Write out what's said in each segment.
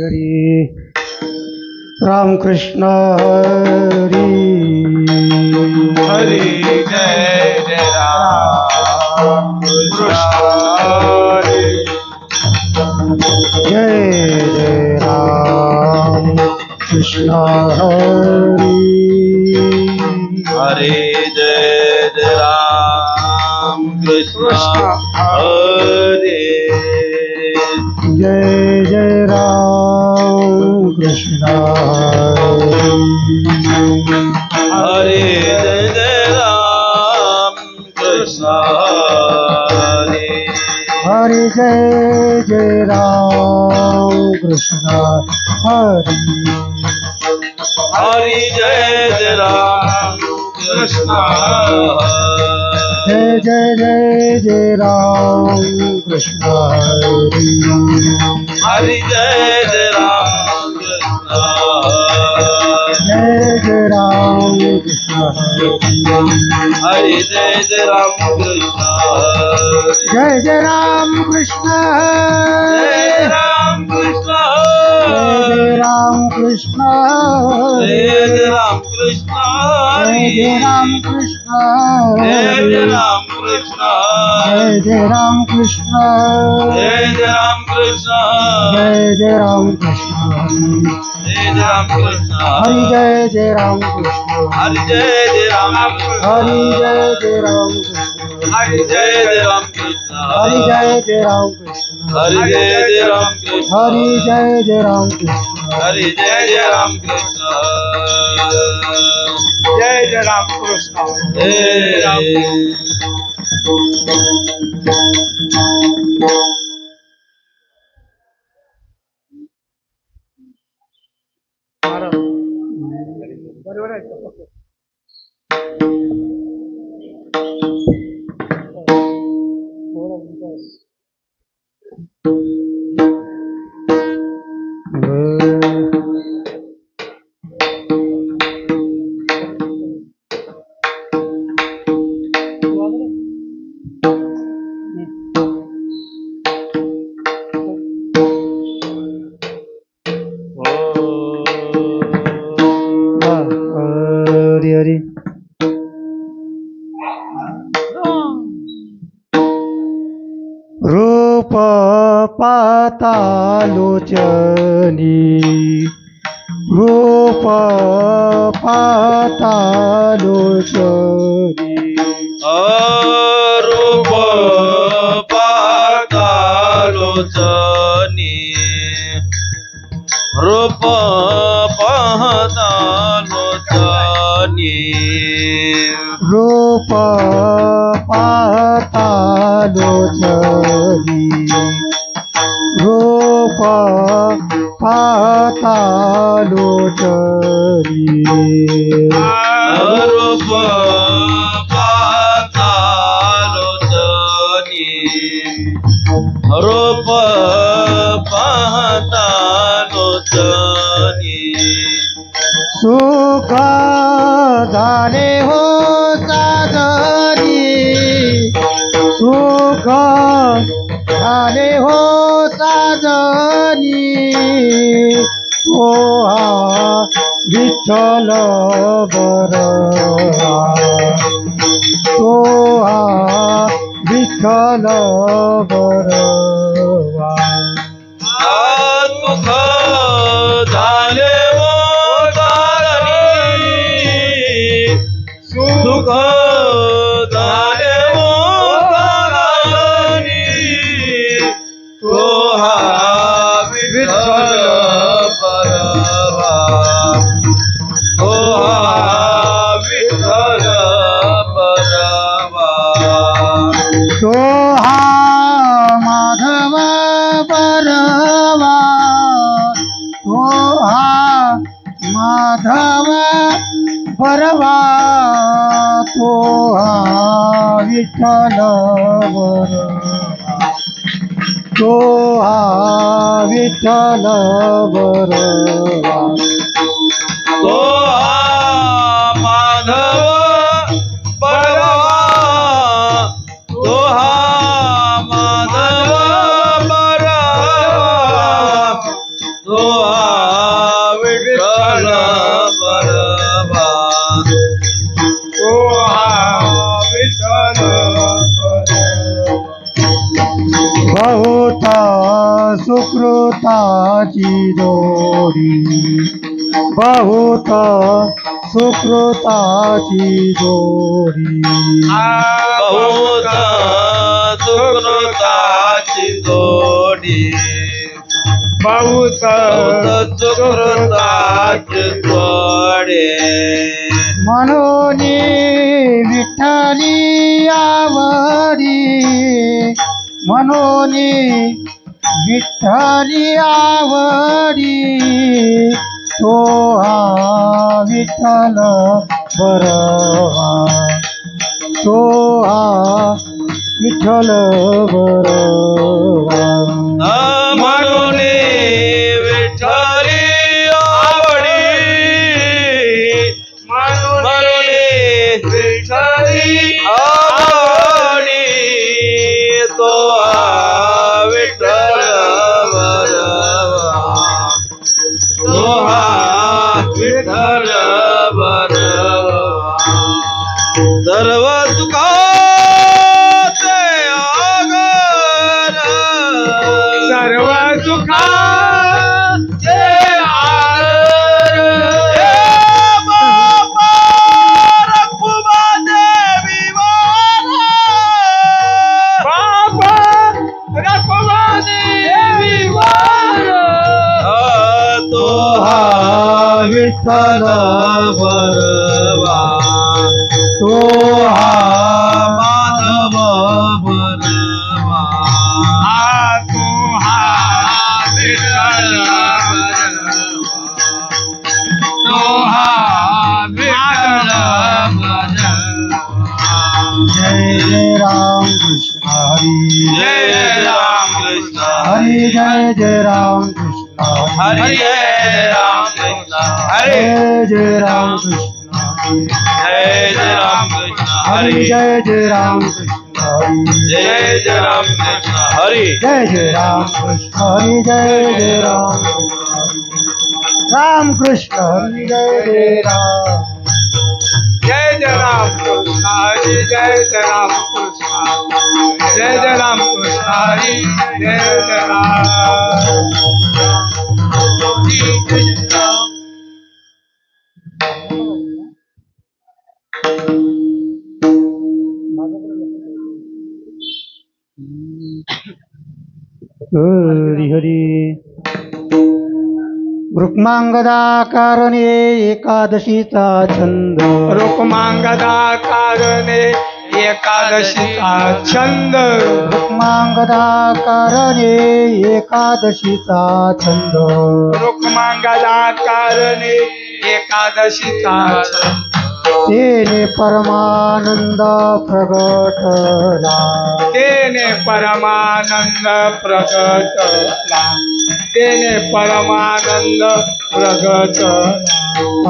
हरी राम कृष्ण हरी हरी जय जय राम कृष्ण हरी जय जय राम कृष्ण हरी हरे जय जय राम कृष्ण हरे जय जय राम कृष्ण हरे जय जय राम कृष्ण हरे हरि जय जय राम कृष्ण हरि हरि जय जय राम कृष्ण जय जय जय राम कृष्ण हरि हरि जय जय राम कृष्ण जय जय राम कृष्ण हरि हरि जय जय राम कृष्ण जय जय राम कृष्ण जय राम कृष्ण जय राम कृष्ण जय राम कृष्ण जय राम कृष्ण जय राम कृष्ण जय राम कृष्ण जय राम कृष्ण जय राम कृष्ण जय राम कृष्ण हरि जय राम कृष्ण हरि जय जय राम हरि जय राम कृष्ण हरि जय जय राम कृष्ण हरि जय राम कृष्ण हरि जय जय राम कृष्ण हरि जय राम कृष्ण हरि जय जय राम कृष्ण जय जय राम कृष्ण जय राम बरोबर आहे हरि हरि रूप पाता लोचनी रूप पाता लोचनी रूप पाहता लोचनी रूप पाहता लोचनी रूप पाता लोचनी रूप पाता लोचनी रूप पाहता लोचनी रूप पाहता लोचनी सुख झाले हो साजनी सुख झाले हो साजनी तो विठ्ठल बरवा तो विठ्ठल बरवा सुख झाले हो तारणी सुख झाले हो तारणी तो हा विठ्ठल परवा तो हा विठ्ठल परवा तो माधव बरवा तो माधव बरवा तो विठ्ठल बरवा तो विठ्ठल बरवा तो माधव बरवा तो माधव बरवा तो सुकृताची जोडी बहुत सुकृताची जोडी बहुत सुकृताची जोडी बहुत सुकृताची जोडी म्हणून विठ्ठली आवडी म्हणून विठ्ठली आवडी तो हा विठ्ठल बरवा तो हा विठ्ठल बरवा म्हणून विठ्ठली आवडी म्हणून विठ्ठली आवडी तो विठ्ठल बरवा तो विठ्ठल बरवा सर्व सुखाचे आगर सर्व सुखाचे आगर हे बाबा रखुमादेवी वाला बाबा रखुमादेवी वाला तो हा विठ्ठल बरवा तो हा माधव बरवा तू हा विठ्ठल तो हा विठ्ठल जय जय राम कृष्ण हरी जय राम कृष्ण हरी जय जय राम कृष्ण हरि जय राम कृष्ण हरे जय राम कृष्ण जय राम कृष्ण हरि हरि जय जय राम कृष्ण हरि जय राम कृष्ण हरि जय जय राम कृष्ण हरि जय जय राम राम कृष्ण हरि जय जय राम जय जय राम कृष्ण हरि जय जय राम कृष्ण जय जय राम कृष्ण हरि जय जय राम हरी हरी रुक्मांगदा कारणे एकादशीचा छंद रुक्मांगदा कारणे एकादशीचा छंद रुक्मांगदा कारणे एकादशीचा छंद रुक्मांगदा कारणे एकादशीचा छंद तेने परमानंद प्रगटला तेने परमानंद प्रगटला तेने परमानंद प्रगटला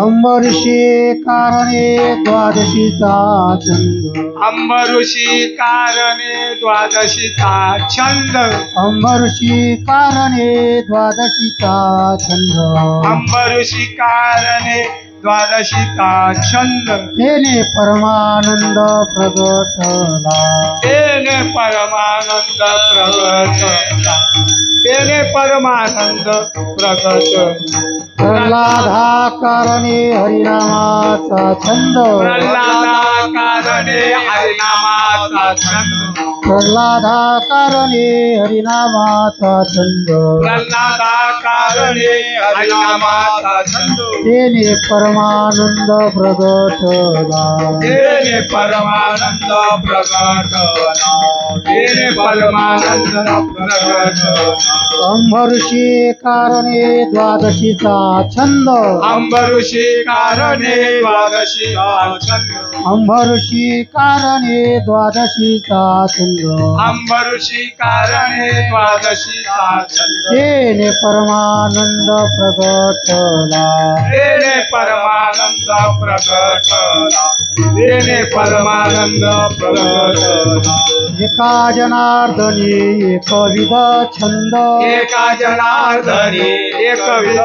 अंबऋषी कारणे द्वादशीचा छंद अंबऋषी कारणे द्वादशीचा छंद अंबऋषी कारणे द्वादशीचा छंद अंबऋषी कारणे द्वादशीचा छंद तेने परमानंद प्रगटला तेने परमानंद प्रगटला तेने परमानंद प्रगटला प्रल्हादा कारणे हरिनामाचा छंद प्रल्हादा कारणे हरिनामाचा छंद प्रल्हादा कारणे हरिनामाचा छंद प्रल्हादा कारणे हरिनामाचा छंद तेने परमानंद प्रगटला तेने परमानंद प्रगटला तेने परमानंद प्रगटला अंबऋषी कारणे द्वादशीचा छंद अंबऋषी कारणे द्वादशीचा छंद अंबऋषी कारणे द्वादशीचा छंद अंबऋषी कारणे द्वादशीचा छंद तेने परमानंद प्रगटला तेने परमानंद प्रगटला तेने परमानंद प्रगटला एका जनार्दनी एकविध छंद एका जनार्दनी एकविध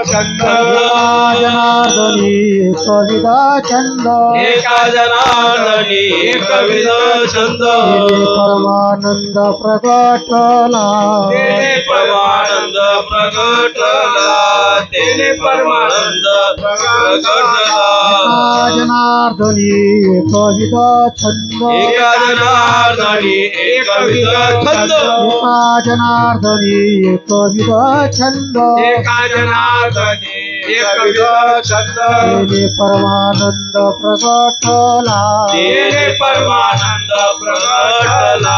छंद एका जनार्दनी एकविध छंद एका जनार्दनी एकविध छंद परमानंद प्रगटला तेने परमानंद प्रगटला तेने परमानंद प्रगटला एका जनार्दनी एकविध छंद एका जनार्दनी एकविध छंद एका जनार्दनी एकविध छंद एका जनार्दनी एकविध छंद तेने परमानंद प्रगटला तेने परमानंद प्रगटला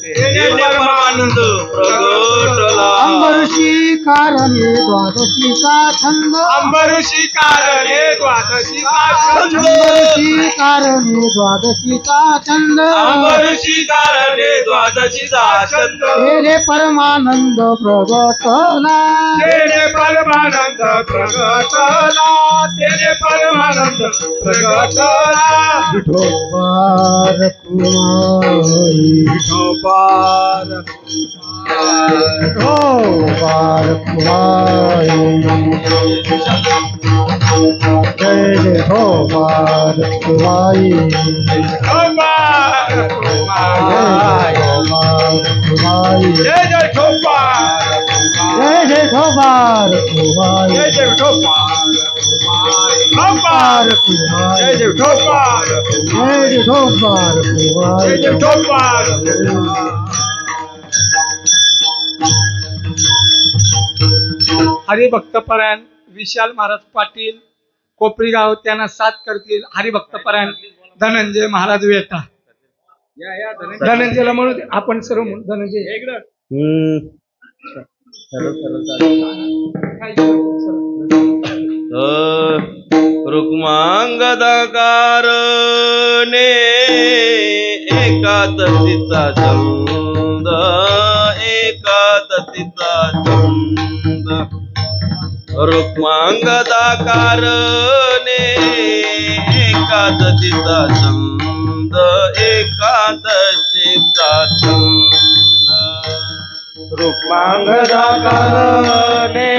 तेने परमानंद प्रगटला अंबऋषी कारणे द्वादशीचा छंद अंबऋषी कारणे द्वादशीचा छंद अंबऋषी कारणे द्वादशीचा छंद अंबऋषी कारणे द्वादशीचा छंद तेने परमानंद प्रगटला तेने परमानंद प्रगटला तेने परमानंद प्रगटला विठोबार कुमारी विठोबार विठोबार कुमारी जय विठोबार कुमारी विठोबार कुमारी जय जय जय ठोबार जय विठोबार कुमारी जय जय ठोबार विठोबार कुमारी जय जय ठोबार जय विठोबार कुमारी जय जय ठोबार हरिभक्तपरायण विशाल महाराज पाटील कोपरीगाव त्यांना साथ करतील. हरिभक्तपरायण धनंजय महाराज वेटा धनंजयला म्हणून आपण सर्व म्हणू. धनंजय इकडं रुक्मांगदकारणे एकादशीचा छंद एकादशीचा छंद रुक्मांगदकारणे एकादशीचा छंद एकादशीचा छंद रुक्मांगदकारणे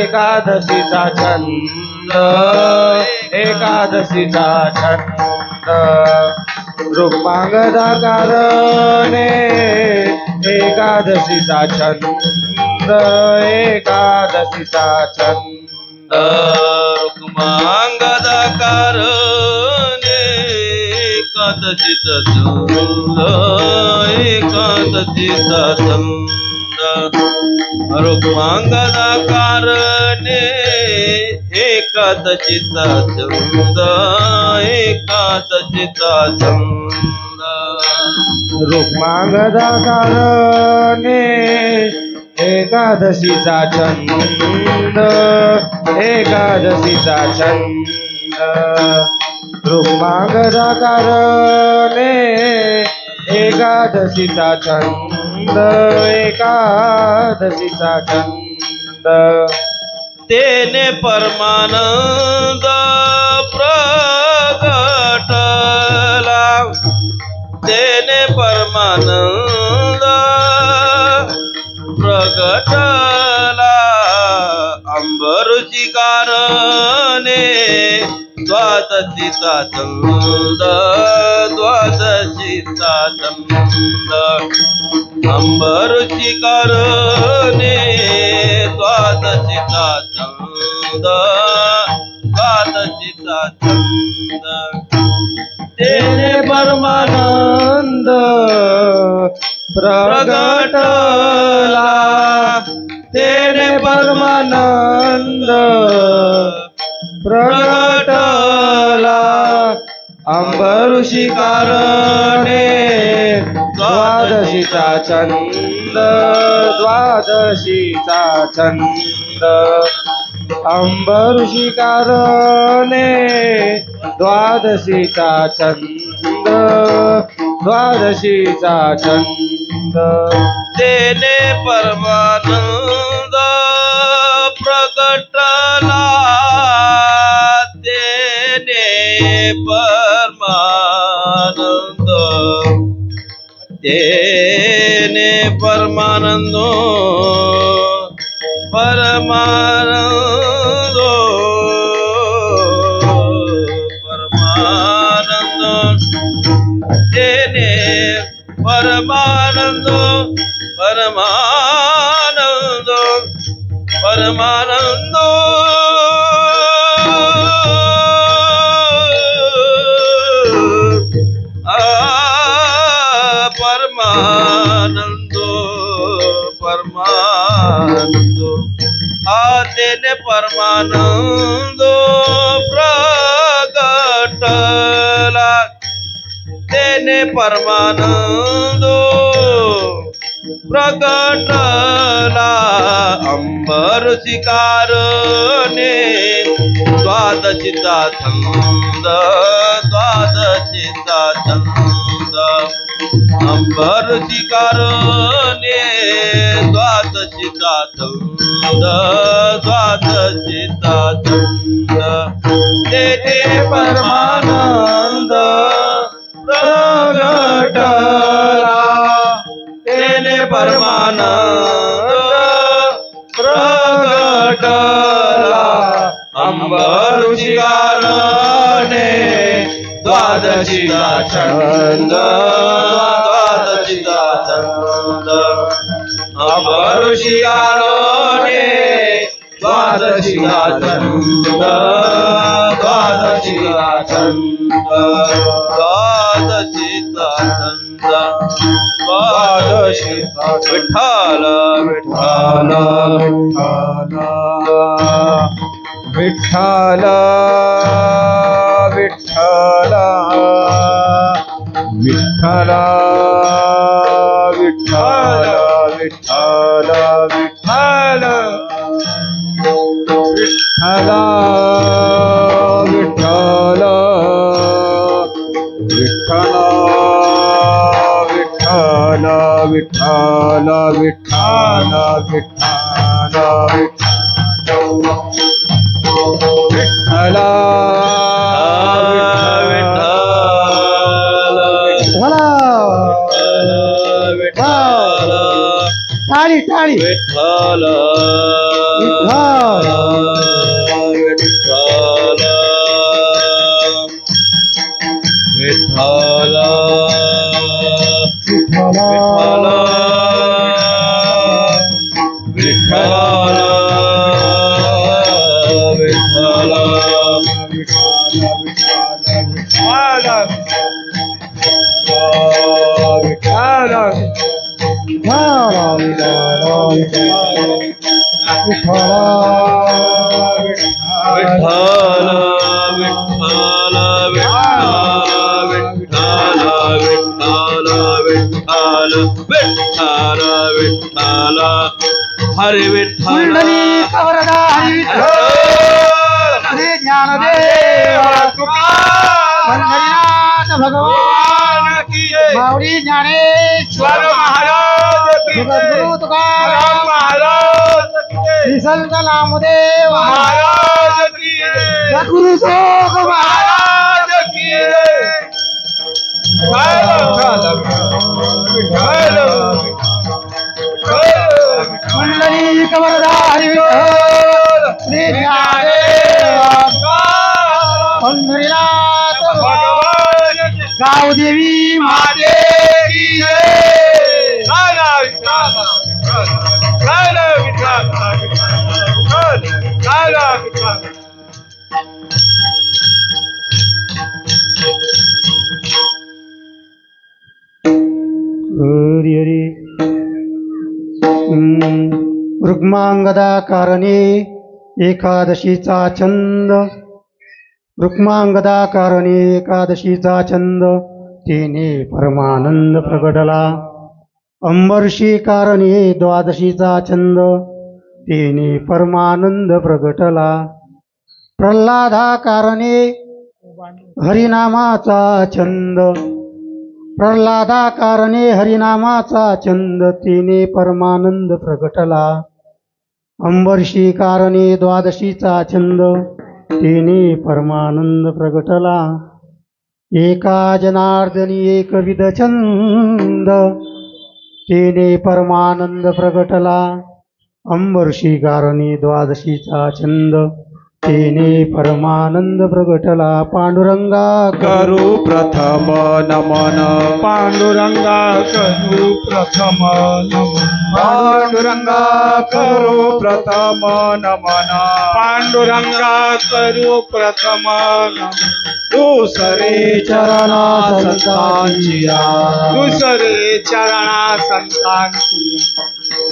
एकादशीचा छंद एकादशीचा छंद रुक्मांगदकारणे एकादशीचा छंद एकादशीचा छंद रुक्मांगदकारणे एकादशीचा छंद एकादशीचा छंद रुक्मांगदकारणे एकादशीचा छंद एकादशीचा छंद रुक्मांगदकारणे एकादशीचा छंद एकादशीचा छंद रुक्मांगदकारणे एकादशीचा छंद एकादशीचा छंद तेने परमानंद प्रगटला तेने परमानंद प्रगटला अंबऋषी कारणे द्वादशीचा छंद द्वादशीचा छंद अंबऋषी कारणे द्वादशीचा छंद द्वादशीचा छंद तेने परमानंद प्रगटला तेने परमानंद प्रगटला अंबऋषी कारणे द्वादशीचा छंद द्वादशीचा छंद अंबऋषी कारणे द्वादशीचा छंद द्वादशीचा छंद तेने परमानंद प्रगटला तेने परमानंद तेने परमानंद परमानंद परमानंद तेने परमानंद परमानंद परमानंद परमानंद परमानंद तेने परमानंद प्रगटला तेने परमानंद प्रगटला अंबर शिकारने द्वादशीचा छंद द्वादशीचा छंद अंबर शिकारने द्वादशीचा छंद द्वादशीचा छंद तेने परमानंद प्रगटला तेने परमानंद प्रगटला अंबर शिकारने द्वादशीचा छंद द्वादशीचा छंद अंबर शिकारने द्वादशीचा छंद द्वादशीचा छंद द्वादशीचा छंद द्वादशीचा विठ्ठल विठ्ठल विठ्ठल विठ्ठल विठ्ठल विठ्ठल विठ्ठल विठ्ठल विठ्ठल विठ्ठल विठ्ठल विठ्ठल विठ्ठल विठ्ठल विठ्ठल टाळी टाळी विठ्ठल विठ्ठल विठ्ठल विठ्ठल विठ्ठल विठ्ठल विठ्ठल विठ्ठल विठ्ठल विठ्ठल विठ्ठल विठ्ठल हरे विठ्ठल वरदा हरी विठ्ठल हरे ज्ञानदेव पंढरीनाथ भगवान की माऊली ज्ञानेश्वर महाराज की गुरु तुकाराम महाराज की श्री संत नामदेव महाराज की सद्गुरु सोग महाराज की मंडली कवरदारी विठ्ठल श्री ज्ञानेश्वर पंढरीनाथ भगवान गावदेवी माते की हरी हरी रुक्मांगदाकारणे एकादशीचा छंद रुक्मांगदाकारणे एकादशीचा छंद तेने परमानंद प्रगटला अंबर्षी कारणे द्वादशीचा छंद तेने परमानंद प्रगटला प्रल्हादाकारणे हरिनामाचा छंद प्रल्हादाकारणे हरिनामाचा छंद तेने परमानंद प्रगटला अंबर्षी कारणे द्वादशीचा छंद तेने परमानंद प्रगटला एका जनार्दनी एकविध छंद तेने परमानंद प्रगटला अंबर्षी कारणी द्वादशीचा छंद तेने परमानंद प्रगटला पांडुरंगा करू प्रथम नमन पांडुरंगा करू प्रथम नमन पांडुरंगा करू प्रथम नमन पांडुरंगा करू प्रथम नमन दुसरे चरणा संतांचिया दुसरे चरणा संतांची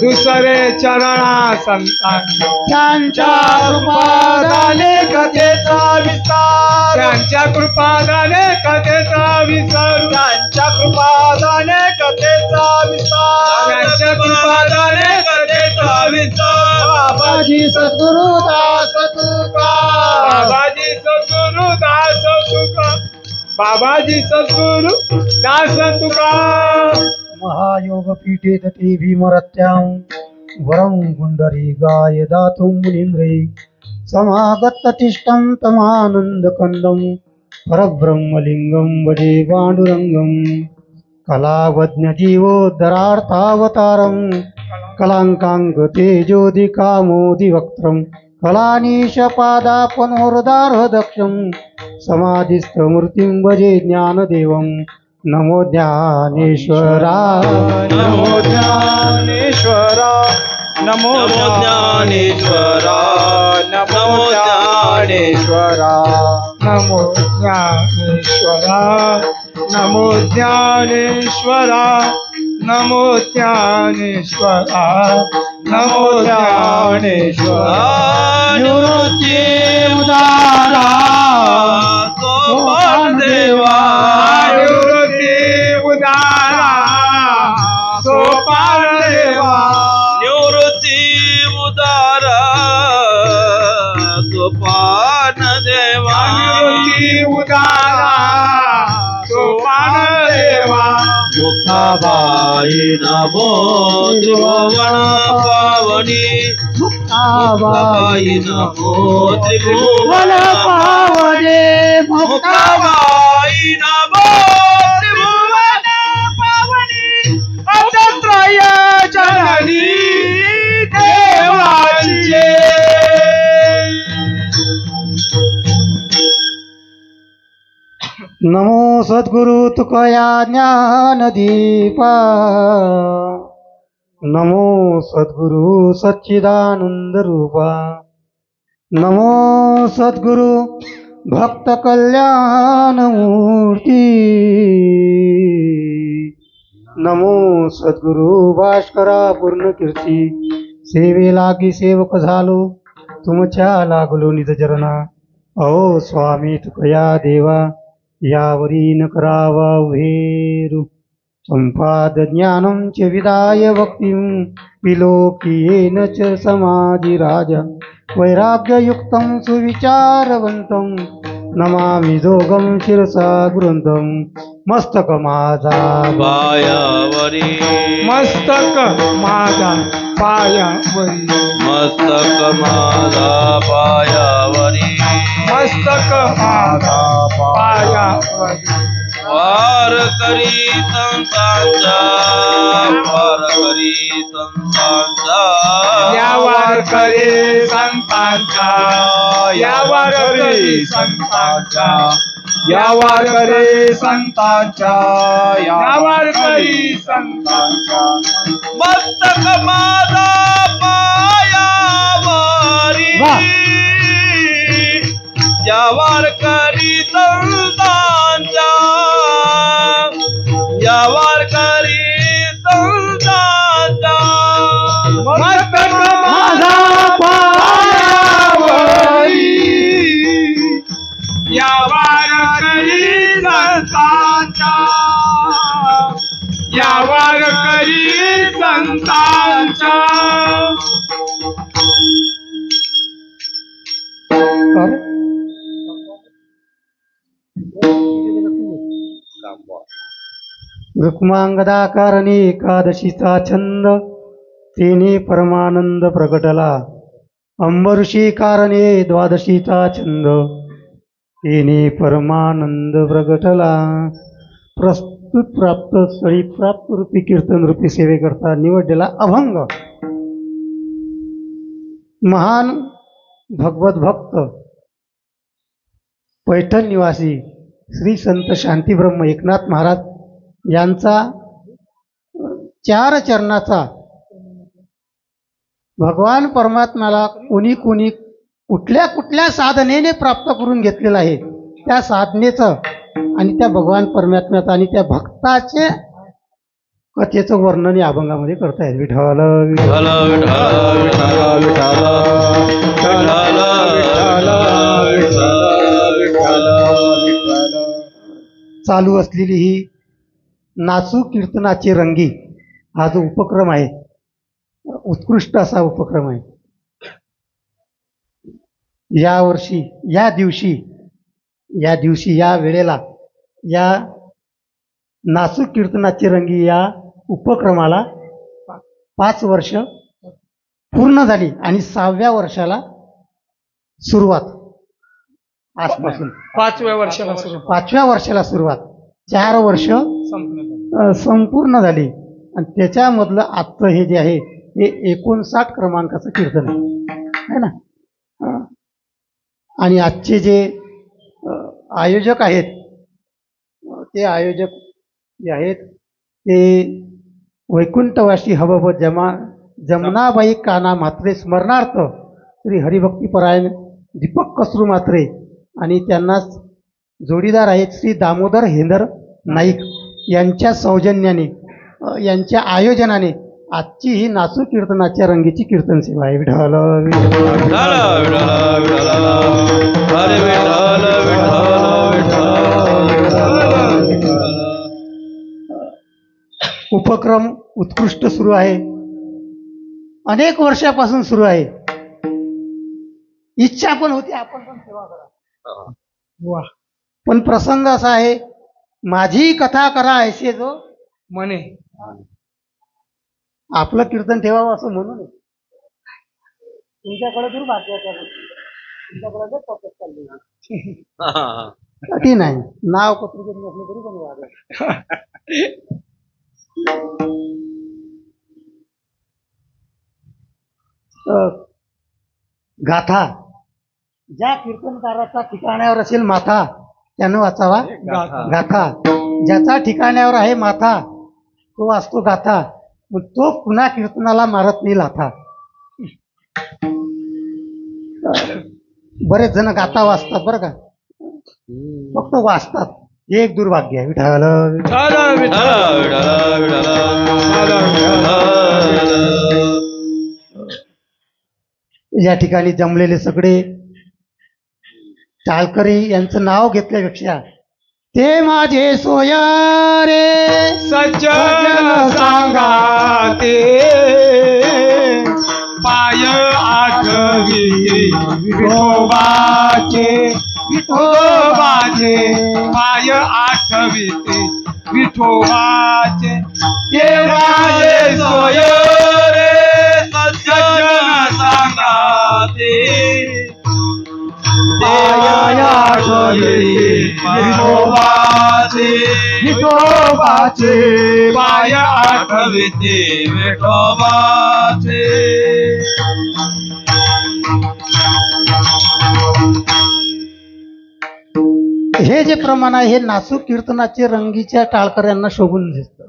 दुसरे चरणा संतांची त्यांच्या कृपादाने कथेचा विस्तार त्यांच्या कृपादाने कथेचा विस्तार त्यांच्या कृपादाने कथेचा विस्तार त्यांच्या कृपादाने कथेचा विस्तार बाबाजी सद्गुरु दास तुका बाबाजी सद्गुरु दास तुका बाबाजी सद्गुरु दास तुका महायोग पीठे तटे भीमरत्यां वरं गुंडरी गाय दातुं मुनीन्द्रै समागततिष्ठं तमानन्दकन्दं परब्रह्मलिङ्गं वदे पाण्डुरङ्गं कलावज्ञजीवोद्धरार्थावतारं कलाङ्काङ्क तेजोदिकामोदिवक्त्रं कलानीशपादापनोरदार्हदक्षं समाधिस्थमूर्तिं भजे ज्ञानदेवं नमो ज्ञानेश्वरा नमो ज्ञानेश्वरा नमो ज्ञानेश्वरा नमो ज्ञानेश्वरा नमो ज्ञानेश्वरा नमो ज्ञानेश्वरा नमो ज्ञानेश्वरा नमो ज्ञानेश्वरा निवृत्ती उदारा सोपान देवा निवृत्ती उदारा सोपान देवा निवृत्ती उदारा सोपान देवा निवृत्ती उदारा सोपान देवा मुक्ताबाई नमो त्रिभुवन पावनी मुक्ताबाई नमो त्रिभुवन पावने मुक्ताबाई नमो त्रिभुवन पावनी अवत्रय जननी देवांचे नमो सद्गुरु तुकया ज्ञानदीपा नमो सद्गुरु सच्चिदानंद रूपा नमो सद्गुरु भक्त कल्याण मूर्ती नमो सद्गुरु भास्करा पूर्ण कीर्ती सेवे लागी सेवक झालो तुमच्या लागलो निज चरणा अहो स्वामी तुकया देवा यावरी न करावा उहेरु संपाद ज्ञानं च विदाय भक्तिं विलोकियेन च समाधिराजा वैराग्ययुक्तं सुविचारवन्तं नमामि जोगं शिरसा गृहन्तं मस्तक माझा पायावरी मस्तक माझा पायावरी मस्तक माझा पायावरी मस्तक माझा पायावरी वार करी संतांचा वार करी संतांचा यावर करे संतांचा यावर करे संतांचा यावर करे संतांचा यावर करे संतांचा मस्तक माझा पायावरी यावर करी संतांचा यावर करी संतांचा मस्तक माझा पायावरी यावर करी संतांचा यावर करी संतांचा रुक्मांगदाकारणे एकादशीचा छंद तेने परमानंद प्रगटला अंबऋषी कारणे द्वादशीचा छंद येणे परमानंद प्रगटला प्रस्तुत प्राप्त स्थळी प्राप्त रूपी कीर्तन रूपी सेवेकरता निवडलेला अभंग महान भगवत भक्त पैठण निवासी श्री संत शांतीब्रह्म एकनाथ महाराज यांचा 4 चरणाचा भगवान परमात्म्याला कोणी कोणी कुठल्या कुठल्या साधनेने प्राप्त करून घेतलेलं आहे त्या साधनेचं आणि त्या भगवान परमात्म्याचं आणि त्या भक्ताचे कथेचं वर्णन या अभंगामध्ये करतायत. विठ्ठल विठ्ठल विठ्ठल विठ्ठल विठ्ठल विठ्ठल विठ्ठल. चालू असलेली ही नाचू कीर्तनाची रंगी हा जो उपक्रम आहे उत्कृष्ट असा उपक्रम आहे. यावर्षी या दिवशी या वेळेला या नाचू कीर्तनाची रंगी या उपक्रमाला 5 वर्ष पूर्ण झाली आणि 6व्या वर्षाला सुरुवात आजपासून 5व्या वर्षाला सुरू 5व्या वर्षाला सुरुवात 4 वर्ष संपूर्ण झाली आणि त्याच्यामधलं आजचं हे जे आहे हे 59 क्रमांकाचं कीर्तन आहे ना. आणि आजचे जे आयोजक आहेत ते आयोजक जे आहेत ते वैकुंठवासी हबब जमनाबाई काना म्हात्रे स्मरणार्थ श्री हरिभक्तीपरायण दीपक कसरू म्हात्रे आणि त्यांनाच जोडीदार आहेत श्री दामोदर हेंदर नाईक यांच्या सौजन्याने यांच्या आयोजनाने आजची ही नाचू कीर्तनाच्या रंगीची कीर्तन सेवा आहे. विठ्ठल उपक्रम उत्कृष्ट सुरू आहे. अनेक वर्षापासून सुरू आहे. इच्छा पण होती आपण पण सेवा करा. पण प्रसंग असा आहे माझी कथा करा ऐसे जो म्हणे आपलं कीर्तन ठेवावं असं म्हणून तुमच्याकडे दुर्भाग्य तुमच्याकडे पद्धत चालली ती नाही नाव पत्रिकेत नसलं तरी पण वाद गाथा ज्या कीर्तनकाराचा ठिकाण्यावर असेल माथा त्यानं वाचावा गाथा. ज्याचा ठिकाण्यावर आहे माथा तो वाचतो गाथा मग तो पुन्हा कीर्तनाला मारत नाही लाथा. बरेच जण गाथा वाचतात बरं का फक्त वाचतात हे एक दुर्भाग्य आहे. विठ्ठल या ठिकाणी जमलेले सगळे टाळकरी यांचं नाव घेतल्यापेक्षा ते माझे सोयारे सज्जन सांगाते पाय आठवी विठोबाचे विठोबाचे पाय आठवीते विठोबाचे ते माझे सोयरे सज्जन सांगाते पाय आठवी विठोबाचे विठोबाचे पाय आठवीते विठोबाचे. हे जे प्रमाण आहे हे नाचू कीर्तनाचे रंगीच्या टाळकऱ्यांना शोभून दिसत.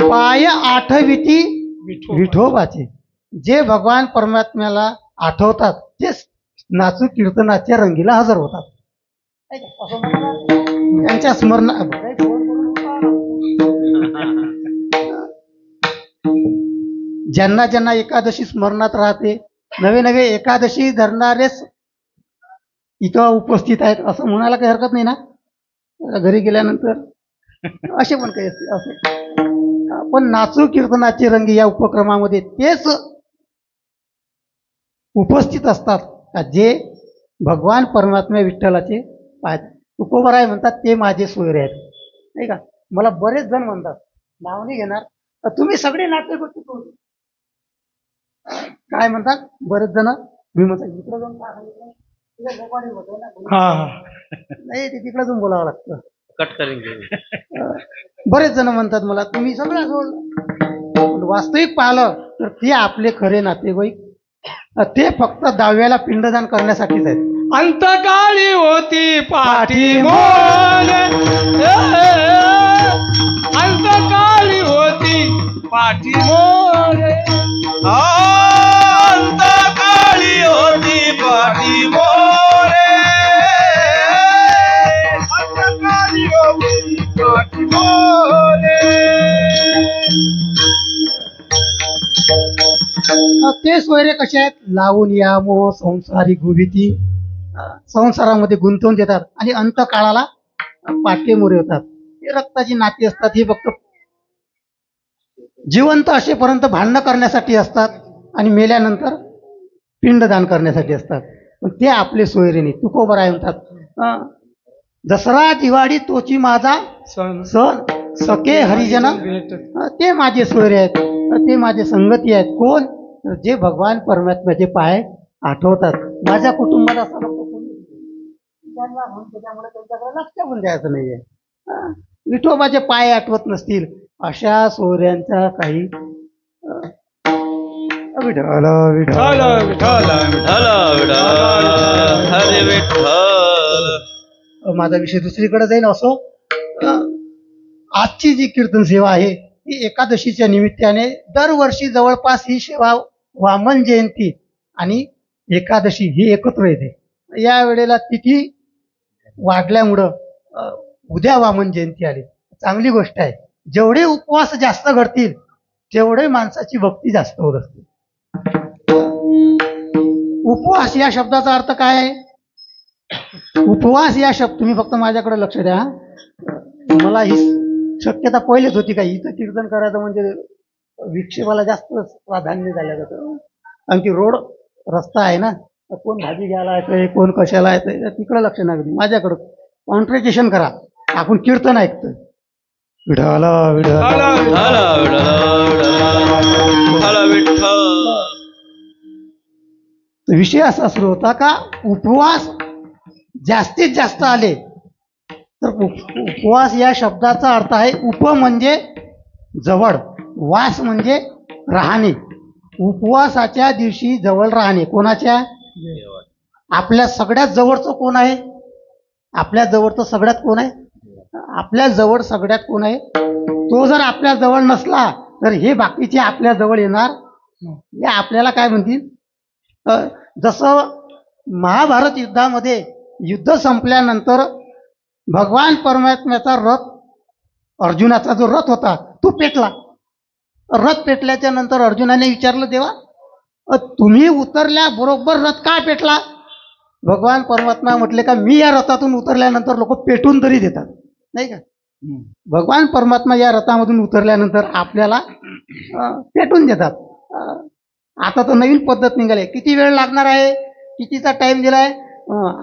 पाय आठविती विठोबाचे जे भगवान परमात्म्याला आठवतात ते नाचू कीर्तनाच्या रंगीला हजर होतात. त्यांच्या स्मरण ज्यांना ज्यांना एकादशी स्मरणात राहते नवे नवे एकादशी धरणारेच इथं उपस्थित आहेत असं म्हणायला काही हरकत नाही ना. घरी गेल्यानंतर असे पण काही असते असं. पण नाचू कीर्तनाची रंगी या उपक्रमामध्ये तेच उपस्थित असतात जे भगवान परमात्मा विठ्ठलाचे तुकोबराय म्हणतात ते माझे सोयरे आहेत नाही का. मला बरेच जण म्हणतात नाव नाही घेणार तुम्ही सगळे नाते गोष्टी काय म्हणतात बरेच जण मी म्हणतात इकडे जाऊन काय सांगितलं हा नाही ते तिकडे जाऊन बोलावं लागतं. कट करेंगे. बरेच जण म्हणतात मला तुम्ही सगळं सोडलं, पण वास्तविक पाहिलं तर ते आपले खरे नातेवाईक ते फक्त दहाव्याला पिंडदान करण्यासाठीच आहेत. अंतकाळी होती पाठी मोरे, अंतकाळी होती पाठी मोरे, अंतकाळी होती पाठी मोरे, अंतकाळी होती पाठी मोरे. ते सोयरे कसे आहेत, लावून या मोह संसारी गुभिती, संसारामध्ये गुंतवून देतात आणि अंतकाळाला पाठीमोरे होतात. हे रक्ताची नाती असतात, ही फक्त जिवंत असेपर्यंत भांडणं करण्यासाठी असतात आणि मेल्यानंतर पिंडदान करण्यासाठी असतात. पण ते आपले सोयरे नाही. तुकोबराय म्हणतात दसरा दिवाळी तोची माझा सण सण, सखे हरिजन ते माझे सोयरे आहेत, ते माझे संगती आहेत. कोण? तर जे भगवान परमात्म्याचे पाय आठवतात. माझ्या कुटुंबात असं लोक कोणी त्यांना म्हणून त्याच्यामुळे त्यांच्याकडे लक्ष पण द्यायचं नाहीये. विठोबाचे पाय आठवत नसतील अशा सोयऱ्यांचा काही विठ्ठल विठ्ठल विठ्ठल विठ्ठल विठ्ठल विठ्ठल हरे विठ्ठल. माझा विषय दुसरीकडे जाईल. असो, आजची जी कीर्तन सेवा आहे ती एकादशीच्या निमित्ताने दरवर्षी जवळपास ही सेवा वामन जयंती आणि एकादशी ही एकत्र येते. या वेळेला तिथी वाढल्यामुळं उद्या वामन जयंती आली. चांगली गोष्ट आहे. जेवढे उपवास जास्त घडतील तेवढे माणसाची भक्ती जास्त होत असते. उपवास या शब्दाचा अर्थ काय आहे? उपवास या शब्द, तुम्ही फक्त माझ्याकडे लक्ष द्या. मला ही शक्यता पहिलेच होती का इथं कीर्तन करायचं म्हणजे विक्षेपाला जास्त प्राधान्य द्यायला जातं. कारण की रोड रस्ता आहे ना, कोण भाजी घ्यायला येतंय, कोण कशाला येतंय, तिकडे लक्ष नाही. माझ्याकडं कॉन्ट्रेटेशन करा, आपण कीर्तन ऐकतोय. विठ्ठल विठ्ठल विठ्ठल विठ्ठल. विषय असा सुरू होता का उपवास जास्तीत जास्त आले तर उपवास या शब्दाचा अर्थ आहे उप म्हणजे जवळ, वास म्हणजे राहणे. उपवासाच्या दिवशी जवळ राहणे. कोणाच्या? आपल्या सगळ्यात जवळचं कोण आहे? आपल्या जवळचं सगळ्यात कोण आहे? आपल्या जवळ सगळ्यात कोण आहे? तो जर आपल्या जवळ नसला तर हे बाकीचे आपल्या जवळ येणार. हे आपल्याला काय म्हणतील? जसं महाभारत युद्धामध्ये युद्ध संपल्यानंतर भगवान परमात्म्याचा रथ, अर्जुनाचा जो रथ होता तो पेटला. रथ पेटल्याच्या नंतर अर्जुनाने विचारलं, देवा तुम्ही उतरल्या बरोबर रथ का पेटला? भगवान परमात्मा म्हटले का मी या रथातून उतरल्यानंतर लोक पेटून तरी देतात, नाही का? भगवान परमात्मा या रथामधून उतरल्यानंतर आपल्याला पेटून देतात. आता तर नवीन पद्धत निघाली. किती वेळ लागणार आहे? कितीचा टाइम दिलाय?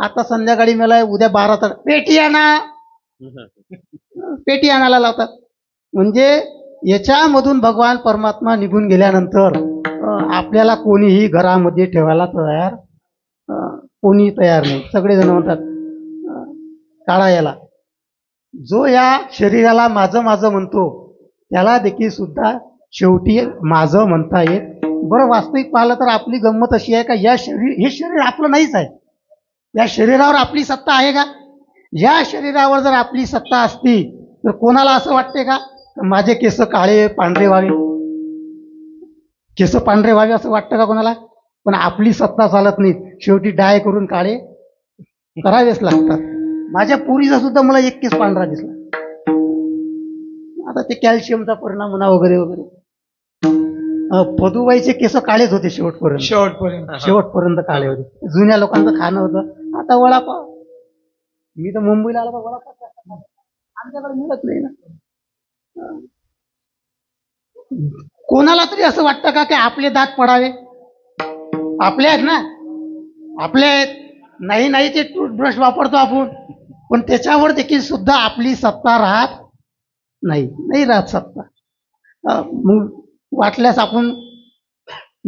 आता संध्याकाळी मेलाय, उद्या 12 पेटी आणा, पेटी आणायला लावतात. म्हणजे याच्यामधून भगवान परमात्मा निघून गेल्यानंतर आपल्याला कोणीही घरामध्ये ठेवायला तयार कोणी तयार नाही. सगळेजण म्हणतात काळा याला, जो या शरीराला माझं माझं म्हणतो त्याला देखील सुद्धा शेवटी माझं म्हणता येत. बरं, वास्तविक पाहिलं तर आपली गंमत अशी आहे का हे शरीर आपलं नाहीच आहे. या शरीरावर आपली सत्ता आहे का? या शरीरावर जर आपली सत्ता असती तर कोणाला असं वाटते का माझे केस काळे पांढरे व्हावे, केस पांढरे व्हावे असं वाटतं का कोणाला? पण आपली सत्ता चालत नाही. शेवटी डाय करून काळे करावेच लागतात. माझ्या पुरीचा सुद्धा मला एक केस पांढरा दिसला. आता ते कॅल्शियमचा परिणाम म्हणा वगैरे वगैरे. पदूबाईचे केस काळेच होते शेवटपर्यंत काळे होते. जुन्या लोकांचं खाणं होतं. आता वडापाव, मी तर मुंबईला आलो, वडापाव आमच्याकडे मिळत नाही ना. कोणाला तरी असं वाटतं का की आपले दात पडावे? आपले आहेत ना, आपले आहेत. नाही नाही ते टूथब्रश वापरतो आपण, पण त्याच्यावर देखील सुद्धा आपली सत्ता राहत नाही राहत सत्ता. मग वाटल्यास आपण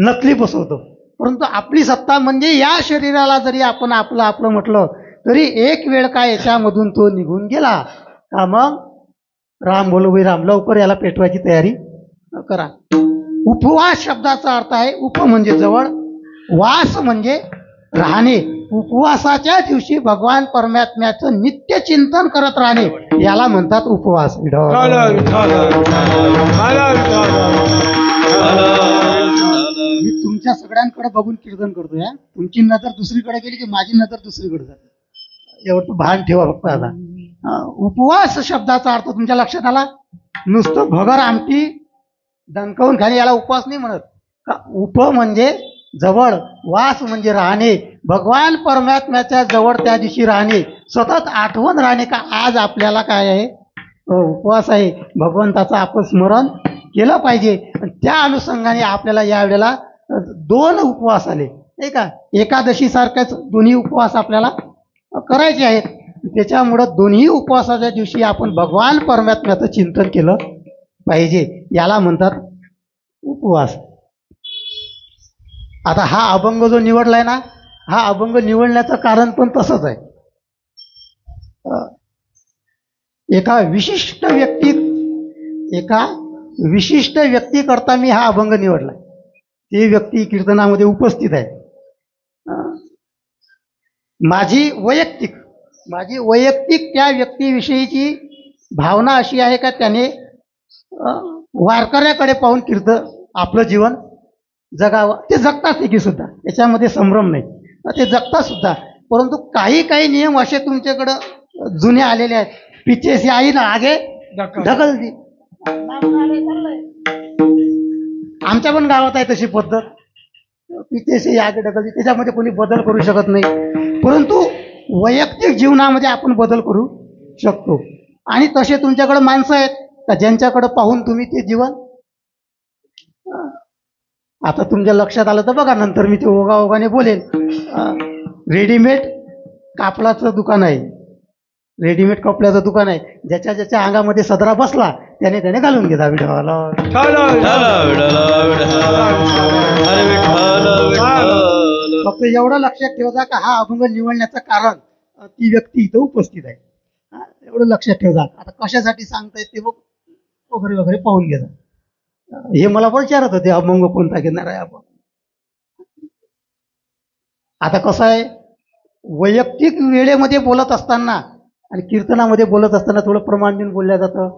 नकली बसवतो. परंतु आपली सत्ता म्हणजे या शरीराला जरी आपण आपलं आपलं म्हटलं तरी एक वेळ काय याच्यामधून तो निघून गेला का मग राम बोलो भाई राम, लवकर याला पेटवायची तयारी करा. उपवास शब्दाचा अर्थ आहे उप म्हणजे जवळ, वास म्हणजे राहणे. उपवासाच्या दिवशी भगवान परमात्म्याचं नित्य चिंतन करत राहणे याला म्हणतात उपवास. विठ्ठल विठ्ठल मी तुमच्या सगळ्यांकडे बघून कीर्तन करतो. या तुमची नजर दुसरीकडे गेली की माझी नजर दुसरीकडे जाते, एवढं भान ठेवा फक्त. आता उपवास शब्दाचा अर्थ तुमच्या लक्षात आला. नुसतं भगर आमटी दणकवून खाणे याला उपवास नाही म्हणत. उप म्हणजे जवळ, वास म्हणजे राहणे, भगवान परमात्म्याच्या जवळ त्या दिवशी राहणे, सतत आठवण राहणे का आज आपल्याला काय आहे उपवास आहे, भगवंताचं आपण स्मरण केलं पाहिजे. त्या अनुषंगाने आपल्याला यावेळेला 2 उपवास आले नाही का. एकादशी सारखेच दोन्ही उपवास आपल्याला करायचे आहेत. त्याच्यामुळं दोन्ही उपवासाच्या दिवशी आपण भगवान परमात्म्याचं चिंतन केलं पाहिजे, याला म्हणतात उपवास. आता हा अभंग जो निवडलाय ना, हा अभंग निवडण्याचं कारण पण तसंच आहे. एका विशिष्ट व्यक्तीकरता मी हा अभंग निवडलाय. ती व्यक्ती कीर्तनामध्ये उपस्थित आहे. माझी वैयक्तिक त्या व्यक्तीविषयीची भावना अशी आहे का त्याने वारकऱ्याकडे पाहून कीर्तन आपलं जीवन जगावं. ते जगतात की सुद्धा, त्याच्यामध्ये संभ्रम नाही, ते जगतात सुद्धा. परंतु काही नियम असे तुमच्याकडं जुने आलेले आहेत. पीछे से आई ना आगे ढकल दी. आमच्या पण गावात आहे तशी पद्धत, पीछे से आगे ढकल दी. त्याच्यामध्ये कोणी बदल करू शकत नाही. परंतु वैयक्तिक जीवनामध्ये आपण बदल करू शकतो. आणि तसे तुमच्याकडे माणसं आहेत का ज्यांच्याकडे पाहून तुम्ही ते जीवन. आता तुमच्या लक्षात आलं तर बघा, नंतर मी ते ओघाने बोलेन. रेडीमेड कापडाचं दुकान आहे, रेडीमेड कपड्याचं दुकान आहे. ज्याच्या अंगामध्ये सदरा बसला त्याने घालून घेता विठाला. फक्त एवढं लक्षात ठेवा का हा अभंग निवडण्याचं कारण ती व्यक्ती इथं उपस्थित आहे, एवढं लक्षात ठेवा. आता कशासाठी सांगतायत ते बघ वगैरे पाहून घ्या. हे मला पण विचारत होते अभंग कोणता घेणार आहे आपण. आता कसं आहे, वैयक्तिक वेळेमध्ये बोलत असताना आणि कीर्तनामध्ये बोलत असताना थोडं प्रमाण देऊन बोलल्या जातं.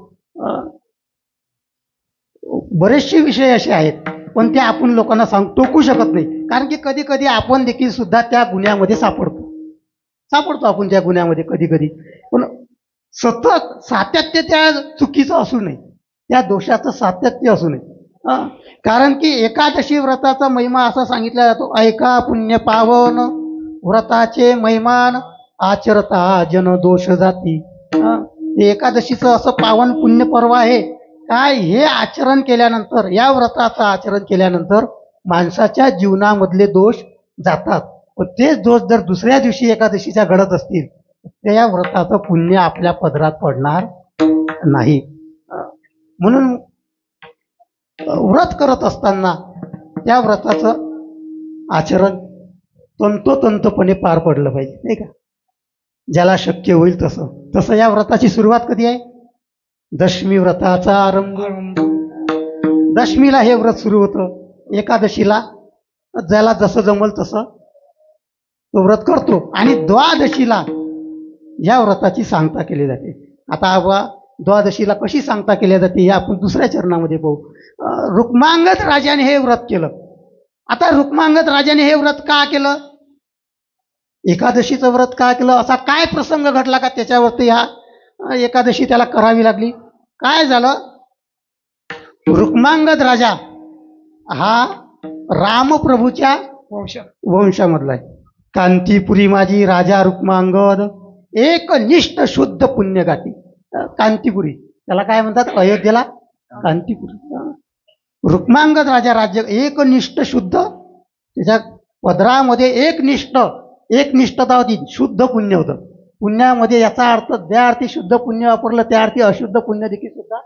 बरेचसे विषय असे आहेत पण ते आपण लोकांना टोकू शकत नाही, कारण की कधी कधी आपण देखील सुद्धा त्या गुन्ह्यामध्ये सापडतो आपण त्या गुन्ह्यामध्ये कधी. पण सतत सातत्य त्या चुकीचं असू नये, त्या दोषाचं सातत्य असू नये. कारण की एकादशी व्रताचा महिमा असा सांगितला जातो, ऐका पुण्य पावन व्रताचे महिमान आचरता जन दोष जाती. एकादशीचं असं पावन पुण्य पर्व आहे काय, हे आचरण केल्यानंतर, या व्रताचं आचरण केल्यानंतर माणसाच्या जीवनामधले दोष जातात. पण तेच दोष जर दुसऱ्या दिवशी एकादशीच्या घडत असतील तर या व्रताचं पुण्य आपल्या पदरात पडणार नाही. म्हणून व्रत करत असताना त्या व्रताचं आचरण तंतोतंतपणे पार पडलं पाहिजे नाही का, ज्याला शक्य होईल तसं. या व्रताची सुरुवात कधी आहे, दशमी व्रताचा आरंभ. दशमीला हे व्रत सुरू होतं, एकादशीला ज्याला जसं जमल तसं तो व्रत करतो आणि द्वादशीला या व्रताची सांगता केली जाते. आता द्वादशीला कशी सांगता केली जाते हे आपण दुसऱ्या चरणामध्ये पाहू. रुक्मांगद राजाने हे व्रत केलं. आता रुक्मांगद राजाने हे व्रत का केलं, एकादशीचं व्रत का केलं, असा काय प्रसंग घडला का त्याच्यावरती ह्या एकादशी त्याला करावी लागली. काय झालं, रुक्मांगद राजा हा रामप्रभूच्या वंशामधला आहे. कांतीपुरी माझी राजा रुक्मांगद एक निष्ठ शुद्ध पुण्यगाती. कांतीपुरी त्याला काय म्हणतात, अयोध्येला कांतीपुरी. रुक्मांगद राजा राज्य एकनिष्ठ शुद्ध, त्याच्या पदरामध्ये एकनिष्ठता होती, शुद्ध पुण्य होतं. पुण्यामध्ये याचा अर्थ ज्या अर्थी शुद्ध पुण्य वापरलं त्या अर्थी अशुद्ध पुण्य देखील सुद्धा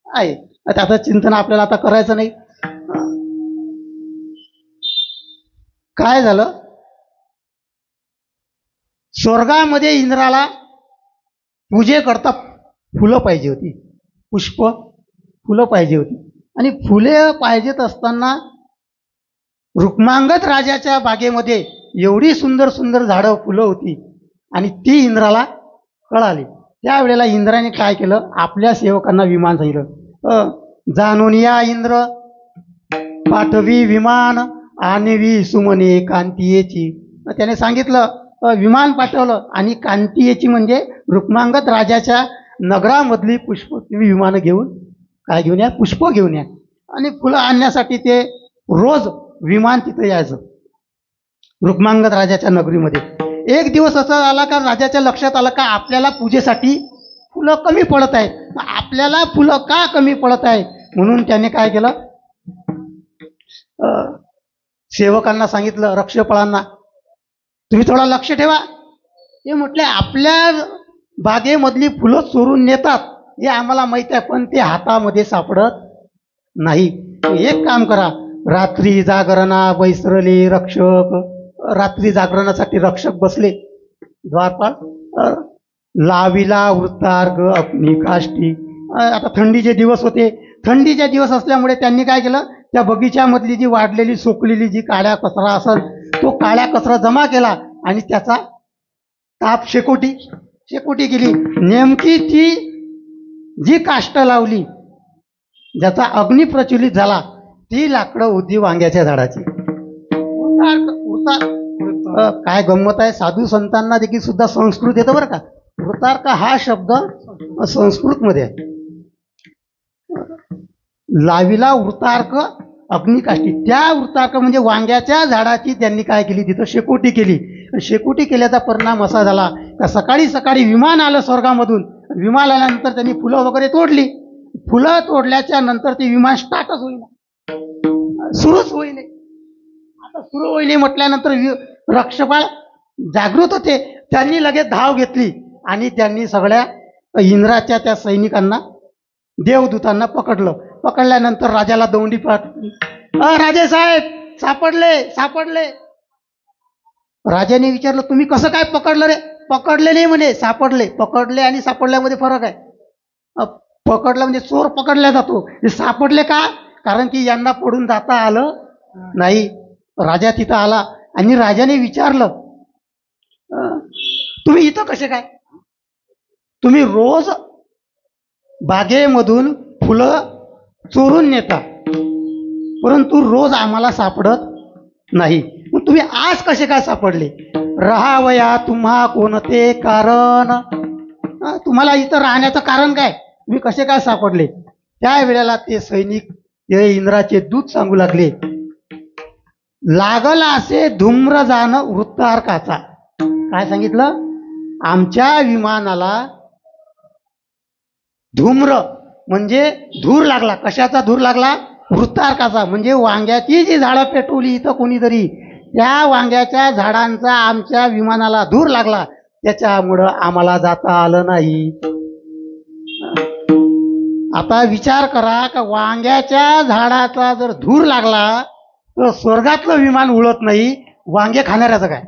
आहे. त्याचं चिंतन आपल्याला आता करायचं नाही. काय झालं, स्वर्गामध्ये इंद्राला पूजेकरता फुलं पाहिजे होती, पुष्प फुलं पाहिजे होती. आणि फुले पाहिजेत असताना रुक्मांगद राजाच्या बागेमध्ये एवढी सुंदर सुंदर झाडं फुलं होती आणि ती इंद्राला कळाली. त्यावेळेला इंद्राने काय केलं, आपल्या सेवकांना विमान सांगितलं, जाणून या इंद्र, पाठवी विमान आणवी सुमने कांतीयेची. त्याने सांगितलं, विमान पाठवलं आणि कांतीयेची म्हणजे रुक्मांगद राजाच्या नगरामधली पुष्प तुम्ही विमानं घेऊन काय घेऊन या, पुष्प घेऊन या. आणि फुलं आणण्यासाठी ते रोज विमान तिथं यायचं रुक्मांगद राजाच्या नगरीमध्ये. एक दिवस असं आला का राजाच्या लक्षात आलं का आपल्याला पूजेसाठी फुलं कमी पडत आहेत, आपल्याला फुलं का कमी पडत आहे. म्हणून त्याने काय केलं, सेवकांना सांगितलं, रक्षपालांना, तुम्ही थोडं लक्ष ठेवा. ते म्हटले, आपल्या बागेमधली फुलं चोरून नेतात हे आम्हाला माहित आहे, पण ते हातामध्ये सापडत नाही. एक काम करा, रात्री जागरणा बैसरले रक्षक, रात्री जागरणासाठी रक्षक बसले द्वारपाल, लाविला वृत्तार्ग अग्नी काष्टी. आता थंडीचे दिवस होते, थंडीचे दिवस असल्यामुळे त्यांनी काय केलं, त्या बगीच्यामधली जी वाढलेली सोकलेली जी काळ्या कचरा असेल तो काळ्या कचरा जमा केला आणि त्याचा ताप शेकोटी केली. नेमकी ती जी काष्ट लावली ज्याचा अग्नी प्रज्वलित झाला ती लाकडं होती वांग्याच्या झाडाची. काय गंमत आहे, साधू संतांना देखील सुद्धा संस्कृत येतं बरं का. वृतार्क हा शब्द संस्कृतमध्ये आहे. लाविला वृतार्क अग्निकाष्टी, त्या वृतार्क म्हणजे वांग्याच्या झाडाची त्यांनी काय केली, तिथं शेकोटी केली. शेकोटी केल्याचा परिणाम असा झाला का सकाळी सकाळी विमान आलं स्वर्गामधून. विमान आल्यानंतर त्यांनी फुलं वगैरे तोडली. फुलं तोडल्याच्या नंतर ते विमान स्टार्टच होईना, सुरूच होईने. आता सुरू होईने म्हटल्यानंतर रक्षपाल जागृत होते, त्यांनी लगेच धाव घेतली आणि त्यांनी सगळ्या इंद्राच्या त्या सैनिकांना देवदूतांना पकडलं. पकडल्यानंतर राजाला दौंडी पाठवली, राजे साहेब सापडले. राजाने विचारलं, तुम्ही कसं काय पकडलं रे. पकडले नाही म्हणे, सापडले. पकडले आणि सापडल्यामध्ये फरक आहे. पकडलं म्हणजे चोर पकडला जातो, हे सापडले का, कारण की यांना पडून जाता आलं नाही. राजा तिथं आला आणि राजाने विचारलं, तुम्ही इथं कसे काय, तुम्ही रोज बागेमधून फुलं चोरून नेता परंतु रोज आम्हाला सापडत नाही, मग तुम्ही आज कसे काय सापडले. राहावया तुम्हा कोणते कारण, तुम्हाला इथं राहण्याचं कारण काय, तुम्ही कसे काय सापडले. त्यावेळेला ते सैनिक ते इंद्राचे दूत सांगू लागले, लागल असे धूम्रजान वृत्तार्काचा. काय सांगितलं, आमच्या विमानाला धूम्र म्हणजे धूर लागला. कशाचा धूर लागला, वृत्तार्काचा. म्हणजे वांग्याची जी झाडं पेटवली इथं कोणीतरी, त्या वांग्याच्या झाडांचा आमच्या विमानाला धूर लागला, त्याच्यामुळं आम्हाला जाता आलं नाही. आता विचार करा का वांग्याच्या झाडाचा जर धूर लागला तर स्वर्गातलं विमान उडत नाही, वांगे खाणाऱ्याचं काय.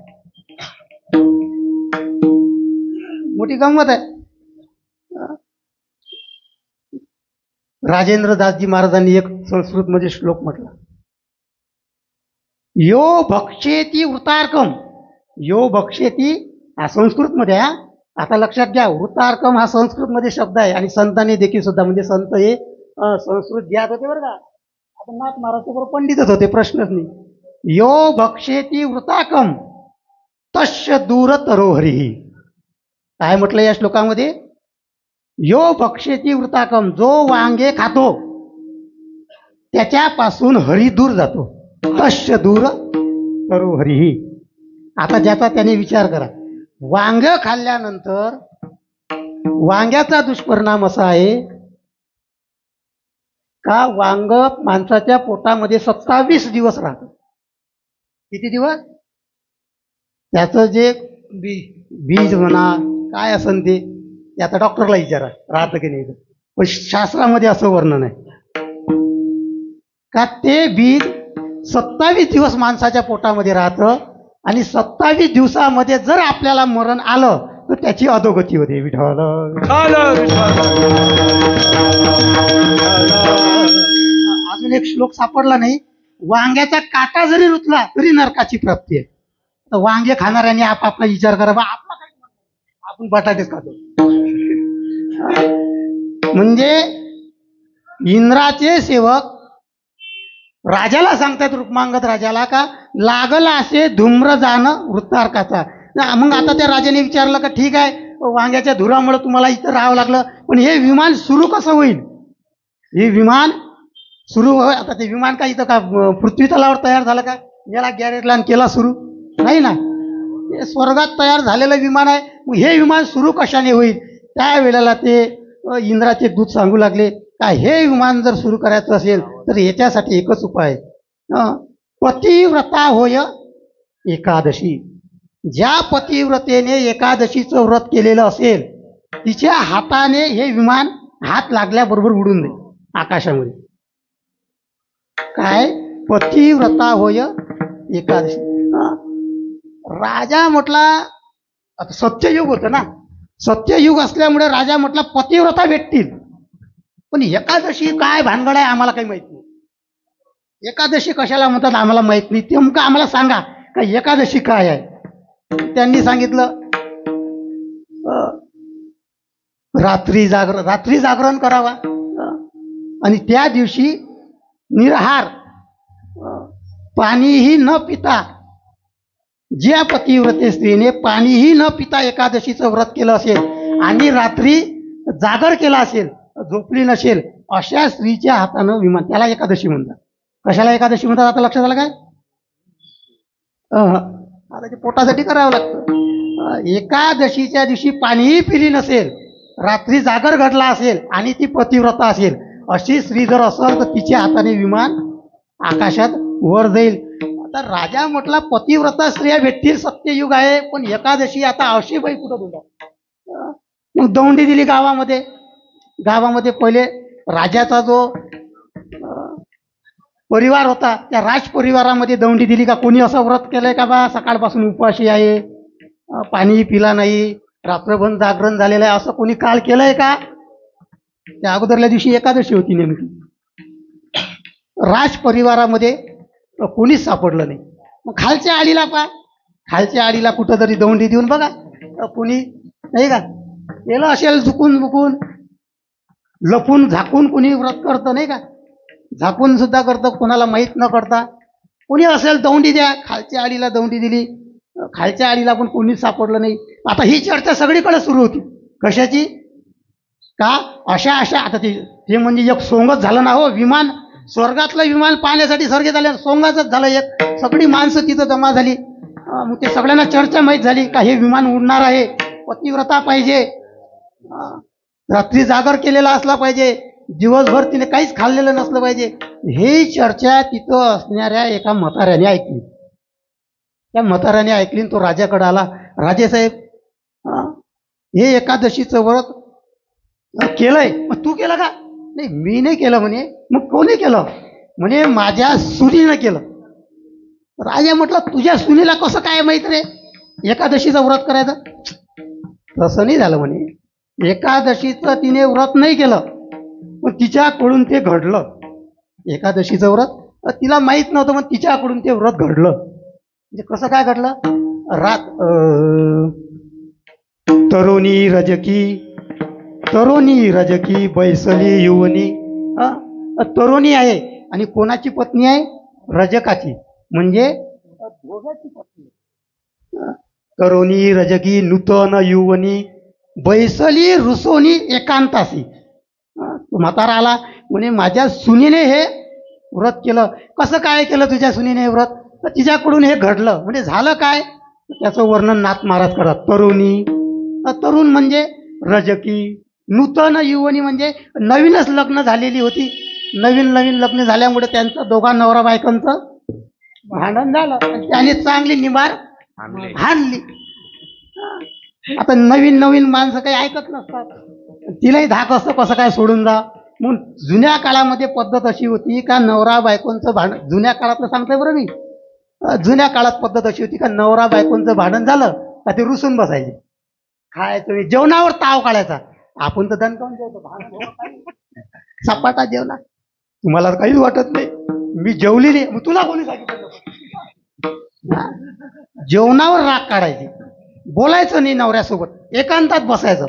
मोठी गंमत आहे. राजेंद्रदासजी महाराजांनी एक संस्कृतमध्ये श्लोक म्हटला, यो भक्षेती वृतार्कम. यो भक्षेती हा संस्कृतमध्ये आहे. आता लक्षात घ्या, वृतार्कम हा संस्कृतमध्ये शब्द आहे आणि संतांनी देखील सुद्धा, म्हणजे संत हे संस्कृत ज्ञात होते बरं का. आपण नाथ महाराज बरोबर पंडितच होते, प्रश्नच नाही. यो भक्षेती वृतार्कम तस्य दूर तरोहरी. काय म्हटलं या श्लोकामध्ये, यो भक्षेती वृताकम, जो वांगे खातो त्याच्यापासून हरी दूर जातो. तस्य दूर तरो हरी. आता ज्याचा त्याने विचार करा, वांग खाल्ल्यानंतर वांग्याचा दुष्परिणाम असा आहे का वांग माणसाच्या पोटामध्ये 27 दिवस राहतं. किती दिवस, त्याचं जे बीज म्हणा काय असन ते आता डॉक्टरला विचारा राहतं की नाही, पण शास्त्रामध्ये असं वर्णन आहे का ते बीज 27 दिवस माणसाच्या पोटामध्ये राहतं आणि 27 दिवसामध्ये जर आपल्याला मरण आलं तर त्याची अधोगती होते. विठ्ठल अजून एक श्लोक सापडला नाही. वांग्याचा काटा जरी रुतला तरी नरकाची प्राप्ती आहे. तर वांगे खाणाऱ्यांनी आपापला विचार करा, बा आपला काय, आपण बटाटेच खातो. म्हणजे इंद्राचे सेवक राजाला सांगतात, रुक्मांगद राजाला, का लागला असे धूम्र जाणं वृत्तार्काचा. मग आता त्या राजाने विचारलं का ठीक आहे, वांग्याच्या धुरामुळे तुम्हाला इथं राहावं लागलं, पण हे विमान सुरू कसं होईल? हे विमान सुरू आता ते विमान का इथं का पृथ्वी तलावर तयार झालं का? याला गॅरेजला आणि केला सुरू नाही ना, हे स्वर्गात तयार झालेलं विमान आहे. मग हे विमान सुरू कशाने होईल? त्यावेळेला ते इंद्राचे दूत सांगू लागले का हे विमान जर सुरू करायचं असेल तर याच्यासाठी एकच उपाय, पतिव्रता होय एकादशी. ज्या पतिव्रतेने एकादशीचं व्रत केलेलं असेल तिच्या हाताने हे विमान हात लागल्याबरोबर उडून जाईल आकाशामध्ये. काय पतिव्रता होय एकादशी. राजा म्हटला, आता सत्ययुग होतं ना, सत्ययुग असल्यामुळे राजा म्हटला पतिव्रता भेटतील, पण एकादशी काय भानगड आहे आम्हाला काही माहित नाही. एकादशी कशाला म्हणतात आम्हाला माहित नाही, नेमकं आम्हाला सांगा का एकादशी काय आहे. त्यांनी सांगितलं रात्री जागरण करावा आणि त्या दिवशी निराहार पाणीही न पिता, ज्या पतिव्रते स्त्रीने पाणीही न पिता एकादशीचं व्रत केलं असेल आणि रात्री जागर केला असेल, झोपली नसेल, अशा स्त्रीच्या हातानं विमान, त्याला एकादशी म्हणतात. कशाला एकादशी म्हणतात आता लक्षात आलं काय? आता ते पोटासाठी करावं लागतं. एकादशीच्या दिवशी पाणीही पिली नसेल, रात्री जागर घडला असेल आणि ती पतिव्रता असेल, अशी स्त्री जर असेल तर तिच्या हाताने विमान आकाशात वर जाईल. आता राजा म्हटला पतिव्रता स्त्रिया भेटतील, सत्ययुग आहे, पण एकादशी आता आवश्यक कुठं बोला. मग दौंडी दिली गावामध्ये. गावामध्ये पहिले राजाचा जो परिवार होता त्या राज परिवारामध्ये दौंडी दिली का कोणी असं व्रत केलंय का बा सकाळपासून उपाशी आहे, पाणी पिला नाही, रात्रभर जागरण झालेलं आहे, असं कोणी काल केलंय का? त्या अगोदरल्या दिवशी एकादशी होती नेमकी. राज परिवारामध्ये कोणीच सापडलं नाही. मग खालच्या आडीला खालच्या आडीला कुठं तरी दौंडी देऊन बघा, कोणी नाही का केलं असेल, झुकून बुकून लपून झाकून कोणी व्रत करतं नाही का, झाकून सुद्धा करतं, कोणाला माहीत न करता. कोणी असेल दौंडी द्या. खालच्या आडीला दौंडी दिली, खालच्या आडीला पण कोणीच सापडलं नाही. आता ही चर्चा सगळीकडे सुरू होती. कशाची? का अशा आता ते म्हणजे एक सोंगच झालं ना हो. विमान, स्वर्गातलं विमान पाहण्यासाठी सर्गे झाले, सोंगाचंच झालं एक. सगळी माणसं तिथं जमा झाली. मग ते सगळ्यांना चर्चा माहीत झाली का हे विमान उडणार आहे, पतिव्रता पाहिजे, रात्री जागर केलेला असला पाहिजे, दिवसभर तिने काहीच खाल्लेलं नसलं पाहिजे. ही चर्चा तिथं असणाऱ्या एका म्हाताऱ्याने ऐकली. त्या म्हाताऱ्याने ऐकली, तो राजाकडे आला. राजेसाहेब, हे एकादशीचं व्रत केलंय, मग तू केलं का? नाही, मी नाही केलं म्हणे. मग कोणी केलं? म्हणे माझ्या सुनीनं केलं. राजा म्हटलं तुझ्या सुनीला कसं काय माहित रे एकादशीचं व्रत करायचं? तसं नाही झालं म्हणे. एकादशीचं तिने व्रत नाही केलं, पण तिच्याकडून ते घडलं. एकादशीचं व्रत तिला माहीत नव्हतं, पण तिच्याकडून ते व्रत घडलं. म्हणजे कसं काय घडलं? तरुणी रजकी बैसली युवनी. तरुणी आहे आणि कोणाची पत्नी आहे? रजकाची, म्हणजे दोघांची पत्नी. तरुणी रजकी नूतन युवनी बैसली रुसोनी एकांतासी. म्हातारा आला म्हणे माझ्या सुनीने हे व्रत केलं. कसं काय केलं तुझ्या सुनीने हे व्रत? तर तिच्याकडून हे घडलं. म्हणजे झालं काय? त्याचं वर्णन नाथ महाराज करतात. तरुण म्हणजे रजकी, नूतन युवनी म्हणजे नवीनच लग्न झालेली होती. नवीन लग्न झाल्यामुळे त्यांचं दोघा नवरा बायकांचं भांडण झालं, त्याने चांगली निभार हाणली. आता नवीन माणसं काही ऐकत नसतात. तिलाही धाक असतं कसं काय सोडून जा. म्हणून जुन्या काळामध्ये पद्धत अशी होती का नवरा बायकोंचं भांडण, जुन्या काळातलं सांगतोय बरं मी, जुन्या काळात पद्धत अशी होती का नवरा बायकोंचं भांडण झालं का ते रुसून बसायचे, खायचं जेवणावर ताव काढायचा. आपण तर दणकावून जेवतो, सपाटा जेवला, तुम्हाला काहीच वाटत नाही, मी जेवली नाही, मग तुला कोणी सांगितलं? जेवणावर राग काढायचे, बोलायचं नाही नवऱ्यासोबत, एकांतात बसायचं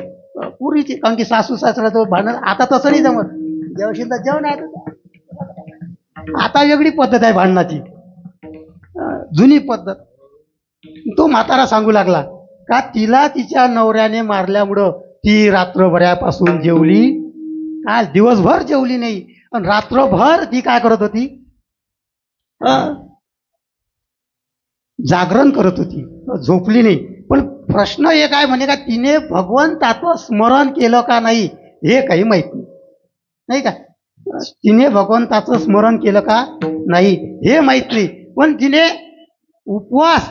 पूर्वीची, कारण की सासू सासऱ्याचं भांडण. आता तसं नाही जमत, जेवशील तर जेवण आहे, आता वेगळी पद्धत आहे भांडणाची, जुनी पद्धत. तो म्हातारा सांगू लागला का तिला तिच्या नवऱ्याने मारल्यामुळं ती रात्रभरापासून जेवली, काल दिवसभर जेवली नाही, आणि रात्रभर ती काय करत होती, जागरण करत होती, झोपली नाही. पण प्रश्न एक आहे म्हणे का तिने भगवंताचं स्मरण केलं का नाही हे काही माहित नाही का, तिने भगवंताचं स्मरण केलं का नाही हे माहित नाही, पण तिने उपवास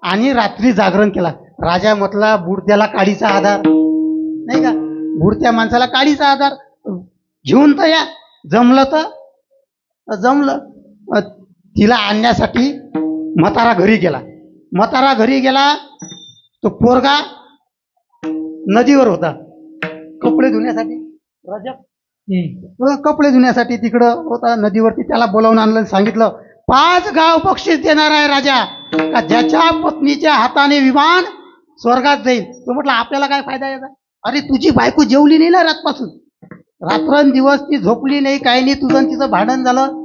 आणि रात्री जागरण केला. राजा म्हटला बुडत्याला काडीचा आधार नाही का, बुडत्या माणसाला काडीचा आधार, घेऊन तर या, जमलं तर जमलं. तिला आणण्यासाठी म्हातारा घरी गेला. म्हातारा घरी गेला, तो पोरगा नदीवर होता कपडे धुण्यासाठी, रजक कपडे धुण्यासाठी तिकडं होता नदीवरती. त्याला बोलावून आणलं, सांगितलं 5 गाव बक्षीस देणार आहे राजा, का ज्याच्या पत्नीच्या हाताने विमान स्वर्गात जाईल. तो म्हटलं आपल्याला काय फायदा याचा, अरे तुझी बायको जेवली नाही ना रातपासून, रात्रंदिवस ती झोपली नाही, काही नाही, तुझं तिचं भांडण झालं,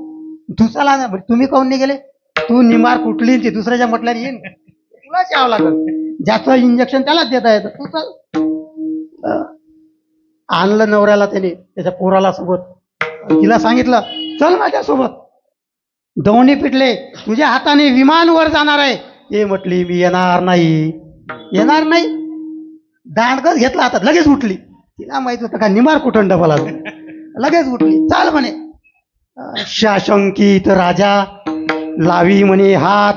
दुसऱ्याला ना तुम्ही काहून नाही गेले, तू निमार कुठली ती दुसऱ्याच्या म्हटल्याने येईन, तुलाच यावं लागल, ज्याचं इंजेक्शन त्यालाच देता येतं. तुझं आणलं नवऱ्याला त्याने, त्याच्या पोराला सोबत, तिला सांगितलं चल माझ्यासोबत. दोन्ही पिटले, तुझ्या हाताने विमान वर जाणार आहे. ते म्हटली मी येणार नाही, येणार नाही. दांडकच घेतला हातात, लगेच उठली. तिला माहित होतं का निमार कुठं डबल आलं, लगेच उठली. चाल म्हणे. शाशंकित राजा लावी म्हणे हात.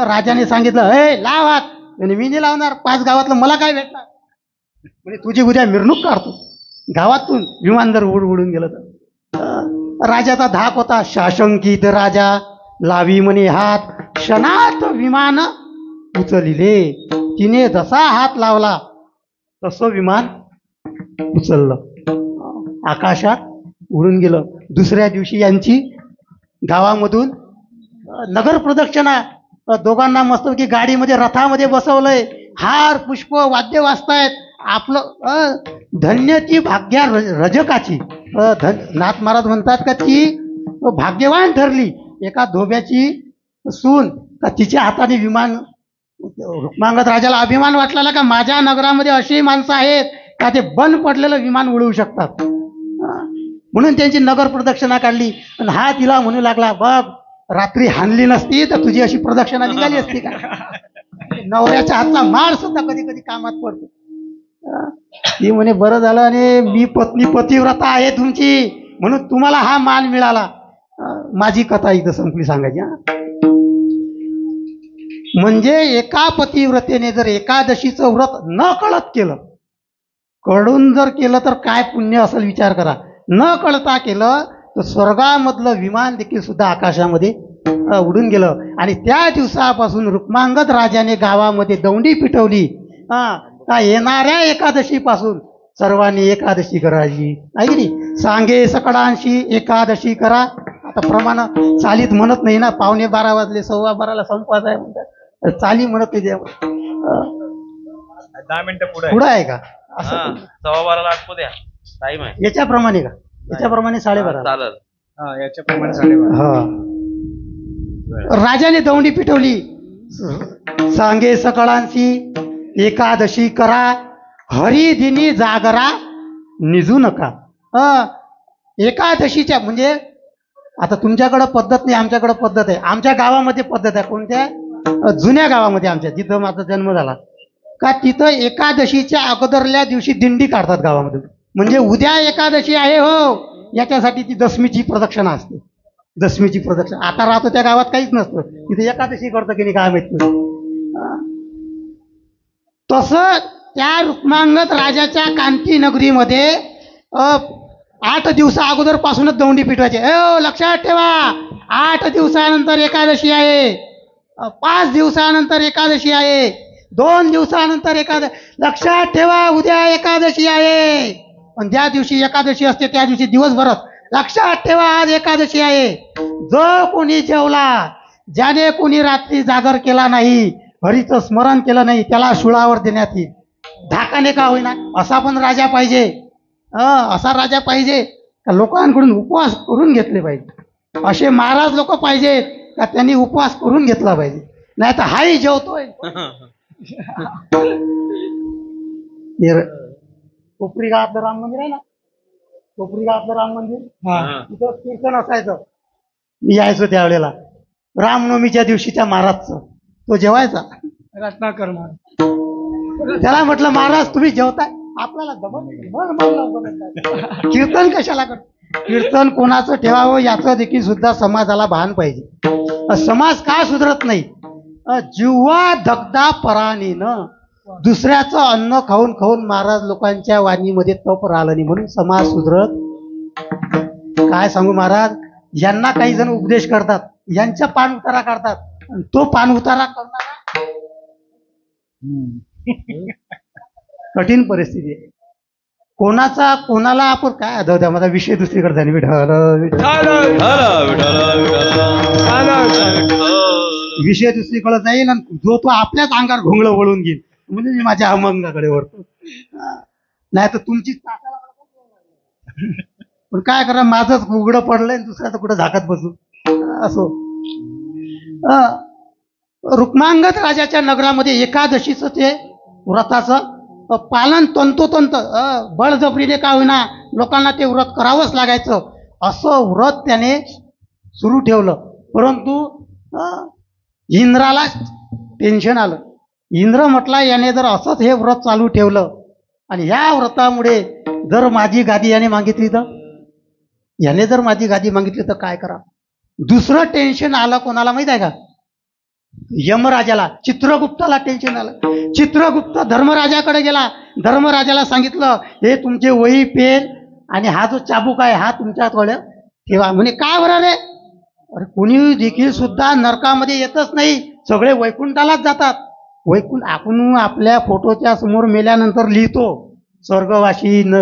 राजाने सांगितलं हे लाव हात. म्हणे मी नाही लावणार, 5 गावातलं मला काय भेटणार, म्हणजे तुझी उद्या मिरवणूक काढतो गावातून, विमान जर उडून गेलं तर. राजाचा धाक होता. शाशंकित राजा लावी म्हणे हात, क्षणात विमान उचलिले. तिने जसा हात लावला तसं विमान उचललं, आकाशात उडून गेलं. दुसऱ्या दिवशी यांची गावामधून नगर प्रदक्षिणा, दोघांना मस्त की गाडीमध्ये रथामध्ये बसवलंय, हार पुष्प वाद्य वाजतायत. आपलं धन्य ती भाग्या रजकाची. नाथ महाराज म्हणतात का ती भाग्यवान ठरली, एका धोब्याची सून, का तिच्या हाताने विमान. रुक्मांगद राजाला अभिमान वाटला का माझ्या नगरामध्ये अशी माणसं आहेत का ते बंद पडलेलं विमान उडवू शकतात. म्हणून त्यांची नगर प्रदक्षिणा काढली. आणि हा तिला म्हणू लागला बघ रात्री हाणली नसती तर तुझी अशी प्रदक्षिणा निघाली असती का. नवऱ्याच्या हातचा मार सुद्धा कधी कधी कामात पडतो. ती म्हणे बरं झालं, आणि मी पत्नी पतिव्रता आहे तुमची, म्हणून तुम्हाला हा मान मिळाला. माझी कथा इथं संपली सांगायची. म्हणजे एका पतिव्रतेने जर एकादशीचं व्रत न कळत केलं, कळून जर केलं तर काय पुण्य असेल विचार करा. न कळता केलं तर स्वर्गामधलं विमान देखील सुद्धा आकाशामध्ये उडून गेलं. आणि त्या दिवसापासून रुक्मांगद राजाने गावामध्ये दौंडी पिटवली का येणाऱ्या एकादशीपासून सर्वांनी एकादशी करायची. आहे की नाही, सांगे सकडांशी एकादशी करा. आता प्रमाण चालीत म्हणत नाही ना, 11:15 वाजले, 12:15 संपवायचं आहे म्हणतात, चाली म्हणत नाही. 10 मिनिटं पुढं आहे का असं 12:15 आटपू द्या, टाइम आहे याच्याप्रमाणे का, याच्याप्रमाणे 12:30 चालेल. याच्याप्रमाणे 12:30. हा. राजाने दौंडी पिटवली. सांगे सकळांशी एकादशी करा, हरिदिनी जागरा निजू नका. एकादशीच्या म्हणजे आता तुमच्याकडं पद्धत नाही, आमच्याकडं पद्धत आहे. आमच्या गावामध्ये पद्धत आहे. कोणत्या? जुन्या गावामध्ये आमच्या, जिथं माझा जन्म झाला का, तिथं एकादशीच्या अगोदरल्या दिवशी दिंडी काढतात गावामध्ये. म्हणजे उद्या एकादशी आहे हो, याच्यासाठी ती दशमीची प्रदक्षिणा असते. दशमीची प्रदक्षिणा. आता राहतो त्या गावात काहीच नसतं, तिथे एकादशी करतं की नाही काय माहित नाही. तसं त्या रुक्मांगद राजाच्या कांती नगरीमध्ये 8 दिवसा अगोदर पासूनच दौंडी पिटवायचे. लक्षात ठेवा, 8 दिवसानंतर एकादशी आहे, 5 दिवसानंतर एकादशी आहे, 2 दिवसानंतर एकादशी. लक्षात ठेवा, उद्या एकादशी आहे. पण ज्या दिवशी एकादशी असते त्या दिवशी दिवसभरात लक्षात ठेवा आज एकादशी आहे. जो कोणी जेवला, ज्याने कोणी रात्री जागर केला नाही, हरीचं स्मरण केलं नाही, त्याला शुळावर देण्यात येईल. धाकाने का होईना, असा पण राजा पाहिजे. असा राजा पाहिजे का लोकांकडून उपवास करून घेतले पाहिजे. असे महाराज लोक पाहिजेत का त्यांनी उपवास करून घेतला पाहिजे. नाही तर हाही जेवतोय. कोपरी गावातलं राम मंदिर आहे ना, कोपरी गावातलं राम मंदिर, तिथं कीर्तन असायचं. मी यायचो त्यावेळेला रामनवमीच्या दिवशी त्या महाराजचं. तो जेवायचा, रत्नाकर महाराज. त्याला म्हटलं महाराज तुम्ही जेवताय, आपल्याला कीर्तन कशाला कर. कीर्तन कोणाचं ठेवावं याचं देखील सुद्धा समाजाला भान पाहिजे. समाज का सुधरत नाही, जिव्हा दगदा परानीनं. दुसऱ्याचं अन्न खाऊन खाऊन महाराज लोकांच्या वाणीमध्ये तप राहिलं नाही, म्हणून समाज सुधरत. काय सांगू महाराज, यांना काही जण उपदेश करतात, यांच्या पान उतारा करतात, तो पान उतारा करणारा कठीण परिस्थिती आहे. कोणाचा कोणाला आपण काय द्या, माझा विषय दुसरीकडे झाली. विषय दुसरीकडे जाईल आणि जो तो आपल्याच अंगावर घोंगळं वळून घेईल, म्हणजे मी माझ्या अमंगाकडे वळतो. नाही तर तुमची पण काय करा, माझंच उघडं पडलंय, दुसऱ्याचं कुठं झाकत बसू. असो, रुक्मांगद राजाच्या नगरामध्ये एकादशीचं ते व्रताचं पालन तंतोतंत बळजबरीने का होईना लोकांना ते व्रत करावंच लागायचं. असं व्रत त्याने सुरू ठेवलं. परंतु इंद्राला टेन्शन आलं. इंद्र म्हटला, याने जर असंच हे व्रत चालू ठेवलं आणि ह्या व्रतामुळे जर माझी गादी याने मागितली तर, याने जर माझी गादी मागितली तर काय करा. दुसरं टेन्शन आलं कोणाला माहित आहे का, यमराजाला. चित्रगुप्ताला टेन्शन आलं. चित्रगुप्त धर्मराजाकडे गेला. धर्मराजाला सांगितलं, हे तुमचे वही पेन आणि हा जो चाबूक आहे हा तुमच्याकडे ठेवा. म्हणे काय बरं रे, अरे कोणी देखील सुद्धा नरकामध्ये येतच नाही, सगळे वैकुंठालाच जातात. आपण आपल्या फोटोच्या समोर मेल्यानंतर लिहितो स्वर्गवासी न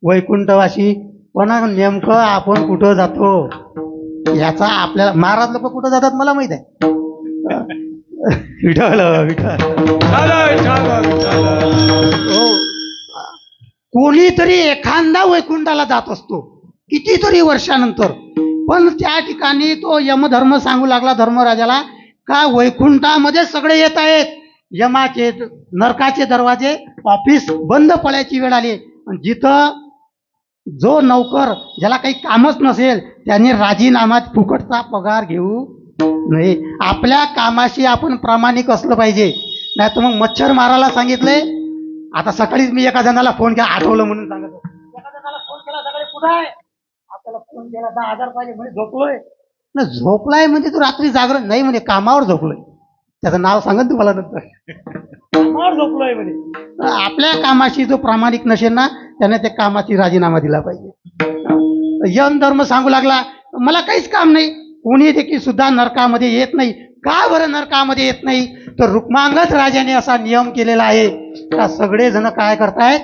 वैकुंठवासी, पण नेमकं आपण कुठं जातो याचा आपल्याला, महाराज लोक कुठं जातात मला माहित आहे. विठ्ठल कोणीतरी एखादा वैकुंठाला जात असतो कितीतरी वर्षानंतर, पण त्या ठिकाणी तो यमधर्म सांगू लागला धर्मराजाला का वैकुंठामध्ये सगळे येत आहेत, यमाचे नरकाचे दरवाजे ऑफिस बंद पडायची वेळ आली. जिथं जो नौकर ज्याला काही कामच नसेल त्याने राजीनामात फुकटचा पगार घेऊ नाही. आपल्या कामाशी आपण प्रामाणिक असलं पाहिजे. नाही तर मग मच्छर मारायला सांगितले. आता सकाळीच मी एका जणाला फोन केला, आठवलं म्हणून सांगत, एका जणाला फोन केला सकाळी, कुठं आहे, आपल्याला फोन केला 10,000 पाहिजे म्हणजे झोपलोय. झोपलाय म्हणजे तू रात्री जागरण नाही, म्हणजे कामावर झोपलोय. त्याचं नाव सांगत तुम्हाला नंतर. कामावर झोपलोय म्हणजे आपल्या कामाशी जो प्रामाणिक नसेल ना त्याने त्या कामाची राजीनामा दिला पाहिजे. यम धर्म सांगू लागला, मला काहीच काम नाही, कोणी देखील सुद्धा नरकामध्ये येत नाही. का बरं नरकामध्ये येत नाही, तर रुक्मांगद राजाने असा नियम केलेला आहे का सगळेजण काय करतायत,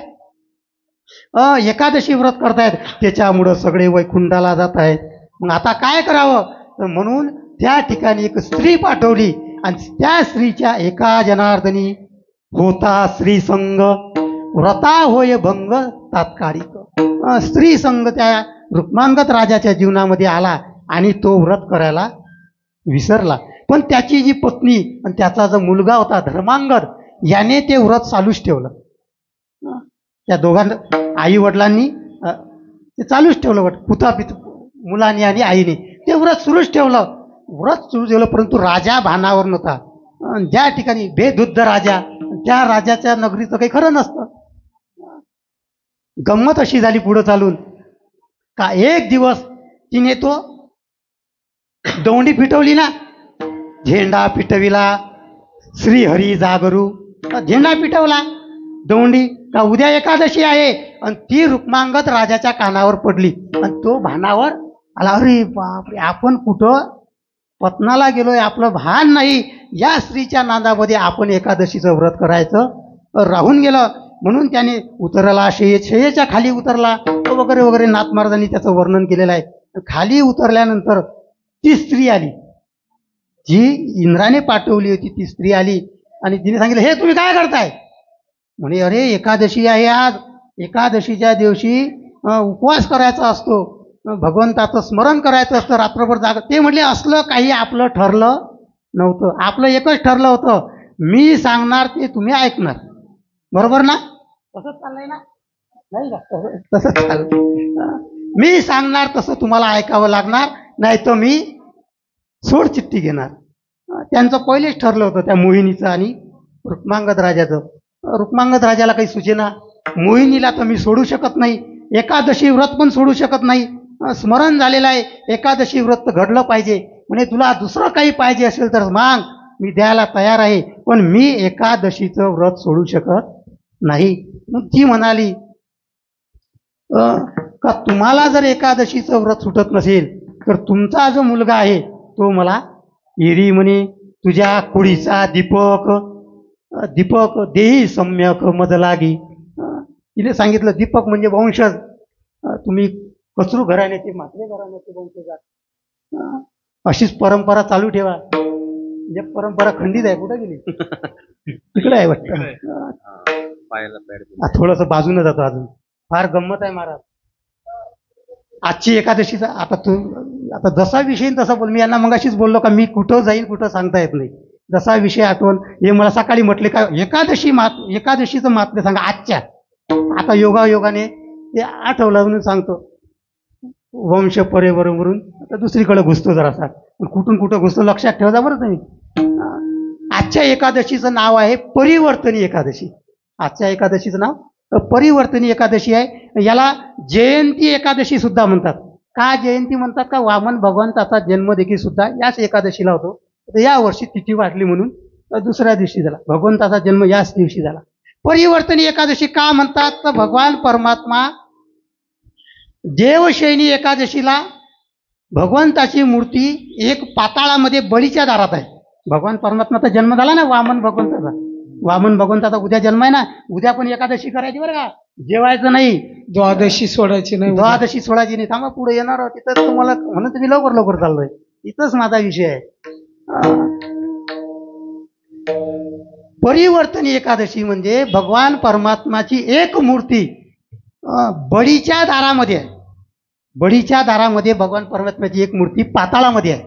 एकादशी व्रत करतायत, त्याच्यामुळं सगळे वैकुंठाला जात आहेत. मग आता काय करावं, तर म्हणून त्या ठिकाणी एक स्त्री पाठवली आणि त्या स्त्रीच्या एका जनार्दनी होता स्त्री संग, व्रता होय भंग तात्कालिक. स्त्री संग त्या रुक्मांगद राजाच्या जीवनामध्ये आला आणि तो व्रत करायला विसरला. पण त्याची जी पत्नी आणि त्याचा जो मुलगा होता धर्मांगद, याने ते व्रत चालूच ठेवलं. त्या दोघांना आई वडिलांनी ते चालूच ठेवलं. मुलांनी आणि आईने ते व्रत सुरूच ठेवलं. व्रत सुरू ठेवलं, परंतु राजा भानावर नव्हता. ज्या ठिकाणी बेधुद्ध राजा, त्या राजाच्या नगरीचं काही खरं नसतं. गंमत अशी झाली पुढं चालून का एक दिवस तिने तो दौंडी पिटवली ना, झेंडा पिटविला, श्रीहरी जागरू, झेंडा पिटवला. दौंडी का उद्या एकादशी आहे, आणि ती रुक्मांगद राजाच्या कानावर पडली आणि तो भानावर आला. अरे बापरे, आपण कुठं पत्नाला गेलोय, आपलं भान नाही. या स्त्रीच्या नादामध्ये आपण एकादशीचं व्रत करायचं राहून गेलं. म्हणून त्याने उतरला, शय्येच्या खाली उतरला वगैरे वगैरे. नाथ महाराजांनी त्याचं वर्णन केलेलं आहे. खाली उतरल्यानंतर ती स्त्री आली, जी इंद्राने पाठवली होती. ती स्त्री आली आणि तिने सांगितलं, हे तुम्ही काय करताय? म्हणे, अरे एकादशी आहे आज, एकादशीच्या दिवशी उपवास करायचा असतो, भगवंताचं स्मरण करायचं असतं, रात्रभर जाग. ते म्हटले, असलं काही आपलं ठरलं नव्हतं, आपलं एकच ठरलं होतं, मी सांगणार ते तुम्ही ऐकणार. बरोबर ना? तसंच चाललंय ना? नाही का? तसंच चाललं. मी सांगणार तसं तुम्हाला ऐकावं लागणार, नाही तर मी सोडचिठ्ठी घेणार. त्यांचं पहिलेच ठरलं होतं, त्या मोहिनीचं आणि रुक्मांगद राजाचं. रुक्मांगद राजाला काही सुचेना, मोहिनीला तर मी सोडू शकत नाही, एकादशी व्रत पण सोडू शकत नाही, स्मरण झालेलं आहे, एकादशी व्रत घडलं पाहिजे. म्हणे, तुला दुसरं काही पाहिजे असेल तर माग, मी द्यायला तयार आहे, पण मी एकादशीचं व्रत सोडू शकत नाही. मग ती म्हणाली, का तुम्हाला जर एकादशीचं व्रत सुटत नसेल तर तुमचा जो मुलगा आहे तो मला येरी म्हणे, तुझ्या कुडीचा दीपक दीपक देही सम्यक मज लागी. तिने सांगितलं, दीपक म्हणजे वंशज, तुम्ही कचरू घराण्याचे, म्हात्रे घराण्याचे वंशज आहात, अशीच परंपरा चालू ठेवा. म्हणजे परंपरा खंडित आहे, कुठं गेली? तिकडे आहे वाटतं. थोडंसं बाजूने जातो अजून. फार गंमत आहे महाराज आजची एकादशीचा. आता जसा विषय तसा बोल. मी यांना मगाशीच बोललो का मी कुठं जाईल कुठं सांगता येत नाही. जसा विषय आठवण, हे मला सकाळी म्हटले का एकादशीचं महात्म्य सांगा आजच्या. आता योगाने ते आठवलं म्हणून सांगतो. वंश परेवरून आता दुसरीकडे घुसतो जरासा, कुठून कुठं घुसतो लक्षात ठेवा बरं तुम्ही. आजच्या एकादशीचं नाव आहे परिवर्तनी एकादशी. आजच्या एकादशीचं नाव परिवर्तनी एकादशी आहे. याला जयंती एकादशी सुद्धा म्हणतात. का जयंती म्हणतात? का वामन भगवंताचा जन्म देखील सुद्धा याच एकादशीला होतो. या वर्षी तिथी वाढली म्हणून दुसऱ्या दिवशी झाला. भगवंताचा जन्म याच दिवशी झाला. परिवर्तनी एकादशी का म्हणतात? तर भगवान परमात्मा देवशयनी एकादशीला भगवंताची मूर्ती एक पाताळामध्ये बळीच्या दारात आहे. भगवान परमात्माचा जन्म झाला ना, वामन भगवंताचा उद्या जन्म आहे ना. उद्या पण एकादशी करायची बरं का, जेवायचं नाही, द्वादशी सोडायची नाही. द्वादशी सोडायची नाही. थांबा, पुढे येणार आहोत तिथं तुम्हाला, म्हणून तुम्ही लवकर चाललोय. इथंच माझा विषय आहे. परिवर्तनी एकादशी म्हणजे भगवान परमात्माची एक मूर्ती बळीच्या दारामध्ये आहे. बळीच्या दारामध्ये भगवान परमात्म्याची एक मूर्ती पाताळामध्ये आहे.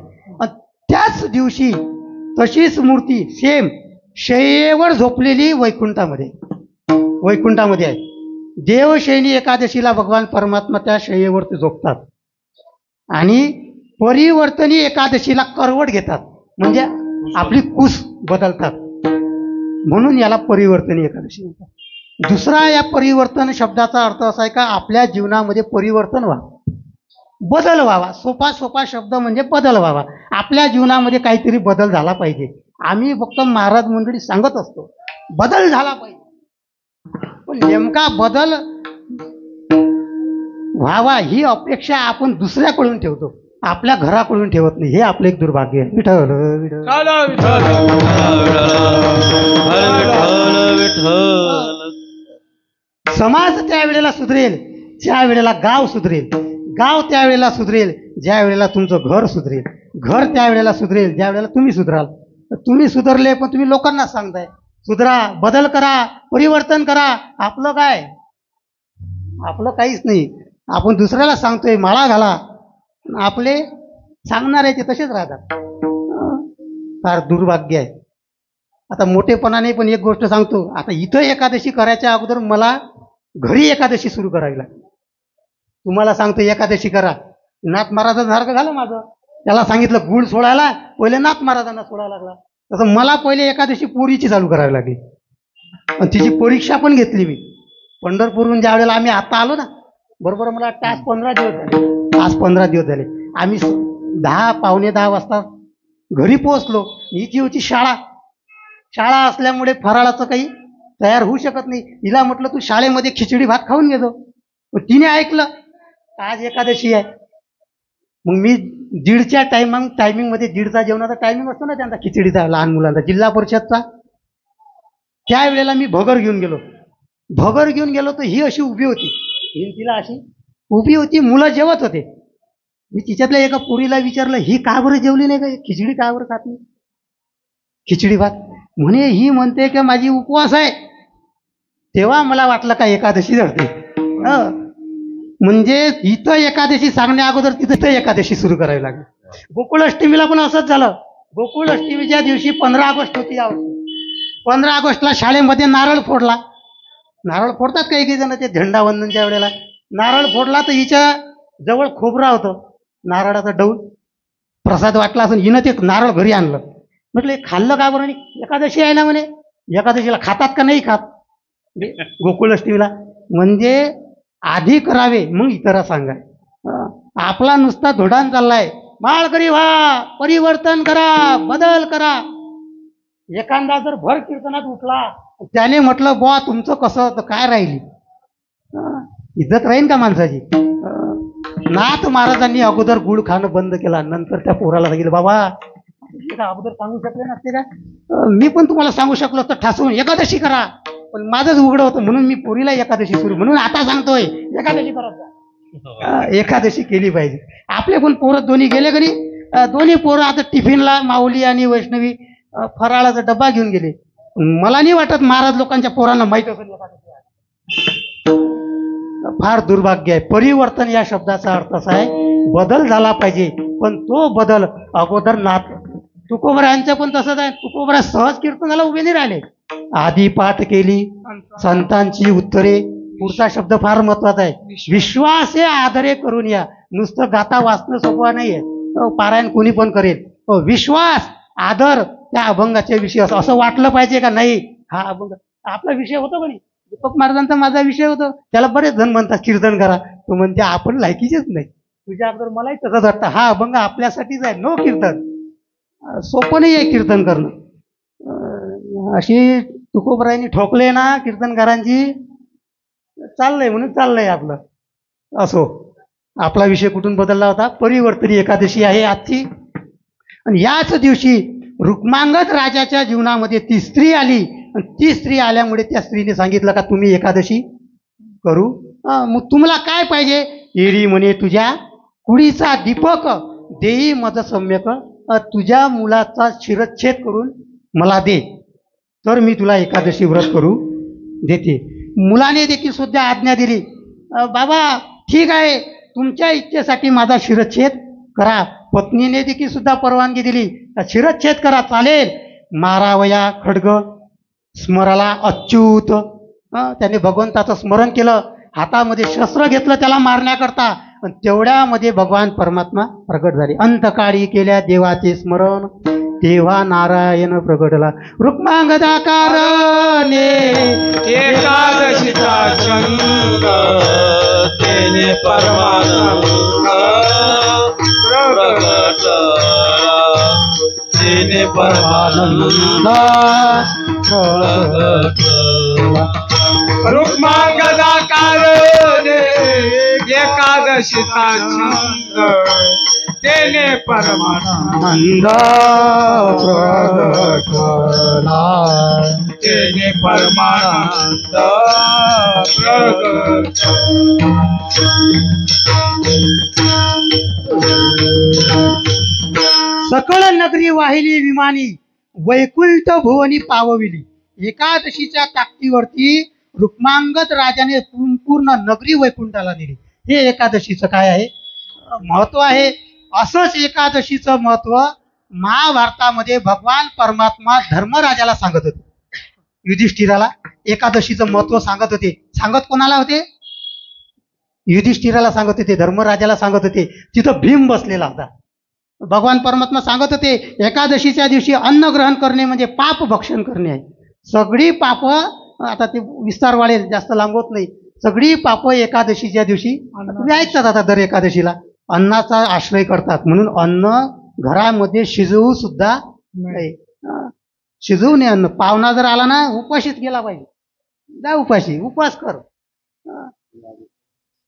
त्याच दिवशी तशीच मूर्ती सेम शय्येवर झोपलेली वैकुंठामध्ये आहे. देवशयनी एकादशीला भगवान परमात्मा त्या शय्येवर ते झोपतात आणि परिवर्तनी एकादशीला करवट घेतात, म्हणजे आपली कुस बदलतात, म्हणून याला परिवर्तनी एकादशी म्हणतात. दुसरा या परिवर्तन शब्दाचा अर्थ असा आहे का आपल्या जीवनामध्ये परिवर्तन व्हावं, बदल व्हावा. सोपा शब्द म्हणजे बदल व्हावा. आपल्या जीवनामध्ये काहीतरी बदल झाला पाहिजे. आम्ही फक्त महाराज मंडळी सांगत असतो बदल झाला पाहिजे, पण नेमका बदल व्हावा ही अपेक्षा आपण दुसऱ्याकडून ठेवतो, आपल्या घराकडून ठेवत नाही. हे आपलं एक दुर्भाग्य आहे. विठ्ठल समाज त्यावेळेला सुधरेल ज्या वेळेला गाव सुधरेल, गाव त्यावेळेला सुधरेल ज्या वेळेला तुमचं घर सुधरेल, घर त्यावेळेला सुधरेल ज्या वेळेला तुम्ही सुधराल. तुम्ही सुधरले पण तुम्ही लोकांना सांगताय सुधरा, बदल करा, परिवर्तन करा. आपलं काय? आपलं काहीच नाही. आपण दुसऱ्याला सांगतोय माळा घाला, आपले सांगणारे ते तसेच राहतात. फार दुर्भाग्य आहे. आता मोठेपणाने पण एक गोष्ट सांगतो. आता इथं एकादशी करायच्या अगोदर मला घरी एकादशी सुरू करावी लागते. तुम्हाला सांगतो एकादशी करा, नाथ महाराजांसारखं झालं माझं. त्याला सांगितलं गुळ सोडायला, पहिले नाथ महाराजांना सोडायला लागला. तसं मला पहिले एकादशी पोरीची चालू करावी लागली आणि तिची परीक्षा पण घेतली मी. पंढरपूरहून ज्या वेळेला आम्ही आता आलो ना, बरोबर मला वाटतं आज 15 दिवस झाले. आज 15 दिवस झाले. आम्ही 10 पावणे 10 वाजता घरी पोहोचलो. हिची होती शाळा. शाळा असल्यामुळे फराळाचं काही तयार होऊ शकत नाही. हिला म्हटलं तू शाळेमध्ये खिचडी भात खाऊन घेतो, मग तिने ऐकलं आज एकादशी आहे. मग मी दीडच्या टायमिंगमध्ये, दीडचा जेवणाचा टायमिंग असतो ना त्यांचा खिचडीचा, लहान मुलांचा, जिल्हा परिषदचा, त्यावेळेला मी भगर घेऊन गेलो. तर ही अशी उभी होती, तिला अशी उभी होती, मुलं जेवत होते. मी तिच्यातल्या एका पोरीला विचारलं, ही का बरं जेवली नाही का, खिचडी का बरं खात नाही, खिचडी भात? म्हणे ही म्हणते की माझी उपवास आहे. तेव्हा मला वाटलं का एकादशी धरते. म्हणजे इथं एकादशी सांगण्या अगोदर तिथं एकादशी सुरू करावी लागली. गोकुळाष्टमीला पण असंच झालं. गोकुळाष्टमीच्या दिवशी 15 ऑगस्ट होती यावर्षी. 15 ऑगस्टला शाळेमध्ये नारळ फोडला. नारळ फोडतात काही जण ते झेंडावंदनच्या वेळेला. नारळ फोडला तर हिच्या जवळ खोबरा होतं, नारळाचं डौल, प्रसाद वाटला असं. हिनं ते नारळ घरी आणलं. म्हटलं खाल्लं का बरं? एकादशी आहे ना म्हणे, एकादशीला खातात का नाही खात गोकुळाष्टमीला? म्हणजे आधी करावे मग इतरा सांगाय. आपला नुसता धोडान चाललाय, माळकरी व्हा, परिवर्तन करा, बदल करा. एखादा जर भर कीर्तनात उठला, त्याने म्हटलं बुवा तुमचं कसं, तर काय राहिली इज्जत राहील का माणसाची? नाथ महाराजांनी अगोदर गुळ खाणं बंद केला, नंतर त्या पोराला सांगितलं बाबा अगोदर सांगू शकले नसते का? मी पण तुम्हाला सांगू शकलो तर ठासून एकादशी करा, पण माझंच उघडं होतं म्हणून मी पोरीला एकादशी सुरू, म्हणून आता सांगतोय एकादशी करायचा. एकादशी केली पाहिजे. आपले पण पोरं दोन्ही गेले घरी. दोन्ही पोरं आता टिफिनला, माऊली आणि वैष्णवी फराळाचा डब्बा घेऊन गेले. मला नाही वाटत महाराज लोकांच्या पोरांना माहीत असेल एकादशी आहे. फार दुर्भाग्य आहे. परिवर्तन या शब्दाचा अर्थ असा आहे, बदल झाला पाहिजे, पण तो बदल अगोदर नाथ. तुकोबरायांचं पण तसंच आहे. तुकोबरा सहज कीर्तनाला उभे नाही राहिले, आधी पाठ केली, संतांची उत्तरे. पुढचा शब्द फार महत्वाचा आहे, विश्वासे आदरे करून या. नुसतं गाता वाचणं सोपं नाहीये, पारायण कोणी पण करेल. विश्वास, आदर त्या अभंगाच्या विषयी असं वाटलं पाहिजे का नाही हा अभंग आपला विषय होतो का नाही. दीपक महाराजांचा माझा विषय होतो. त्याला बरेच जण म्हणतात कीर्तन करा, तो म्हणते आपण लायकीचेच नाही. तुझ्या अगोदर मलाही तसंच वाटतं, हा अभंग आपल्यासाठीच आहे. नो कीर्तन, सोपं नाही आहे कीर्तन करणं. अशी तुकोबरायांनी ठोकले ना कीर्तनकारांची, चाललंय म्हणून चाललंय आपलं. असो, आपला विषय कुठून बदलला होता. परिवर्तनी एकादशी आहे आजची. आणि याच दिवशी रुक्मांगद राजाच्या जीवनामध्ये ती स्त्री आली, आणि ती स्त्री आल्यामुळे त्या स्त्रीने सांगितलं का तुम्ही एकादशी करू. मग तुम्हाला काय पाहिजे? येरी म्हणे तुझ्या कुडीचा दीपक देई मज सम्यक, तुझ्या मुलाचा शिरच्छेद करून मला दे, तर मी तुला एकादशी व्रत करू देते. मुलाने देखील सुद्धा आज्ञा दिली, बाबा ठीक आहे, तुमच्या इच्छेसाठी माझा शिरच्छेद करा. पत्नीने देखील सुद्धा परवानगी दिली, शिरच्छेद करा, चालेल. मारावया खड्ग स्मराला अच्युत. त्याने भगवंताचं स्मरण केलं, हातामध्ये शस्त्र घेतलं त्याला मारण्याकरता. तेवढ्यामध्ये भगवान परमात्मा प्रगट झाले. अंतकाळी केल्या देवाचे स्मरण, तेव्हा नारायण प्रगटला. रुक्मांगदाकारणे एकादशीचा छंद तेने परमानंद प्रगट, तेने परमानंद प्रगट. रुक्मांगदाकारणे एकादशीचा छंद तेने परमानंद प्रगटला. तेने परमानंद प्रगट. सकळ नगरी वाहिली विमानी, वैकुंठ भुवनी पावविली. एकादशीच्या ताकदीवरती रुक्मांगद राजाने पूर्ण नगरी वैकुंठाला दिली. हे एकादशीचं काय आहे महत्व आहे. असंच एकादशीचं महत्व महाभारतामध्ये भगवान परमात्मा धर्मराजाला सांगत होते. युधिष्ठिराला एकादशीचं महत्व सांगत होते. सांगत कोणाला होते? युधिष्ठिराला सांगत होते, धर्मराजाला सांगत होते. तिथं भीम बसलेला होता. भगवान परमात्मा सांगत होते, एकादशीच्या दिवशी अन्न ग्रहण करणे म्हणजे पाप भक्षण करणे आहे. सगळी पाप, आता ते विस्तार वाढेल, जास्त लांबवत नाही. सगळी पाप एकादशीच्या दिवशी तुम्ही ऐकतात. आता दर एकादशीला अन्नाचा आश्रय करतात, म्हणून अन्न घरामध्ये शिजवू सुद्धा नाही. शिजवू नये अन्न. पाहुणा जर आला ना, उपाशीच गेला पाहिजे. जा उपाशी, उपवास कर.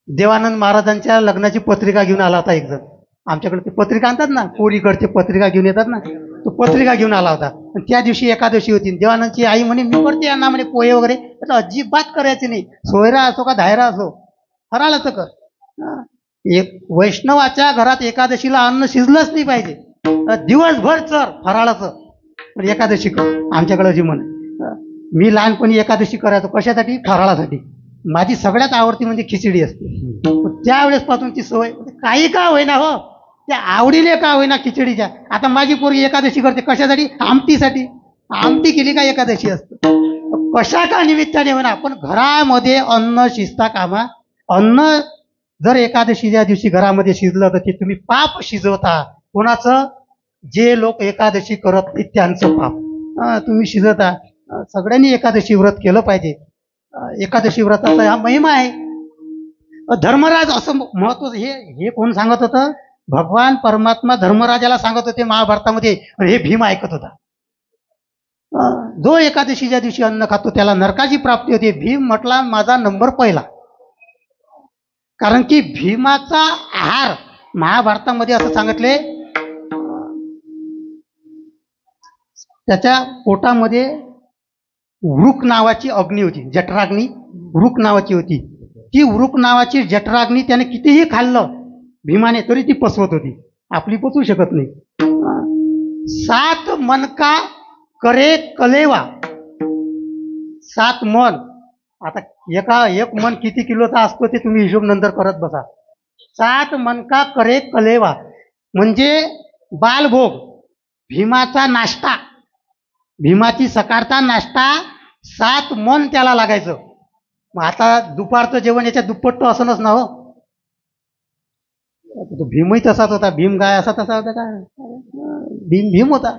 देवानंद महाराजांच्या लग्नाची पत्रिका घेऊन आला होता एक जण. आमच्याकडे ते पत्रिका आणतात ना, पोरीकडचे पत्रिका घेऊन येतात ना, तो पत्रिका घेऊन आला होता. आणि त्या दिवशी एकादशी होती. देवानंदची आई म्हणे मी करते यांना म्हणे पोहे वगैरे. तर अजिबात करायचे नाही. सोयरा असो का धायरा असो, फराळाचं कर. एक वैष्णवाच्या घरात एकादशीला अन्न शिजलंच नाही पाहिजे. दिवसभर चर फराळाचं, पण एकादशी कर. आमच्याकडे जी म्हण. मी लहानपणी एकादशी करायचो. कशासाठी? फराळासाठी. माझी सगळ्यात आवडती म्हणजे खिचडी असते. त्यावेळेस पासून ती सवय. काही का होईना हो, त्या आवडीले का होईना खिचडीच्या. आता माझी पोरगी एकादशी करते. कशासाठी? आमटीसाठी. आमटी केली का एकादशी असतं. कशा का निमित्ताने होईना, पण घरामध्ये अन्न शिजता कामा. अन्न जर एकादशीच्या दिवशी घरामध्ये शिजलं तर ते तुम्ही पाप शिजवता. कोणाचं? जे लोक एकादशी करत नाही त्यांचं पाप तुम्ही शिजवता. सगळ्यांनी एकादशी व्रत केलं पाहिजे. एकादशी व्रताचा हा महिमा आहे. धर्मराज असं महत्व. हे कोण सांगत होतं? भगवान परमात्मा धर्मराजाला सांगत होते महाभारतामध्ये. हे भीम ऐकत होता. जो एकादशीच्या दिवशी अन्न खातो त्याला नरकाची प्राप्ती होते. भीम म्हटला माझा नंबर पहिला. कारण की भीमाचा आहार महाभारतामध्ये असं सांगितले, त्याच्या पोटामध्ये वृक नावाची अग्नी होती. जठराग्नी वृक नावाची होती. ती वृक नावाची जठराग्नी त्याने कितीही खाल्लं भीमाने तरी ती पचवत होती. आपली पचवू शकत नाही. 7 मनका करे कलेवा. 7 मन. आता एक मन किती किलोचा असतो ते तुम्ही हिशोब नंतर करत बसा. 7 मनका करे कलेवा म्हणजे बालभोग. भीमाचा नाश्ता, भीमाची सकाळचा नाश्ता 7 मन त्याला लागायचं. मग आता दुपारचं जेवण याच्या दुप्पट असणच ना हो. तो भीमही तसाच होता. भीम गाय असा तसा होता का? भीम होता.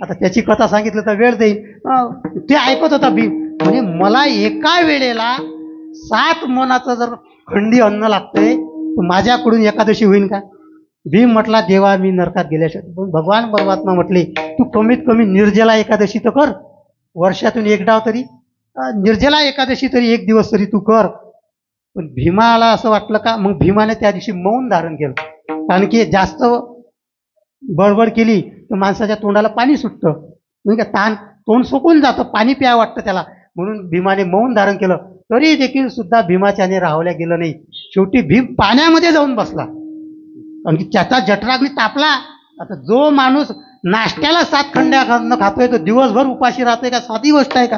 आता त्याची कथा सांगितलं तर वेळ जाईल. ते ऐकत होता भीम. म्हणजे मला एका वेळेला 7 मनाचं जर खंडी अन्न लागतंय तर माझ्याकडून एकादशी होईल का? भीम म्हटला देवा मी नरकात गेल्याशिवाय. भगवान परमात्मा म्हटले तू कमीत कमी निर्जला एकादशी तर कर. वर्षातून एक डाव तरी निर्जला एकादशी तरी एक दिवस तरी तू कर. पण भीमाला असं वाटलं का? मग भीमाने त्या दिवशी मौन धारण केलं. कारण की जास्त बडबड केली तर माणसाच्या तोंडाला पाणी सुटतं. म्हणजे तोंड सुकून जातं, पाणी प्या वाटतं त्याला. म्हणून भीमाने मौन धारण केलं. तरी देखील सुद्धा भीमाच्याने राहवल्या गेलं नाही. शेवटी भीम पाण्यामध्ये जाऊन बसला. कारण की त्याचा जठराग्नी तापला. आता जो माणूस नाश्त्याला 7 खंड्या अन्न खातोय तो दिवसभर उपाशी राहतोय का? साधी गोष्ट आहे का?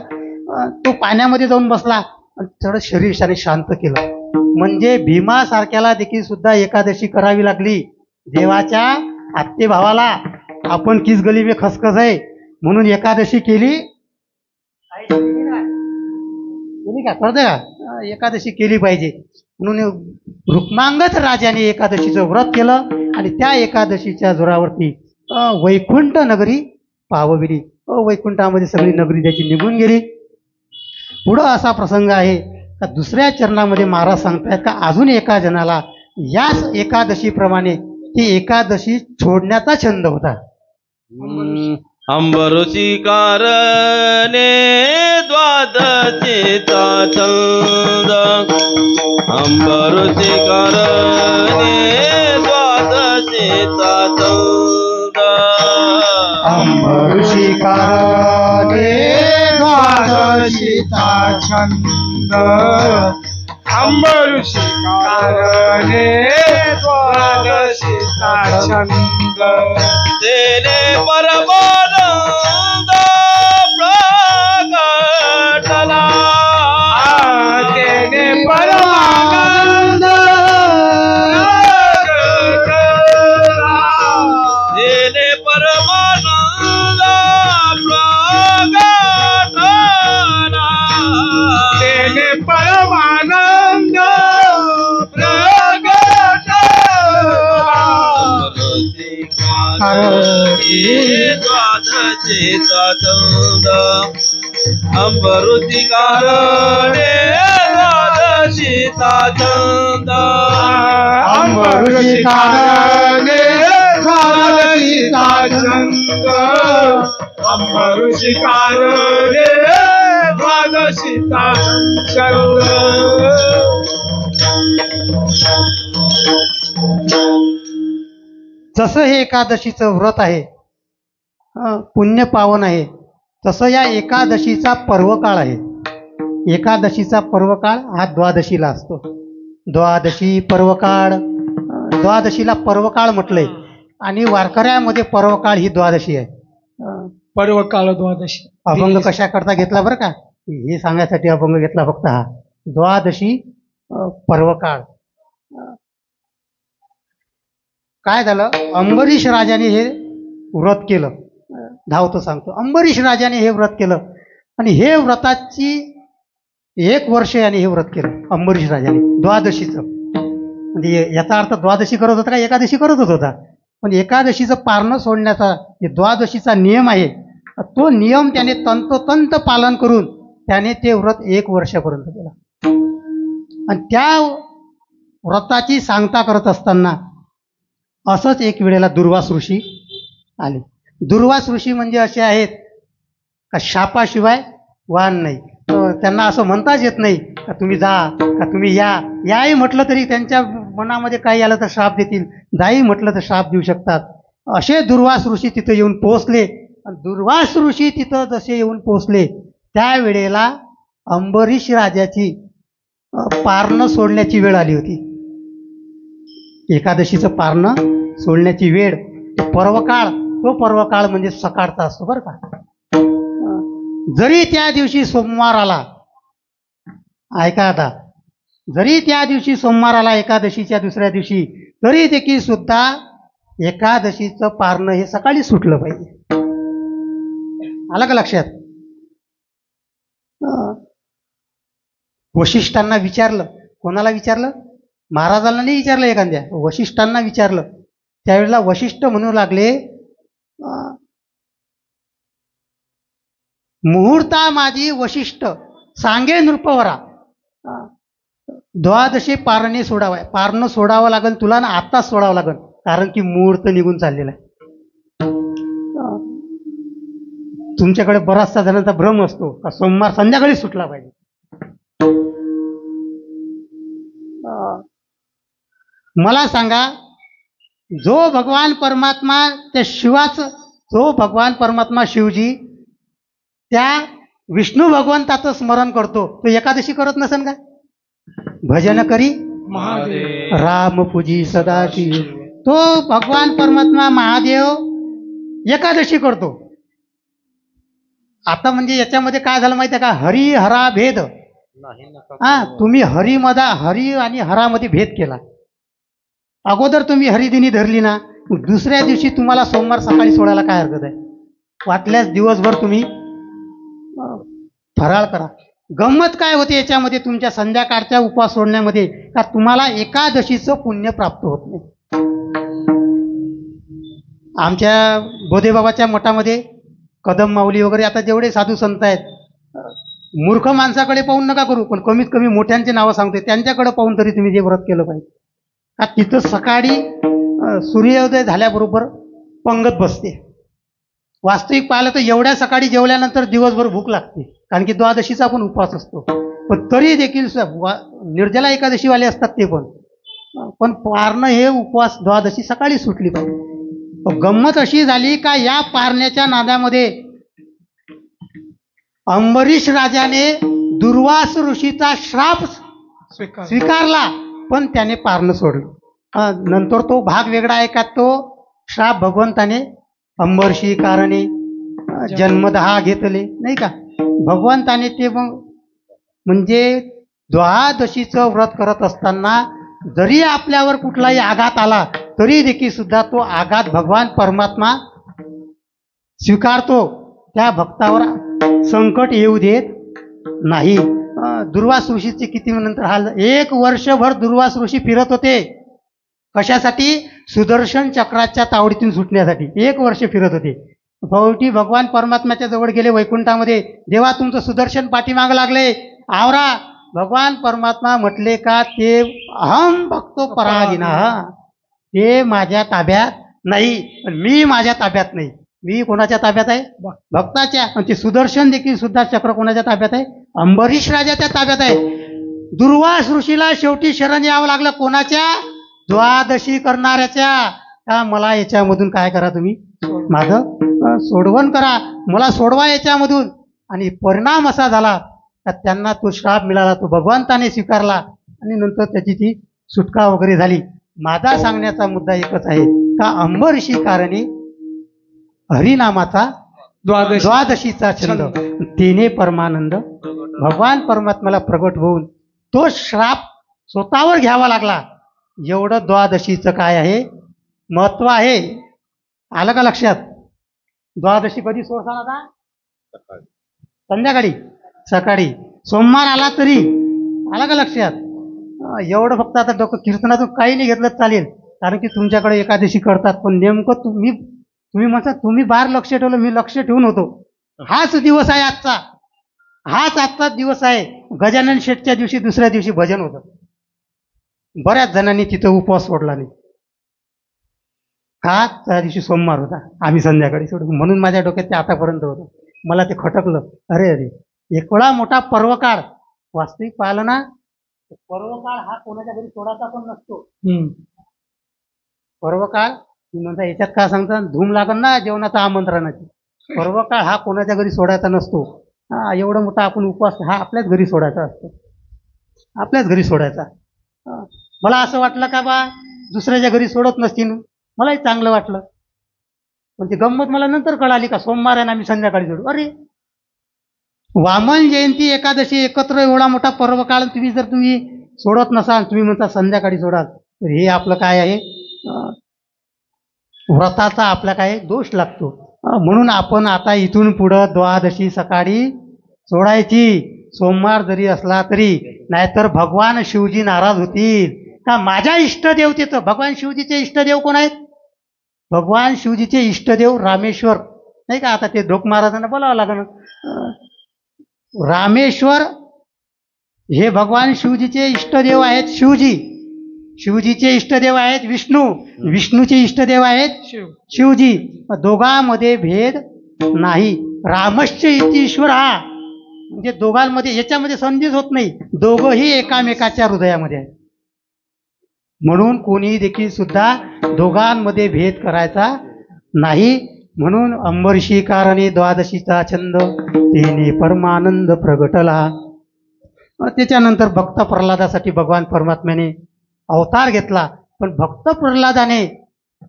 तो पाण्यामध्ये जाऊन बसला आणि थोडं शरीर शांत केलं. म्हणजे भीमासारख्याला देखील सुद्धा एकादशी करावी लागली. देवाच्या आत्ते भावाला आपण किस गली में खसखस आहे म्हणून एकादशी केली का? कळतंय का? एकादशी केली पाहिजे म्हणून रुक्मांगद राजाने एकादशीचं व्रत केलं आणि त्या एकादशीच्या जोरावरती वैकुंठ नगरी पावविली. वैकुंठामध्ये सगळी नगरी त्याची निघून गेली. पुढं असा प्रसंग आहे का दुसऱ्या चरणामध्ये महाराज सांगतायत का अजून एका जणाला याच एकादशीप्रमाणे ती एकादशी छोडण्याचा छंद होता. अंबरुची कारणे द्वादशीचा छंद. अंबरुची कारणे द्वादशीचा छंद. अंबरुची कारणे द्वादशीचा छंद. अंबरुची कारणे द्वादशीचा छंद. तेने परमानंद प्रगटला. तेने परमानंद प्रगटला. तेने परमानंद प्रगटला. तेने परमानंद प्रगटला. द्वादशीचा छंद. अंबरुची कारणे द्वादशीचा छंद. अंबरुची कारणे द्वादशीचा छंद. अंबरुची कारणे द्वादशीचा सीता शंकर जसं हे एकादशीचं व्रत आहे पुण्य पावन आहे, तसं या एकादशीचा पर्वकाळ आहे. एकादशीचा पर्वकाळ हा द्वादशीला असतो. द्वादशी पर्वकाळ, द्वादशीला पर्वकाळ म्हटलंय आणि वारकऱ्यामध्ये पर्वकाळ ही द्वादशी आहे. पर्वकाळ द्वादशी अभंग कशा करता घेतला बरं का, हे सांगण्यासाठी अभंग घेतला फक्त हा. द्वादशी पर्वकाळ. काय झालं, अंबरीश राजाने हे व्रत केलं. धावतो सांगतो, अंबरीश राजाने हे व्रत केलं आणि हे व्रताची 1 वर्ष याने हे व्रत केलं अंबरीश राजाने द्वादशीचं. म्हणजे याचा अर्थ द्वादशी करत होता का एकादशी करतच होता, पण एकादशीचं पारणं सोडण्याचा जे द्वादशीचा नियम आहे तो नियम त्याने तंतोतंत पालन करून त्याने ते व्रत 1 वर्षापर्यंत केलं. आणि त्या व्रताची सांगता करत असताना असंच एक वेळेला दुर्वास ऋषी आले. दुर्वास ऋषी म्हणजे असे आहेत का शापाशिवाय वाण नाही. त्यांना असं म्हणताच येत नाही का तुम्ही जा, का तुम्ही याही म्हटलं तरी त्यांच्या मनामध्ये काही आलं तर श्राप देतील, जाई म्हटलं तर श्राप देऊ शकतात. असे दुर्वास ऋषी तिथं येऊन पोहोचले. आणि दुर्वास ऋषी तिथं जसे येऊन पोहोचले त्यावेळेला अंबरीश राजाची पारणं सोडण्याची वेळ आली होती. एकादशीचं पारणं सोडण्याची वेळ, पर्वकाळ, तो पर्वकाळ म्हणजे सकाळचा असतो बरं का. जरी त्या दिवशी सोमवार आला, ऐका आता, जरी त्या दिवशी सोमवार आला एकादशीच्या दुसऱ्या दिवशी, तरी देखील सुद्धा एकादशीचं पारणं हे सकाळी सुटलं पाहिजे. आलं का लक्षात. वशिष्ठांना विचारलं. कोणाला विचारलं? महाराजांना नाही विचारलं, एखाद्या वशिष्ठांना विचारलं. त्यावेळेला वशिष्ठ म्हणू लागले, मुहूर्ता माझी वशिष्ठ सांगे नृपवरा, द्वादशी पारणे सोडावं, पारणं सोडावं लागेल तुला ना, आत्ताच सोडावं लागेल, कारण की मुहूर्त निघून चाललेला आहे. तुमच्याकडे बराचसा जणांचा भ्रम असतो का सोमवार संध्याकाळी सुटला पाहिजे. मला सांगा, जो भगवान परमात्मा त्या शिवाचं, जो भगवान परमात्मा शिवजी त्या विष्णू भगवंताचं स्मरण करतो, तो एकादशी करत नसेल का? भजन करी महादेव राम पूजी सदाशिव, तो भगवान परमात्मा महादेव एकादशी करतो. आता म्हणजे याच्यामध्ये काय झालं माहिती आहे का, हरी हरा भेद. तुम्ही हरी आणि हरामध्ये भेद केला. अगोदर तुम्ही हरिदिनी धरली ना, दुसऱ्या दिवशी तुम्हाला सोमवार सकाळी सोडायला काय हरकत आहे? वाटल्यास दिवसभर तुम्ही फराळ करा. गंमत काय होते याच्यामध्ये तुमच्या संध्याकाळच्या उपवास सोडण्यामध्ये, का तुम्हाला एकादशीचं पुण्य प्राप्त होत नाही. आमच्या बोधेबाबाच्या मठामध्ये कदम माऊली वगैरे आता जेवढे साधू संत आहेत, मूर्ख माणसाकडे पाहून नका करू, पण कमीत कमी मोठ्यांचे नावं सांगते त्यांच्याकडे पाहून तरी तुम्ही जे व्रत केलं पाहिजे. का तिथं सकाळी सूर्योदय झाल्याबरोबर पंगत बसते. वास्तविक पाहिलं तर एवढ्या सकाळी जेवल्यानंतर दिवसभर भूक लागते, कारण की द्वादशीचा पण उपवास असतो. पण तरी देखील निर्जला एकादशीवाले असतात ते पण पारणं हे उपवास द्वादशी सकाळी सुटली पाहिजे. गंमत अशी झाली का या पारण्याच्या नादामध्ये अंबरीश राजाने दुर्वास ऋषीचा श्राप स्वीकारला, पण त्याने पारणं सोडलं. नंतर तो भाग वेगळा आहे का, तो श्राप भगवंताने अंबर्षी कारणे जन्मदहा घेतले नाही का, भगवंताने ते म्हणजे द्वादशीचं व्रत करत असताना जरी आपल्यावर कुठलाही आघात आला तरी देखील सुद्धा तो आघात भगवान परमात्मा स्वीकारतो. त्या भक्तावर संकट येऊ देत नाही. दुर्वास ऋषीचे किती नंतर हाल, 1 वर्षभर दुर्वास ऋषी फिरत होते. कशासाठी? सुदर्शन चक्राच्या तावडीतून सुटण्यासाठी 1 वर्ष फिरत होते. शेवटी भगवान परमात्म्याच्या जवळ गेले वैकुंठामध्ये, देवा तुमचं सुदर्शन पाठीमागं लागले, आवरा. भगवान परमात्मा म्हटले का, ते अहम भक्तो पराधीना, ते माझ्या ताब्यात नाही, पण मी माझ्या ताब्यात नाही. मी कोणाच्या ताब्यात आहे? भक्ताच्या. आणि ते सुदर्शन देखील सुद्धा चक्र कोणाच्या ताब्यात आहे? अंबरीश राजाच्या ताब्यात आहे. दुर्वास ऋषीला शेवटी शरण यावं लागलं कोणाच्या? द्वादशी करणाऱ्याच्या. का मला याच्यामधून काय करा, तुम्ही माझं सोडवण करा, मला सोडवा याच्यामधून. आणि परिणाम असा झाला का त्यांना तो श्राप मिळाला, तो भगवंताने स्वीकारला आणि नंतर त्याची ती सुटका वगैरे झाली. माझा सांगण्याचा मुद्दा एकच आहे का अंबरीशी कारणे हरिनामाचा द्वादशीचा छंद, तिने परमानंद भगवान परमात्म्याला प्रगट होऊन तो श्राप स्वतःवर घ्यावा लागला. एवढं द्वादशीचं काय आहे महत्व आहे. आलं का लक्षात? द्वादशी कधी सोडसान आता? संध्याकाळी, सकाळी. सोमवार आला तरी आला का लक्षात? एवढं फक्त आता डोकं कीर्तनातून काही नाही घेतलं चालेल, कारण की तुमच्याकडे एकादशी करतात. पण नेमकं तुम्ही म्हणता तुम्ही बाहेर लक्ष ठेवलं, मी लक्ष ठेवून होतो. हाच दिवस आहे आजचा, हाच आजचा दिवस आहे. गजानन शेठच्या दिवशी दुसऱ्या दिवशी भजन होतं. बऱ्याच जणांनी तिथं उपवास सोडला नाही. का? त्या दिवशी सोमवार होता, आम्ही संध्याकाळी सोडू, म्हणून माझ्या डोक्यात ते आतापर्यंत होतं. मला ते खटकलं. अरे एवढा मोठा पर्वकाळ. वास्तविक पाहिलं ना, पर्वकाळ हा कोणाच्या घरी सोडायचा पण नसतो. पर्वकाळ मी म्हणता याच्यात काय सांगता, धूम लागन ना जेवणाचा आमंत्रणाची. पर्वकाळ हा कोणाच्या घरी सोडायचा नसतो. हा एवढा मोठा आपण उपवास हा आपल्याच घरी सोडायचा असतो, आपल्याच घरी सोडायचा. मला असं वाटलं का बा दुसऱ्याच्या घरी सोडत नसतील, मलाही चांगलं वाटलं. पण ती गंमत मला नंतर कळाली का सोमवार आहे ना आम्ही संध्याकाळी सोडू. अरे वामन जयंती एकादशी एकत्र एवढा मोठा पर्वकाळ तुम्ही सोडत नसाल, तुम्ही म्हणता संध्याकाळी सोडाल, तर हे आपलं काय आहे, व्रताचा आपला काय दोष लागतो. म्हणून आपण आता इथून पुढं द्वादशी सकाळी सोडायची, सोमवार जरी असला तरी. नाहीतर भगवान शिवजी नाराज होतील का माझ्या इष्टदेवतेचं. भगवान शिवजीचे इष्टदेव कोण आहेत? भगवान शिवजीचे इष्टदेव रामेश्वर नाही का. आता ते ढोक महाराजांना बोलावं लागलं. रामेश्वर हे भगवान शिवजीचे इष्टदेव आहेत. शिवजीचे इष्टदेव आहेत विष्णूचे इष्टदेव आहेत शिवजी. दोघांमध्ये भेद नाही. रामश्च इति ईश्वर हा म्हणजे दोघांमध्ये याच्यामध्ये संधीच होत नाही. दोघंही एकामेकाच्या हृदयामध्ये आहेत. म्हणून कोणी देखील सुद्धा दोघांमध्ये भेद करायचा नाही. म्हणून अंबरीशी कारणे द्वादशीचा छंद, तिने परमानंद प्रगटला. त्याच्यानंतर भक्त प्रल्हादासाठी भगवान परमात्म्याने अवतार घेतला. पण भक्त प्रल्हादाने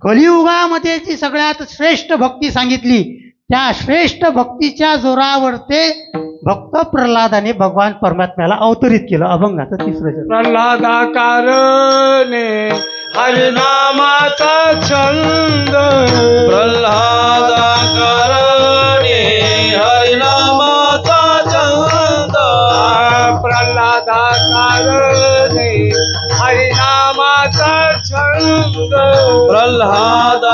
कलियुगामध्ये जी सगळ्यात श्रेष्ठ भक्ती सांगितली, त्या श्रेष्ठ भक्तीच्या जोरावर ते भक्त प्रल्हादाने भगवान परमात्म्याला अवतरित केलं. अभंगाचं तिसरं चरण. प्रल्हादाकारणे हरिनामाचा छंद, प्रल्हादाकारणे हरिनामाचा छंद, प्रल्हादाकारणे हरिनामाचा छंद, प्रल्हादाकारणे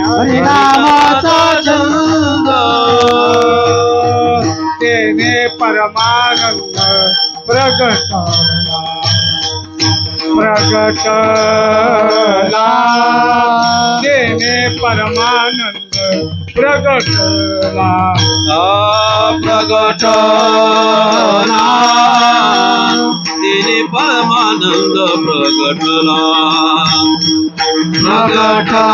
हरिनामाचा छंद, तेने परमानंद प्रगटला, तेने परमानंद प्रगटला, प्रगटला, तिने परमानंद प्रगटला, प्रगटा,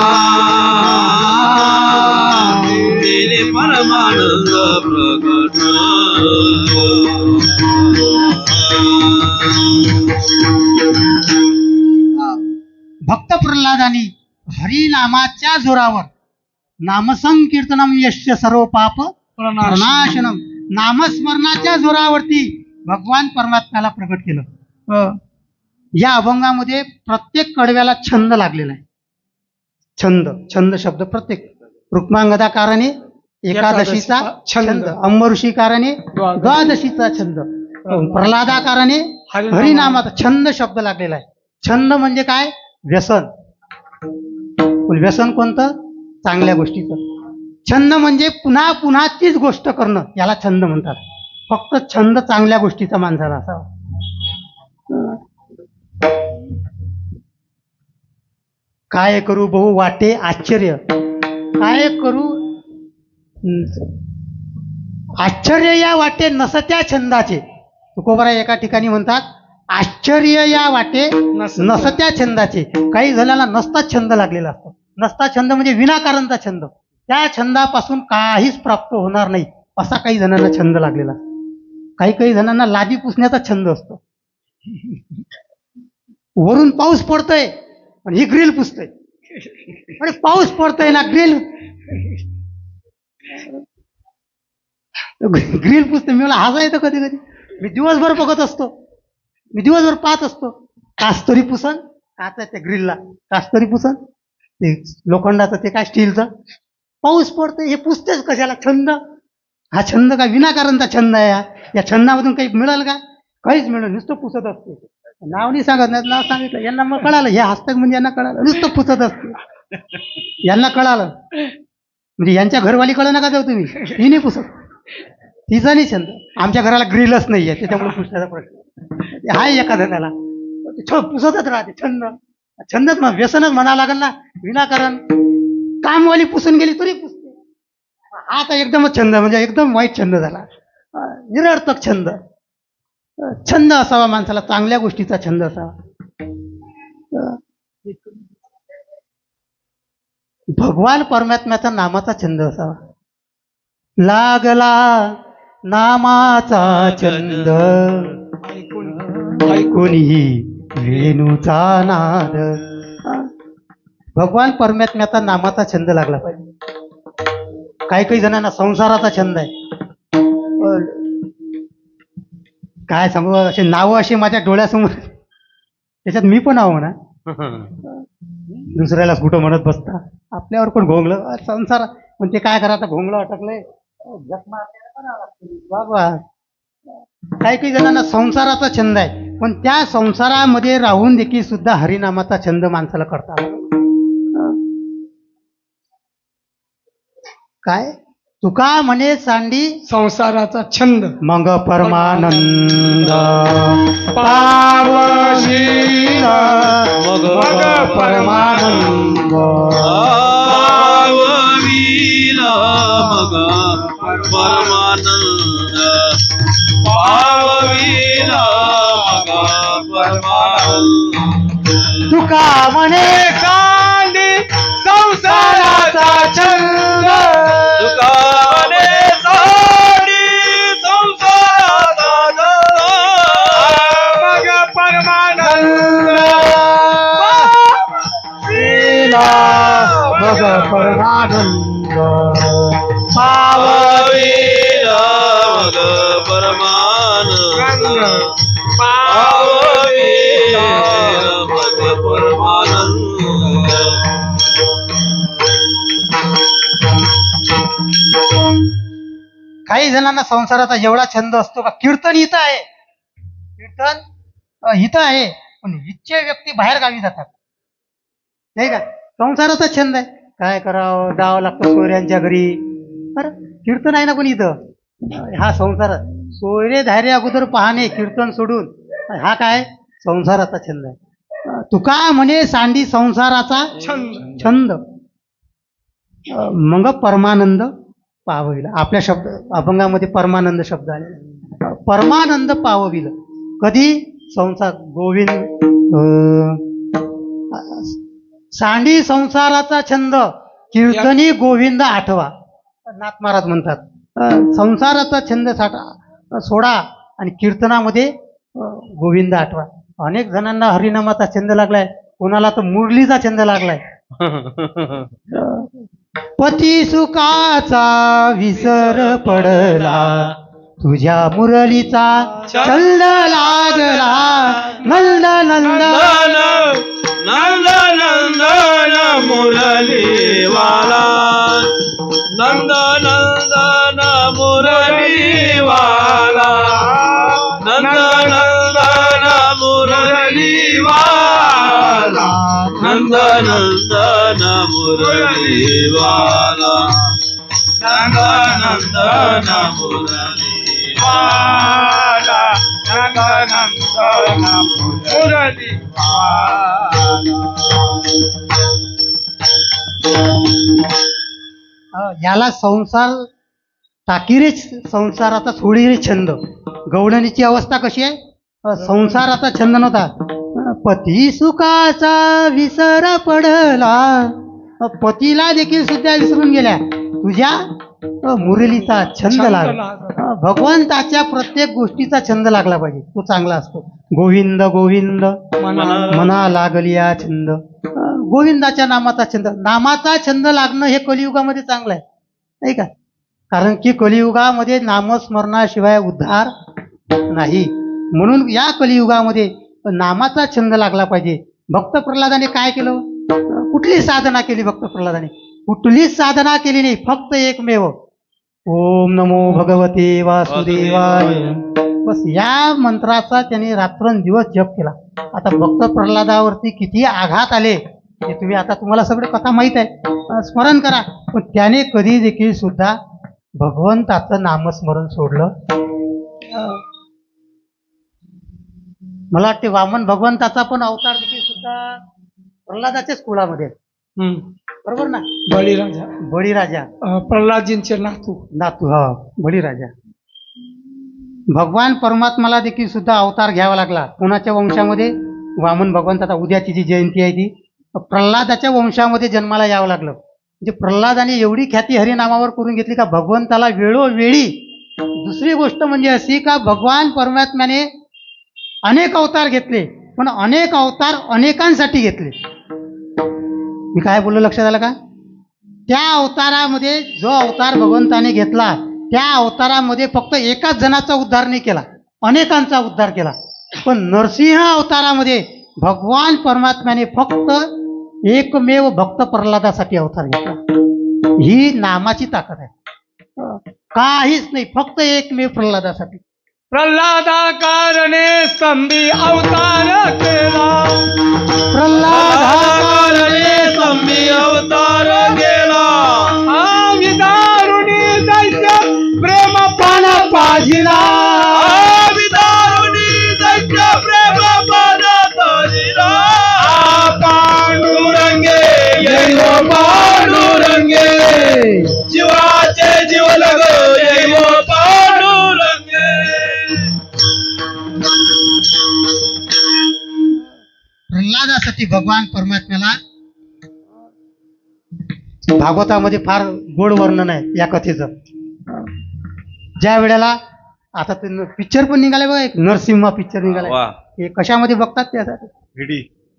तिने परमानंद प्रगटला. भक्त प्रल्हादानी हरिनामाच्या जोरावर नामसंकीर्तनम यश्च सर्व पाप प्रणाशनम, नामस्मरणाच्या जोरावरती भगवान परमात्म्याला प्रकट केलं. या अभंगामध्ये प्रत्येक कडव्याला छंद लागलेला आहे. छंद शब्द प्रत्येक. रुक्मांगदाकाराने एकादशीचा छंद, अंबऋषीकाराने द्वादशीचा छंद, प्रल्हादाकाराने हरिनामाचा छंद शब्द लागलेला आहे. छंद म्हणजे काय? व्यसन. व्यसन कोणतं? चांगल्या गोष्टीचं. छंद म्हणजे पुन्हा पुन्हा तीच गोष्ट करणं, याला छंद म्हणतात. फक्त छंद चांगल्या गोष्टीचा माणसाला असावा. काय करू बहु वाटे आश्चर्य, काय करू आश्चर्य या वाटे नसत्या छंदाचे. तुकोबराय एका ठिकाणी म्हणतात आश्चर्य या वाटे नसत्या छंदाचे. काही जणांना नसता छंद लागलेला असतो. नसता छंद म्हणजे विनाकारणचा छंद. त्या छंदापासून काहीच प्राप्त होणार नाही असा काही जणांना छंद लागलेला असतो. काही जणांना लादी पुसण्याचा छंद असतो. वरून पाऊस पडतोय आणि ही ग्रिल पुसतोय. आणि पाऊस पडतोय ना ग्रिल पुसतोय. मी मला हसा येतं कधी कधी. मी दिवसभर बघत असतो. मी दिवसभर पाहत असतो. कास्तरी पुसन काचा त्या ग्रिलला कास्तरी पुसन ते लोखंडाचं ते काय स्टीलचं. पाऊस पडतोय हे पुसतेच कशाला. छंद हा छंद का विनाकारणचा छंद आहे. या छंदामधून काही मिळेल का? काहीच मिळेल. नुसतं पुसत असते. नाव नाही सांगत नाही. नाव सांगितलं यांना मग कळालं. हे हस्तक म्हणजे यांना कळालं. नुसतं पुसत असते. यांना कळालं म्हणजे यांच्या घरवाली कळलं नका जाऊ तुम्ही. ही नाही पुसत. तिचा नाही छंद. आमच्या घराला ग्रिलच नाहीये त्याच्यामुळे पुसण्याचा प्रश्न हाय. एखाद्या त्याला पुसतच राहते. छंदच मग व्यसनच म्हणावं लागेल ना. विनाकारण कामवाली पुसून गेली तरी पुसते. हा तर एकदमच छंद म्हणजे एकदम वाईट छंद झाला. निरर्थक छंद. छंद असावा माणसाला. चांगल्या गोष्टीचा छंद असावा. भगवान परमात्म्याचा नामाचा छंद असावा. लागला नामाचा छंद ऐकूनही वेणूचा नाद. भगवान परमात्म्याचा नामाचा छंद लागला पाहिजे. काही जणांना संसाराचा छंद आहे. काय सांगू असे नावं अशी माझ्या डोळ्यासमोर. त्याच्यात मी पण आहो ना. दुसऱ्याला कुठं म्हणत बसता. आपल्यावर पण घोंगलं संसार. पण ते काय करायचं घोंगलं अटकलंय बाबा. काही जणांना संसाराचा छंद आहे. पण त्या संसारामध्ये राहून देखील सुद्धा हरिनामाचा छंद माणसाला करता आला. काय तुका म्हणे सांडी संसाराचा छंद मग परमानंद पावशील मग परमानंद पाववील मग परमानंद पाववील मग परमानंद. तुका म्हणे सांडी संसाराचा छंद तुकाने साडी संसाराचा मग परमानंद मग परमानंद पाववील मग परमानंद पाववील मग परमानंद. काही जणांना संसाराचा एवढा छंद असतो का कीर्तन इथं आहे. कीर्तन इथं आहे पण इच्छे व्यक्ती बाहेर गावी जातात नाही का. संसाराचा छंद आहे. काय करावं जावं लागतं सोयऱ्यांच्या घरी. अरे कीर्तन आहे ना पण इथं. हा संसार सोयरे धारे अगोदर पाहणे कीर्तन सोडून. हा काय संसाराचा छंद आहे. तुका म्हणे सांडी संसाराचा छंद मग परमानंद पावविल. आपल्या शब्द अभंगामध्ये परमानंद शब्द आले. परमानंद पावविल कधी संसार गोविंद सांडी संसाराचा छंद कीर्तनी गोविंद आठवा. नाथ महाराज म्हणतात संसाराचा छंद सोडा आणि कीर्तनामध्ये गोविंद आठवा. अनेक जणांना हरिनामाचा छंद लागलाय. कोणाला तर मुरलीचा छंद लागलाय. पती सुखाचा विसर पडला तुझ्या मुरलीचा छंद लागला. नंद नंद नंद नंदन मुरलीवाला नंद नंदन मुरलीवाला नंद नंदन मुरलीवाला नंद नंदन मुरलीवाला नंद नंदन मुरलीवाला नंद नंदन मुरलीवाला. याला संसार टाकी संसाराचा सोडी रे छंद. गवळणीची अवस्था कशी आहे? संसाराचा छंद नव्हता. पती सुखाचा विसर पडला, पतीला देखील सुद्धा विसरून गेल्या. तुझ्या मुरलीचा छंद लागला. भगवंताच्या प्रत्येक गोष्टीचा छंद लागला पाहिजे, तो चांगला असतो. गोविंद गोविंद मना लागलिया छंद. गोविंदाच्या नामाचा छंद, नामाचा छंद लागणं हे कलियुगामध्ये चांगलं आहे, नाही का? कारण की कलियुगामध्ये नामस्मरणाशिवाय उद्धार नाही. म्हणून या कलियुगामध्ये नामाचा छंद लागला पाहिजे. भक्त प्रल्हादाने काय केलं? कुठली साधना केली भक्त प्रल्हादाने? कुठलीच साधना केली नाही, फक्त एकमेव ओम नमो भगवते वासुदेवाय, बस या मंत्राचा त्याने रात्रंदिवस जप केला. आता भक्त प्रल्हादावरती किती आघात आले हे तुम्हाला सगळे कथा माहीत आहे, स्मरण करा. पण त्याने कधी देखील सुद्धा भगवंताचं नामस्मरण सोडलं. मला वाटते वामन भगवंताचा पण अवतार देखील सुद्धा प्रल्हादाच्याच कुळामध्ये, बरोबर ना? बळीराजा प्रल्हादजींचे नातू. हा, बळीराजा. भगवान परमात्माला देखील सुद्धा अवतार घ्यावा लागला. कोणाच्या वंशामध्ये? वामन भगवंताचा. उद्याची जी जयंती आहे ती प्रल्हादाच्या वंशामध्ये जन्माला यावं लागलं. म्हणजे प्रल्हादाने एवढी ख्याती हरिनामावर करून घेतली का भगवंताला वेळोवेळी. दुसरी गोष्ट म्हणजे अशी का भगवान परमात्म्याने अनेक अवतार घेतले, पण अनेक अवतार अनेकांसाठी घेतले. मी काय बोललो लक्षात आलं का? त्या अवतारामध्ये जो अवतार भगवंताने घेतला त्या अवतारामध्ये फक्त एकाच जणाचा उद्धार नाही केला, अनेकांचा उद्धार केला. पण नरसिंह अवतारामध्ये भगवान परमात्म्याने फक्त एकमेव भक्त प्रल्हादासाठी अवतार घेतला. ही नामाची ताकद आहे, काहीच नाही, फक्त एकमेव प्रल्हादासाठी. प्रल्हादाकारणे स्तंभी अवतार केला, प्रल्हादाकारणे स्तंभी अवतार केला. विदारुणी दैत्य प्रेम पान पाजिला, विदारुणी दैत्य प्रेम पान पाजिला. पांडुरंगे जय हो पांडुरंगे, जीवाचे जीव लग जय हो पांडुरंगे. प्रल्हादासाठी भगवान परमात्म्याला भागवतामध्ये फार गोड वर्णन आहे या कथेचं. ज्या वेळेला आता ते पिक्चर पण निघाले बघा, एक नरसिंहा पिक्चर निघाला. हे कशामध्ये बघतात? त्यासाठी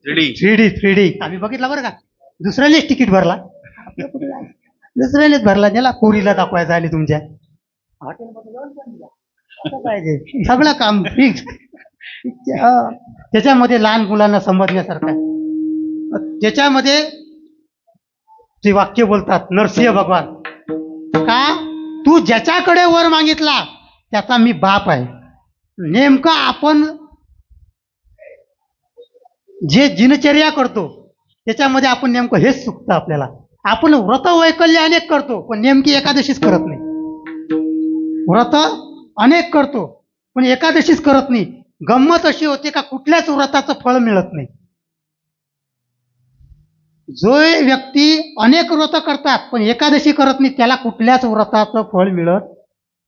3D आम्ही बघितला बरं का. दुसऱ्यानेच तिकीट भरला, दुसऱ्यानेच भरला. ज्याला कोरीला दाखवायचं आली तुमच्या हॉटेलमध्ये सगळं काम फिक्स. त्याच्यामध्ये लहान मुलांना समजण्यासारखं आहे. त्याच्यामध्ये ते वाक्य बोलतात नरसिंह भगवान का, तू ज्याच्याकडे वर मागितला त्याचा मी बाप आहे. नेमकं आपण जे दिनचर्या करतो त्याच्यामध्ये आपण नेमकं हेच चुकतं आपल्याला. आपण व्रत वैकल्य अनेक करतो पण नेमकी एकादशीच करत नाही. व्रत अनेक करतो पण एकादशीच करत नाही. गंमत अशी होते का कुठल्याच व्रताचं फळ मिळत नाही. जो व्यक्ती अनेक व्रत करतात पण एकादशी करत नाही त्याला कुठल्याच व्रताचं फळ मिळत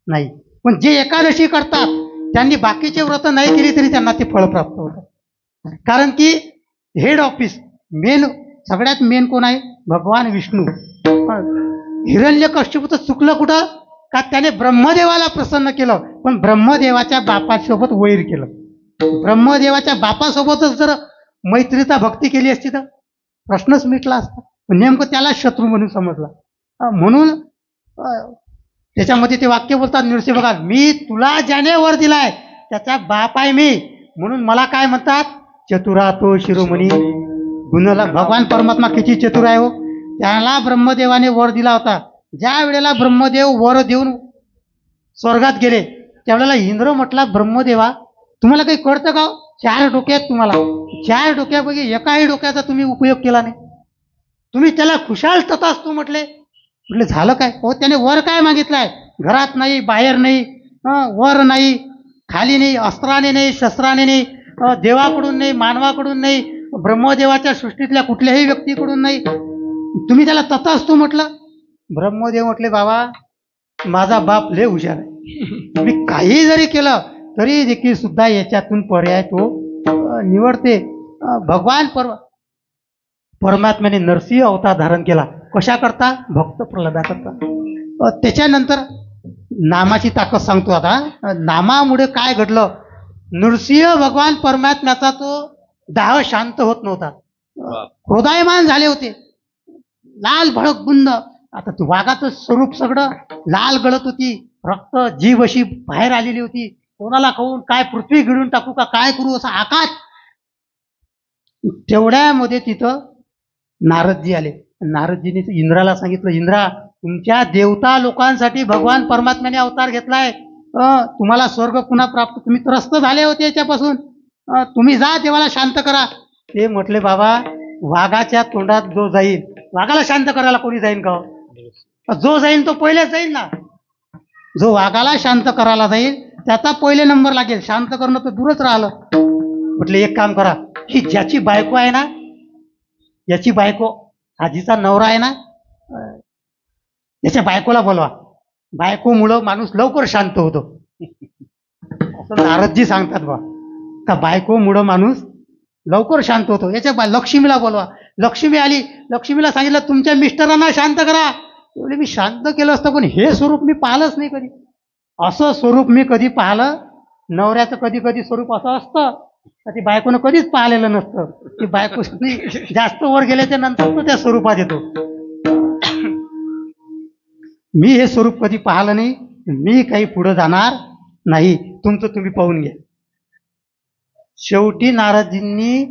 नाही. पण जे एकादशी करतात त्यांनी बाकीचे व्रत नाही केली तरी त्यांना ते फळ प्राप्त होतं. कारण की हेड ऑफिस मेन, सगळ्यात मेन कोण आहे? भगवान विष्णू. हिरण्यकश्यपूचं चुकलं कुठं का त्याने ब्रह्मदेवाला प्रसन्न केलं पण ब्रह्मदेवाच्या बापासोबत वैर केलं. ब्रह्मदेवाच्या बापासोबतच जर मैत्रीचा भक्ती केली असती तर प्रश्नच मिटला असता. नेमकं त्याला शत्रू म्हणून समजला. म्हणून त्याच्यामध्ये ते वाक्य बोलतात नृसिंह बघा, मी तुला ज्याने वर दिलाय त्याचा बाप आहे मी. म्हणून मला काय म्हणतात? चतुरा तो शिरोमणी गुणला. भगवान परमात्मा किती चतुर आहे हो. त्याला ब्रह्मदेवाने वर दिला होता. ज्या वेळेला ब्रह्मदेव वर देऊन स्वर्गात गेले त्यावेळेला इंद्र म्हटला, ब्रह्मदेवा तुम्हाला काही कळतं का? 4 डोके आहेत तुम्हाला, 4 डोक्यापैकी एकाही डोक्याचा तुम्ही उपयोग केला नाही. तुम्ही त्याला खुशाल तथास्तु म्हटले. म्हटले झालं काय? हो त्याने वर काय मागितलंय? घरात नाही, बाहेर नाही, वर नाही, खाली नाही, अस्त्राने नाही, शस्त्राने नाही, देवाकडून नाही, मानवाकडून नाही, ब्रह्मदेवाच्या सृष्टीतल्या कुठल्याही व्यक्तीकडून नाही. तुम्ही त्याला तथास्तु म्हटलं. ब्रह्मदेव म्हटले बाबा माझा बाप लय हुशार आहे, मी काही जरी केलं तरी देखील सुद्धा याच्यातून पर्याय तो निवडते. भगवान परमात्म्याने नरसिंह अवतार धारण केला. कशा करता? भक्त प्रल्हादा करता. त्याच्यानंतर नामाची ताकद सांगतो आता. नामामुळे काय घडलं? नरसिंह भगवान परमात्म्याचा तो दाह शांत होत नव्हता, क्रोधायमान झाले होते, लाल भडक बुंद. आता ते वाघाचं स्वरूप सगळं लाल गळत होती, रक्त जीभ अशी बाहेर आलेली होती. कोणाला खाऊन काय पृथ्वी गिळून टाकू का काय करू असा आकाश. तेवढ्यामध्ये तिथं नारदजी आले. नारदजीने इंद्राला सांगितलं, इंद्रा तुमच्या देवता लोकांसाठी भगवान परमात्म्याने अवतार घेतलाय. तुम्हाला स्वर्ग पुन्हा प्राप्त, तुम्ही त्रस्त झाले होते याच्यापासून, तुम्ही जा देवाला शांत करा. ते म्हटले बाबा वाघाच्या तोंडात जो जाईल, वाघाला शांत करायला कोणी जाईल का? जो जाईल तो पहिलेच जाईल ना. जो वाघाला शांत करायला जाईल त्याचा पहिले नंबर लागेल, शांत करणं तर दूरच राहिलं. म्हटले एक काम करा, ही ज्याची बायको आहे ना, याची बायको आजीचा नवरा आहे ना, याच्या बायकोला बोलवा. बायकोमुळं माणूस लवकर शांत होतो असं नारदजी सांगतात बा. का बायकोमुळं माणूस लवकर शांत होतो. याच्या लक्ष्मीला बोलवा. लक्ष्मी आली, लक्ष्मीला सांगितलं तुमच्या मिस्टरांना शांत करा. एवढे मी शांत केलं असतं, पण हे स्वरूप मी पाहिलंच नाही कधी. असं स्वरूप मी कधी पाहिलं, नवऱ्याचं कधी कधी स्वरूप असं असतं तर ती बायकोनं कधीच पाहिलेलं नसतं. ती बायको जास्त वर गेल्याच्या नंतर तो त्या स्वरूपात येतो. मी हे स्वरूप कधी पाहिलं नाही, मी काही पुढे जाणार नाही, तुमचं तुम्ही पाहून घ्या. शेवटी नारदजींनी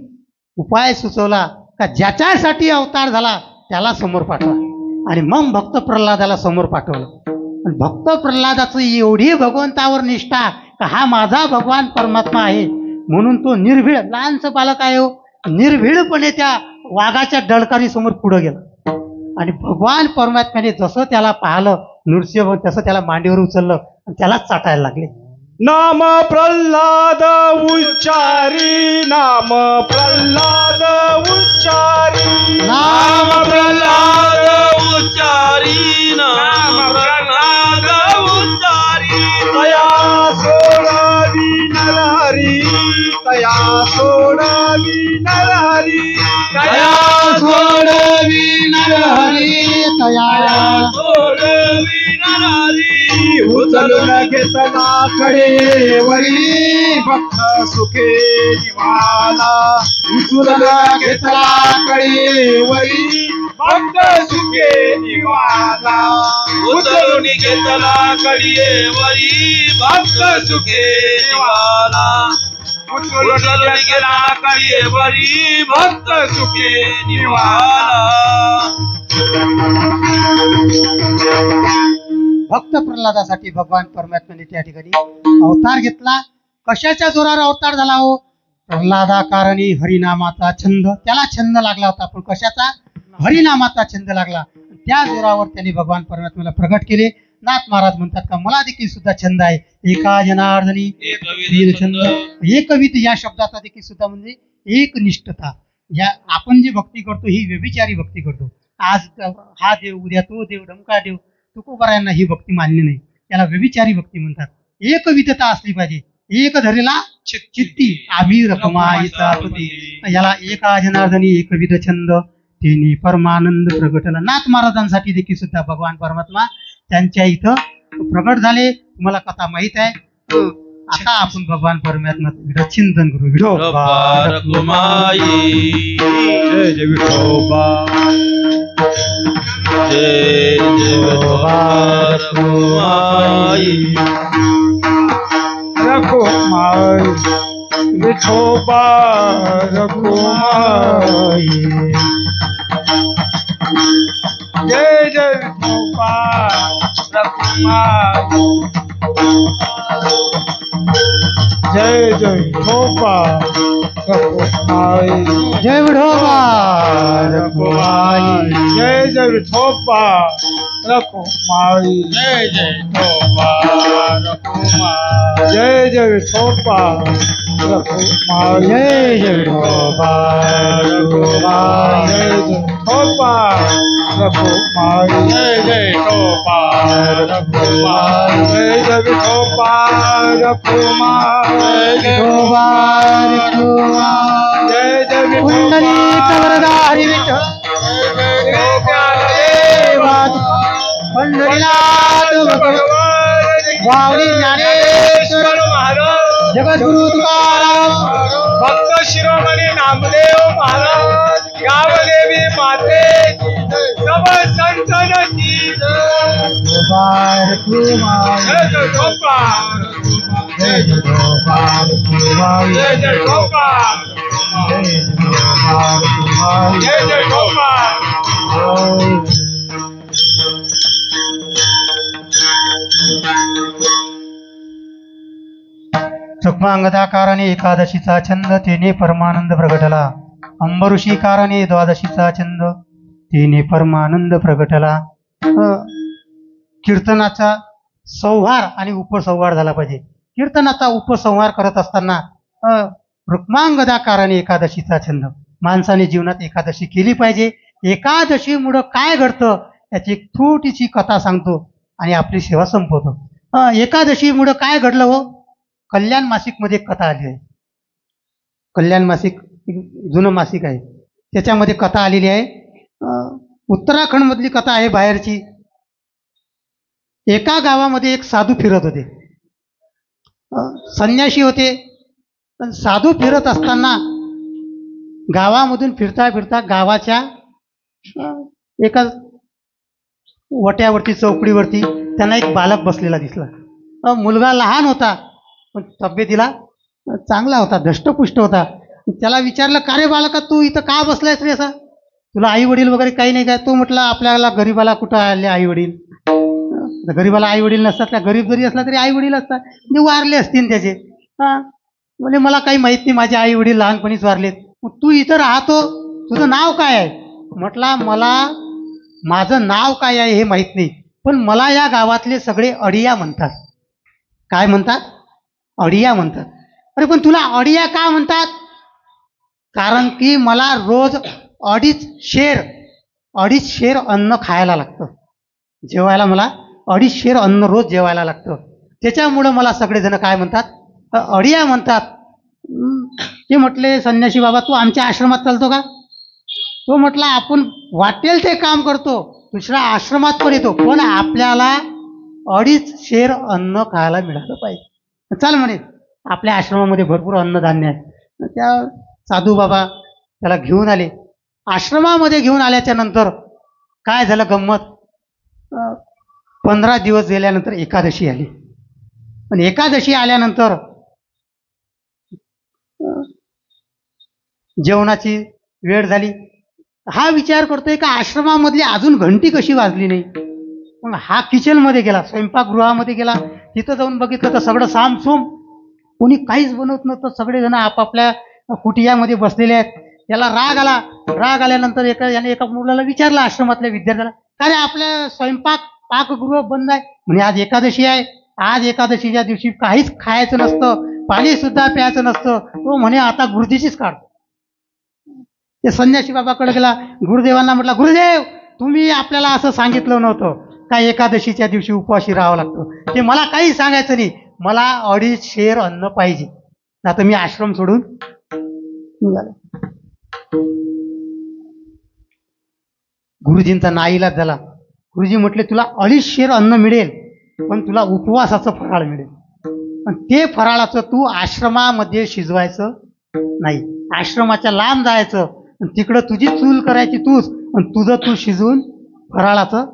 उपाय सुचवला का ज्याच्यासाठी अवतार झाला त्याला समोर पाठवा. आणि मग भक्त प्रल्हादाला समोर पाठवलं. आणि भक्त प्रल्हादाचं एवढी भगवंतावर निष्ठा का हा माझा भगवान परमात्मा आहे म्हणून तो निर्भीड, लहानचं बालक आहे हो, निर्भीडपणे त्या वाघाच्या डळकारी समोर पुढे गेला. आणि भगवान परमात्म्याने जसं त्याला पाहिलं नृसिंह, तसं त्याला मांडीवर उचललं आणि त्यालाच चाटायला लागले. नाम प्रल्हाद उच्चारी, नाम प्रल्हाद उच्चारी, नाम प्रल्हाद उच्चारी, नाम प्रल्हाद उच्चारी. तया सोडावी नरहरी, तया सोडावी नरहरी, तया सोडवी नरहरी, तया सोडवी नरहरी. उचलून घेतला कडेवरी भक्त सुखे निवाला. उचलून घेतला कडेवरी भक्त सुखे निवाला. उचलून घेतला कडियेवरी भक्त सुखे निवाला. उचलून घेतला कडियेवरी भक्त सुखे निवाला. भक्त प्रल्हादासाठी भगवान परमात्म्याने त्या ठिकाणी अवतार घेतला. कशाच्या जोरावर अवतार झाला हो? प्रल्हादा कारणी हरिनामाचा छंद, त्याला छंद लागला होता. पण कशाचा? हरिनामाचा छंद लागला. त्या जोरावर त्यांनी भगवान परमात्म्याला प्रगट केले. नाथ महाराज म्हणतात का मला देखील सुद्धा छंद आहे. एका जनार्दनी छंद. एकविध या शब्दाचा देखील सुद्धा म्हणजे एकनिष्ठता. या आपण जी भक्ती करतो ही व्यभिचारी भक्ती करतो. आज हा देव, उद्या तो देव, डमका देव. तुकोबारायांना ही भक्ती मान्य नाही, त्याला व्यभिचारी भक्ती म्हणतात. एकविधता असली पाहिजे. एक धरेला चित्ती आम्ही रखमाईचा पती. याला एका जनार्दनी एकविध छंद तिने परमानंद प्रगटला. नाथ महाराजांसाठी देखील सुद्धा भगवान परमात्मा त्यांच्या इथं प्रगट झाले. तुम्हाला कथा माहित आहे. आता आपण भगवान परमात्मा चिंतन करू. विठोबा रखुमाई, जय जय विठोबा, जय जय विठोबा रखुमाई. रखुमाई विठोबा रखुमाई. जय जय विठोबा रखुमाई. जय जय विठोबा रखुमाई. जय विठोबा रखुमाई. जय जय विठोबा रखुमाई. जय जय विठोबा रखुमाई. जय जय विठोबा जय जय विठोबा विठोबा जय जय गोपाळ रघुमाई जय जय गोपाळ रघुमाई जय जय विठोबा रघुमाई जय विठोबा विठोबा जय जय पुंडलिक वरदारी विठ्ठल पंढरीनाथ वावडी ज्ञानेश्वर महाराज जगद्गुरु तुकाराम भक्त शिरोमणी नामदेव महाराज गावदेवी माते सब संतनची गोपाळ कुमार जय जय गोपाळ जय जय गोपाळ कुमार जय जय गोपाळ जय जय गोपाळ कुमार जय जय गोपाळ रुक्मांगदाकाराने एकादशीचा छंद तेने परमानंद प्रगटला अंबऋषीकाराने द्वादशीचा छंद तेने परमानंद प्रगटला कीर्तनाचा संहार आणि उपसंहार झाला पाहिजे. कीर्तनाचा उपसंहार करत असताना रुक्मांगदाकाराने एकादशीचा छंद माणसाने जीवनात एकादशी केली पाहिजे. एकादशीमुळं काय घडतं याची एक छोटीशी कथा सांगतो आणि आपली सेवा संपवतो. एकादशीमुळं काय घडलं हो. कल्याण मासिक मध्ये कथा आली आहे. कल्याण मासिक जुनं मासिक आहे, त्याच्यामध्ये कथा आलेली आहे. उत्तराखंड मधली कथा आहे बाहेरची. एका गावामध्ये एक साधू फिरत होते. संन्याशी होते, पण साधू फिरत असताना गावामधून फिरता फिरता गावाच्या एका वट्यावरती चौकडीवरती त्यांना एक बालक बसलेला दिसला. मुलगा लहान होता पण तब्येतीला चांगला होता, धष्टपुष्ट होता. त्याला विचारलं, का रे बालका तू इथं का बसलायस रे असा, तुला आई वडील वगैरे काही नाही काय. तो म्हटला, आपल्याला गरीबाला कुठं आले आई वडील, गरीबाला आई वडील नसतात का, गरीब जरी असला तरी आई वडील असतात, म्हणजे वारले असतील त्याचे. म्हणजे मला काही माहित नाही, माझे आई वडील लहानपणीच वारलेत. मग तू इथं राहतो, तुझं नाव काय आहे. म्हटला, मला माझं नाव काय आहे हे माहित नाही, पण मला या गावातले सगळे अडिया म्हणतात. काय म्हणतात, अडिया म्हणतात. अरे पण तुला अडिया का म्हणतात, कारण की मला रोज अडीच शेर अन्न खायला लागतं, जेवायला मला 2.5 शेर अन्न रोज जेवायला लागतं, त्याच्यामुळं मला सगळेजण काय म्हणतात, अडिया म्हणतात. ते म्हटले, संन्यासी बाबा तू आमच्या आश्रमात चालतो का. तो म्हटला, आपण वाटेल ते काम करतो, दुसऱ्या आश्रमात पण येतो, पण आपल्याला 2.5 शेर अन्न खायला मिळालं पाहिजे. चाल म्हणे, आपल्या आश्रमामध्ये भरपूर अन्नधान्य आहे. त्या साधू बाबा त्याला घेऊन आले. आश्रमामध्ये घेऊन आल्याच्या नंतर काय झालं गंमत, 15 दिवस गेल्यानंतर एकादशी आली. पण एकादशी आल्यानंतर जेवणाची वेळ झाली. हा विचार करतोय का आश्रमामधली अजून घंटी कशी वाजली नाही. मग हा किचनमध्ये गेला, स्वयंपाकगृहामध्ये गेला. तिथं जाऊन बघितलं तर सगळं सामसूम, कोणी काहीच बनवत नव्हतं, सगळेजण आपापल्या कुटियामध्ये बसलेले आहेत. त्याला राग आला. राग आल्यानंतर याने एका मुलाला विचारलं, आश्रमातल्या विद्यार्थ्याला, का रे आपल्या पाकगृह बंद आहे. म्हणजे आज एकादशी आहे, आज एकादशीच्या दिवशी काहीच खायचं नसतं, पाणी सुद्धा प्यायचं नसतं. तो म्हणे आता गुरुजीचीच काढतो. ते संन्यासी बाबाकडे गेला, गुरुदेवांना म्हटला, गुरुदेव तुम्ही आपल्याला असं सांगितलं नव्हतं का एकादशीच्या दिवशी उपवाशी राहावं लागतं. ते मला काही सांगायचं नाही, मला 2.5 शेर अन्न पाहिजे. आता मी आश्रम सोडून निघालो. गुरुजींचा नाईलाज झाला. गुरुजी म्हटले, तुला 2.5 शेर अन्न मिळेल, पण तुला उपवासाचं फराळ मिळेल. आणि ते फराळाचं तू आश्रमामध्ये शिजवायचं नाही, आश्रमाच्या लांब जायचं, तिकडं तुझी चूल करायची तूच, आणि तुझं तू शिजवून फराळाचं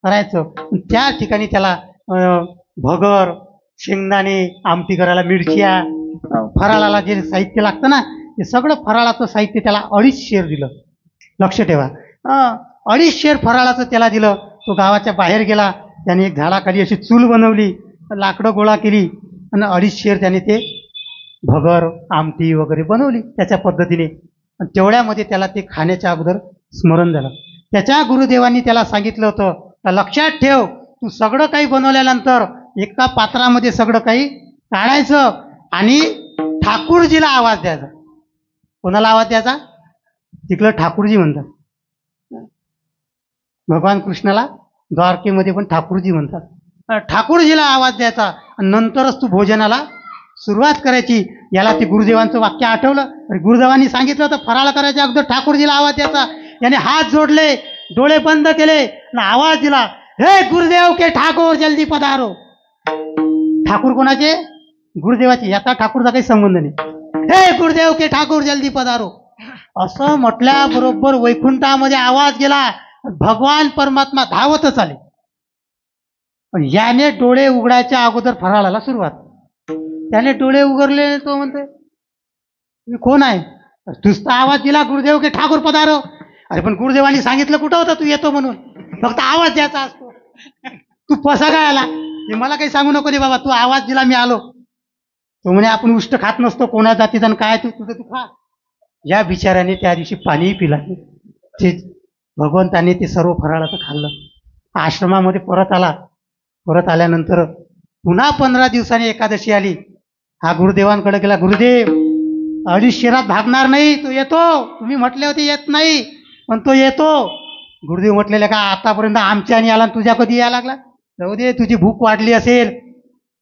करायचं. त्या ठिकाणी त्याला भगर, शेंगदाणे, आमटी करायला मिरच्या, फराळाला जे साहित्य लागतं ना, ते सगळं फराळाचं साहित्य त्याला 2.5 शेर दिलं. लक्ष ठेवा, 2.5 शेर फराळाचं त्याला दिलं. तो गावाच्या बाहेर गेला, त्याने एक झाडाखाली अशी चूल बनवली, लाकडं गोळा केली, आणि 2.5 शेर त्याने ते भगर, आमटी वगैरे बनवली त्याच्या पद्धतीने. तेवढ्यामध्ये त्याला ते खाण्याच्या अगोदर स्मरण झालं. त्याच्या गुरुदेवांनी त्याला सांगितलं होतं, लक्षात ठेव, तू सगळं काही बनवल्यानंतर एका पात्रामध्ये सगळं काही काढायचं आणि ठाकूरजीला आवाज द्यायचा. कोणाला आवाज द्यायचा? तिकडं ठाकूरजी म्हणतात. भगवान कृष्णाला द्वारकेमध्ये पण ठाकूरजी म्हणतात. ठाकूरजीला आवाज द्यायचा आणि नंतरच तू भोजनाला सुरुवात करायची. याला ते गुरुदेवांचं वाक्य आठवलं. अरे गुरुदेवांनी सांगितलं होतं फराळ करायच्या अगोदर ठाकूरजीला आवाज द्यायचा. याने हात जोडले, डोळे बंद केले आणि आवाज दिला, हे गुरुदेव के ठाकूर जल्दी पधारो. ठाकूर कोणाचे? गुरुदेवाचे. याचा ठाकूरचा काही संबंध नाही. हे गुरुदेव के ठाकूर जल्दी पधारो असं म्हटल्याबरोबर वैकुंठामध्ये आवाज गेला. भगवान परमात्मा धावतच आले. याने डोळे उघडायच्या अगोदर फराळाला सुरुवात. त्याने डोळे उघडले. तो म्हणतोय, मी कोण आहे? नुसता आवाज दिला, गुरुदेव के ठाकूर पधारो. अरे पण गुरुदेवांनी सांगितलं कुठं होतं तू येतो म्हणून? फक्त आवाज द्यायचा असतो. तू कसा काय आला हे मला काही सांगू नको रे बाबा. तू आवाज दिला, मी आलो. तो म्हणे आपण उष्ट खात नसतो, कोणा जातीचा काय तू तुझं तू खा. या बिचाऱ्याने त्या दिवशी पाणीही पिला. ते भगवंताने ते सर्व फराळाचं खाल्लं. आश्रमामध्ये परत आला. परत आल्यानंतर पुन्हा 15 दिवसांनी एकादशी आली. हा गुरुदेवांकडे गेला. गुरुदेव, 2.5 शेरात भागणार नाही, तो येतो. तुम्ही म्हटले होते येत नाही, पण तो येतो. गुरुदेव म्हटलेले का आतापर्यंत आमच्यानी आला, तुझ्या कधी यायला लागला? जाऊ दे, तुझी भूक वाढली असेल,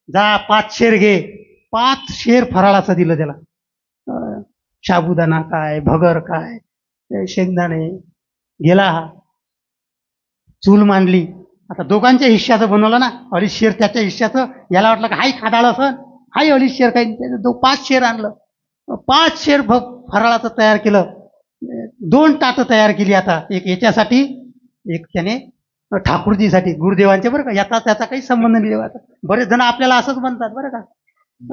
जा 5 शेर घे. 5 शेर फराळाचं दिलं त्याला. साबुदाणा काय, भगर काय, शेंगदाणे. गेला हा, चूल मांडली. आता दोघांच्या हिश्श्याचं बनवलं ना, 2.5 शेर त्याच्या हिश्श्याचं. याला वाटलं का हाही खादाळ असं, हाही 2.5 शेर काही. 5 शेर आणलं. 5 शेर फराळाचं तयार केलं. 2 ताटं तयार केली. आता एक याच्यासाठी, एक त्याने ठाकूरजीसाठी, गुरुदेवांचे. बरं का, याचा त्याचा काही संबंध नाही देवाचा. बरेच जण आपल्याला असंच म्हणतात बरं का,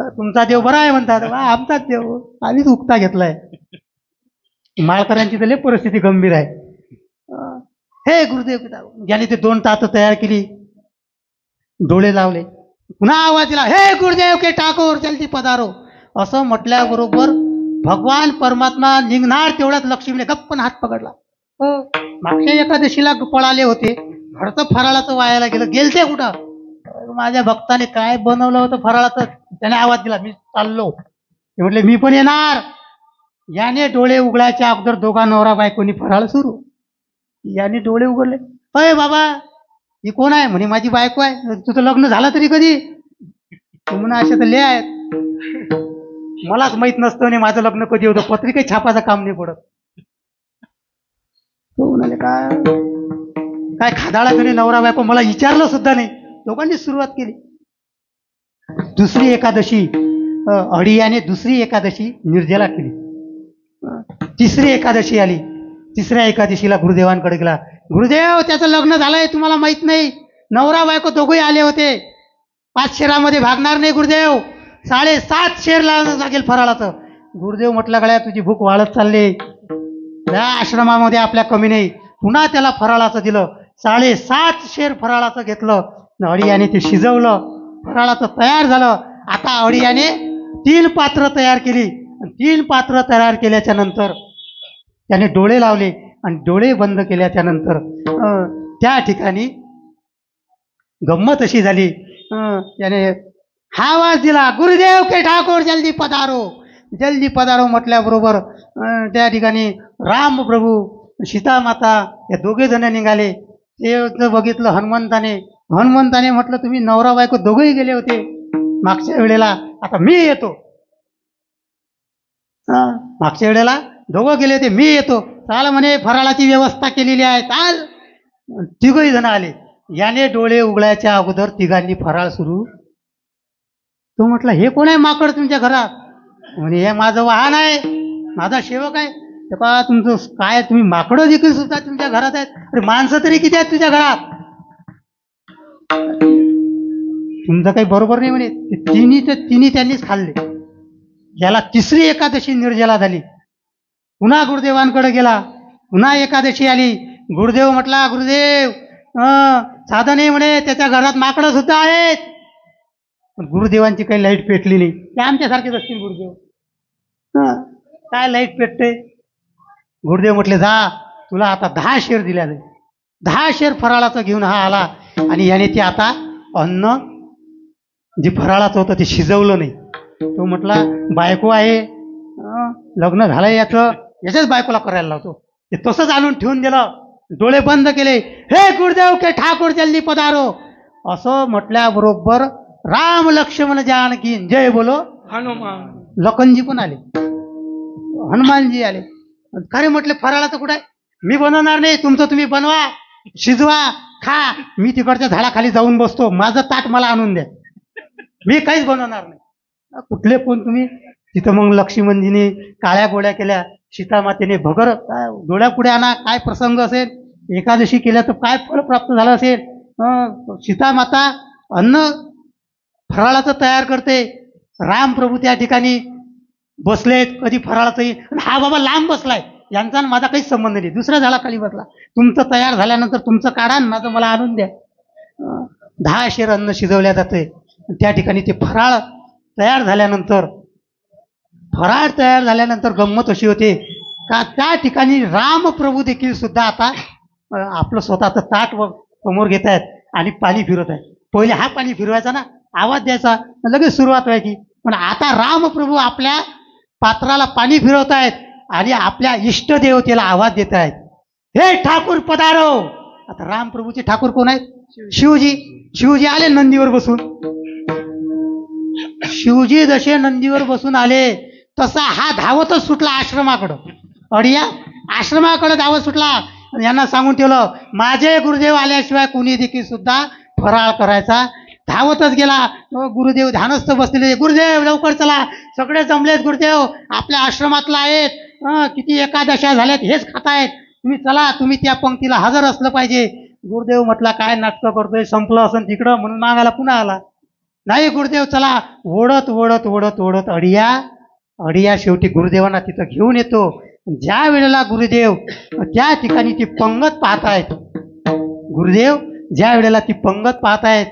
तुमचा देव बरा आहे म्हणतात. आमचाच देव, आम्हीच उक्ता घेतलाय. माळकऱ्यांची तर लय परिस्थिती गंभीर आहे. हे गुरुदेव, ज्याने ते 2 ताटं तयार केली, डोळे लावले, पुन्हा आवाज दिला, हे गुरुदेव के ठाकूर जल्दी पधारो. असं म्हटल्याबरोबर भगवान परमात्मा निघणार तेवढ्यात लक्ष्मीने गप्पन हात पकडला. मागच्या एकादशीला पळाले होते, घरचं फराळाचं वायाला गेलं. गेलते कुठं? माझ्या भक्ताने काय बनवलं होतं फराळाचं, त्याने आवाज दिला, मी चाललो. ते म्हटले मी पण येणार. याने डोळे उघडायच्या अगोदर दोघा नवरा बायकोनी फराळ सुरू. याने डोळे उघडले, अय बाबा, ही कोण आहे? म्हणे माझी बायको आहे. तुझं लग्न झालं तरी कधी? म्हणा असे तर ले आहेत, मलाच माहित नसतं आणि माझं लग्न कधी होतं, पत्रिका छापाचं काम नाही पडत. तो म्हणाले काय खादाळा कधी नवरा बायको, मला विचारलं सुद्धा नाही. दोघांनी सुरुवात केली. दुसरी एकादशी अडियाने दुसरी एकादशी निर्जला केली. तिसरी एकादशी आली. तिसऱ्या एकादशीला गुरुदेवांकडे गेला. गुरुदेव, त्याचं लग्न झालंय, तुम्हाला माहित नाही. नवरा बायको दोघंही आले होते. 5 शेरामध्ये भागणार नाही गुरुदेव, 7.5 शेर लावणं लागेल फराळाचं. गुरुदेव म्हटलं, गड्या तुझी भूक वाढत चालली, या आश्रमामध्ये आपल्या कमी नाही. पुन्हा त्याला फराळाचं दिलं. 7.5 शेर फराळाचं घेतलं. अडियाने ते शिजवलं, फराळाचं तयार झालं. आता अडियाने 3 पात्र तयार केली. 3 पात्र तयार केल्याच्या नंतर त्याने डोळे लावले आणि डोळे बंद केल्याच्या नंतर त्या ठिकाणी गंमत अशी झाली. त्याने हा आवाज दिला, गुरुदेव के ठाकूर जल्दी पधारो. जल्दी पधारो म्हटल्याबरोबर त्या ठिकाणी राम प्रभू, सीता माता या दोघे जण निघाले. ते बघितलं हनुमंताने म्हटलं, तुम्ही नवरा बायको दोघेही गेले होते मागच्या वेळेला, आता मी येतो. मागच्या वेळेला दोघं गेले होते, मी येतो. चाल म्हणे, फराळाची व्यवस्था केलेली आहे, चाल. तिघही जण आले. याने डोळे उघडायच्या अगोदर तिघांनी फराळ सुरू. तो म्हटला, हे कोण आहे माकड तुमच्या घरात? म्हणे, हे माझं वाहन आहे, माझा सेवक आहे. ते पहा तुमचं काय, तुम्ही माकडं देखील सुद्धा तुमच्या घरात आहेत. अरे माणसं तरी किती आहेत तुझ्या घरात? तुमचं काही बरोबर नाही म्हणे. तिन्ही त्यांनीच खाल्ले. याला तिसरी एकादशी निर्जला झाली. पुन्हा गुरुदेवांकडे गेला. पुन्हा एकादशी आली. गुरुदेव म्हटला, गुरुदेव साधं नाही म्हणे, त्याच्या घरात माकडं सुद्धा आहेत. गुरुदेवांची काही लाईट पेटली नाही. ते आमच्यासारखेच असतील गुरुदेव. काय लाईट पेटते? गुरुदेव म्हटले, जा, तुला आता 10 शेर दिल्या जाईल. 10 शेर फराळाचं घेऊन हा आला आणि याने ते आता अन्न जे फराळाचं होतं ते शिजवलं नाही. तो म्हटला बायको आहे, लग्न झालंय याच्याच बायकोला करायला लावतो. ते तसंच आणून ठेवून दिलं, डोळे बंद केले. हे गुरुदेव के ठाकूर जल्दी पधारो असं म्हटल्याबरोबर राम लक्ष्मण जानकी जय बोलो हनुमान. लखनजी पण आले, हनुमानजी आले. खरे म्हटले फराळाचं कुठं आहे? मी बनवणार नाही, तुमचं तुम्ही बनवा, शिजवा, खा. मी तिकडच्या झाडाखाली जाऊन बसतो, माझं ताट मला आणून द्या, मी काहीच बनवणार नाही. कुठले कोण तुम्ही? तिथं मग लक्ष्मणजीने काळ्या गोळ्या केल्या, सीतामातेने भगर डोळ्या पुढे आणा, काय प्रसंग असेल, एकादशी केल्या तर काय फळ प्राप्त झालं असेल. सीतामाता अन्न फराळाचं तयार करते, रामप्रभू त्या ठिकाणी बसलेत, कधी फराळाचंही. हा बाबा लांब बसलाय, यांचा आणि माझा काहीच संबंध नाही, दुसऱ्या झाडाखाली बसला. तुमचं तयार झाल्यानंतर तुमचं काढा आणि माझं मला आणून द्या. 10 शेर अन्न शिजवल्या जाते. त्या ठिकाणी ते फराळ तयार झाल्यानंतर गंमत अशी होते का त्या ठिकाणी रामप्रभू देखील सुद्धा आता आपलं स्वतःचं ताट समोर घेत आहेत आणि पाणी फिरवत आहेत. पहिले हा पाणी फिरवायचा ना, आवाज द्यायचा, लगेच सुरुवात व्हायची. पण आता रामप्रभू आपल्या पात्राला पाणी फिरवत आहेत आणि आपल्या इष्टदेवतेला आवाज देत आहेत, हे ठाकूर पधारो. आता रामप्रभूचे ठाकूर कोण आहेत? शिवजी. शिवजी आले नंदीवर बसून. शिवजी जसे नंदीवर बसून आले तसा हा धावतच सुटला आश्रमाकडं. अडिया आश्रमाकडे धावत सुटला. यांना सांगून ठेवलं, माझे गुरुदेव आल्याशिवाय कुणी देखील सुद्धा फराळ करायचा. धावतच गेला. गुरुदेव ध्यानस्थ बसलेले, गुरुदेव लवकर चला, सगळे जमलेत, गुरुदेव आपल्या आश्रमातला आहेत, किती एकादशा झाल्यात, हेच खातायत, तुम्ही चला, तुम्ही त्या पंक्तीला हजर असलं पाहिजे. गुरुदेव म्हटला काय नाटकं करतोय, संपलं असं तिकडं, म्हणून मागायला पुन्हा आला. नाही गुरुदेव चला. ओढत ओढत ओढत ओढत अडिया शेवटी गुरुदेवांना तिथं घेऊन येतो. ज्या वेळेला गुरुदेव त्या ठिकाणी ती पंगत पाहतायत, गुरुदेव ज्या वेळेला ती पंगत पाहतायत,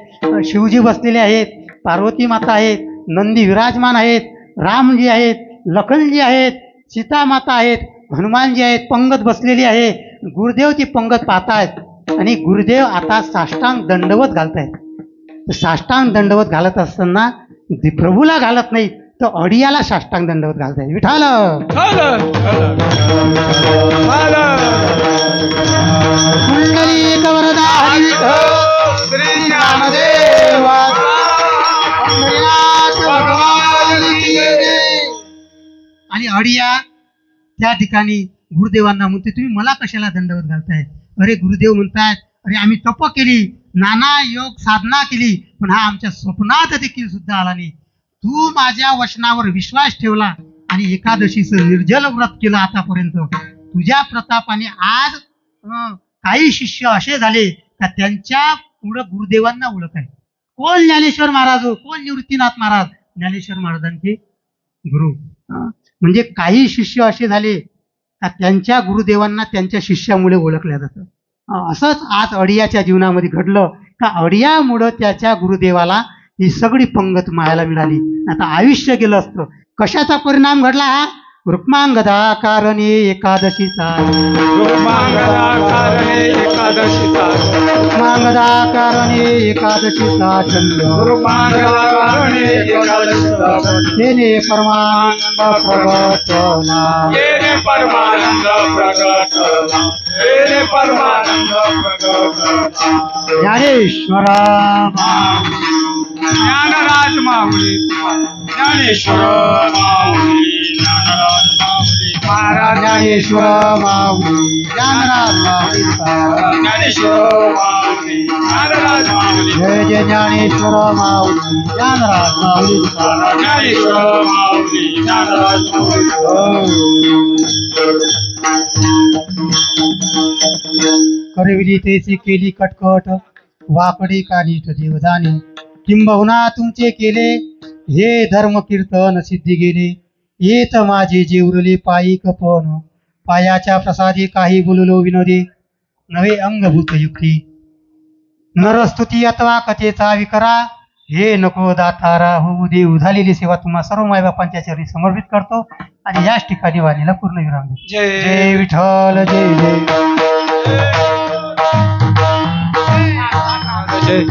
शिवजी बसलेले आहेत, पार्वती माता आहेत, नंदी विराजमान आहेत, रामजी आहेत, लखनजी आहेत, सीतामाता आहेत, हनुमानजी आहेत, पंगत बसलेली आहे. गुरुदेव ती पंगत पाहतायत आणि गुरुदेव आता साष्टांग दंडवत घालतायत. साष्टांग दंडवत घालत असताना प्रभूला घालत नाही तर अडियाला साष्टांग दंडवत घालतायत. विठाल कुंडलिक वरदा हरी श्री ज्ञानदेव आणि अडिया त्या ठिकाणी गुरुदेवांना म्हणते, तुम्ही मला कशाला दंडवत घालताय? अरे गुरुदेव म्हणतायत, अरे आम्ही तप केली, नाना योग साधना केली, पण हा आमच्या स्वप्नात देखील सुद्धा आला नाही. तू माझ्या वचनावर विश्वास ठेवला आणि एकादशीचं निर्जल व्रत केलं आतापर्यंत. तुझ्या प्रतापाने आज काही शिष्य असे झाले का त्यांच्या पुढं गुरुदेवांना ओळख आहे. कोण? ज्ञानेश्वर महाराज. कोण? निवृत्तीनाथ महाराज, ज्ञानेश्वर महाराजांचे गुरु. म्हणजे काही शिष्य असे झाले का त्यांच्या गुरुदेवांना त्यांच्या शिष्यामुळे ओळखल्या जातं. असंच आज अडियाच्या जीवनामध्ये घडलं का अडियामुळं त्याच्या गुरुदेवाला ही सगळी पंगत मायाला मिळाली. आता आयुष्य गेलं असतं. कशाचा परिणाम घडला? हा रुक्मांगदा कारणे एकादशीचा, रुक्मांगदा कारणे एकादशीचा, रुक्मांगदा कारणे एकादशीचा छंद, रुक्मांगदा कारणे एकादशीचा तेने परमानंद प्रगटला, येणे परमानंद प्रगटला, येणे परमानंद प्रगटला. ज्ञानेश्वरा ज्ञानराज माऊली, ज्ञानेश्वर माऊली, ज्ञानराज माऊली महाराज, ज्ञानेश्वर माऊली ज्ञानराज माऊली, ज्ञानेश्वर माऊली, ज्ञानराज माऊली, जय जय ज्ञानेश्वर माऊली ज्ञानराज माऊली, ज्ञानेश्वर माऊली, ज्ञानराज माऊली. करविली तेची केली कटकट, वाकडी कानिट देवदाने, किंबहुना तुमचे केले हे धर्म कीर्तन सिद्धी गेले. येत माझे जे उरले पायी कपन, पायाच्या प्रसादी काही बोललो विनोदे, नवे अंगभूत युक्ती नरस्तुती अथवा कथेचा विकरा, हे नको दातारा होऊ देऊ. झालेली सेवा तुम्हा सर्व मायबापांच्या चरणी समर्पित करतो आणि याच ठिकाणी वाणीला पूर्ण विराम देतो. जय जय विठ्ठल जय जय. जय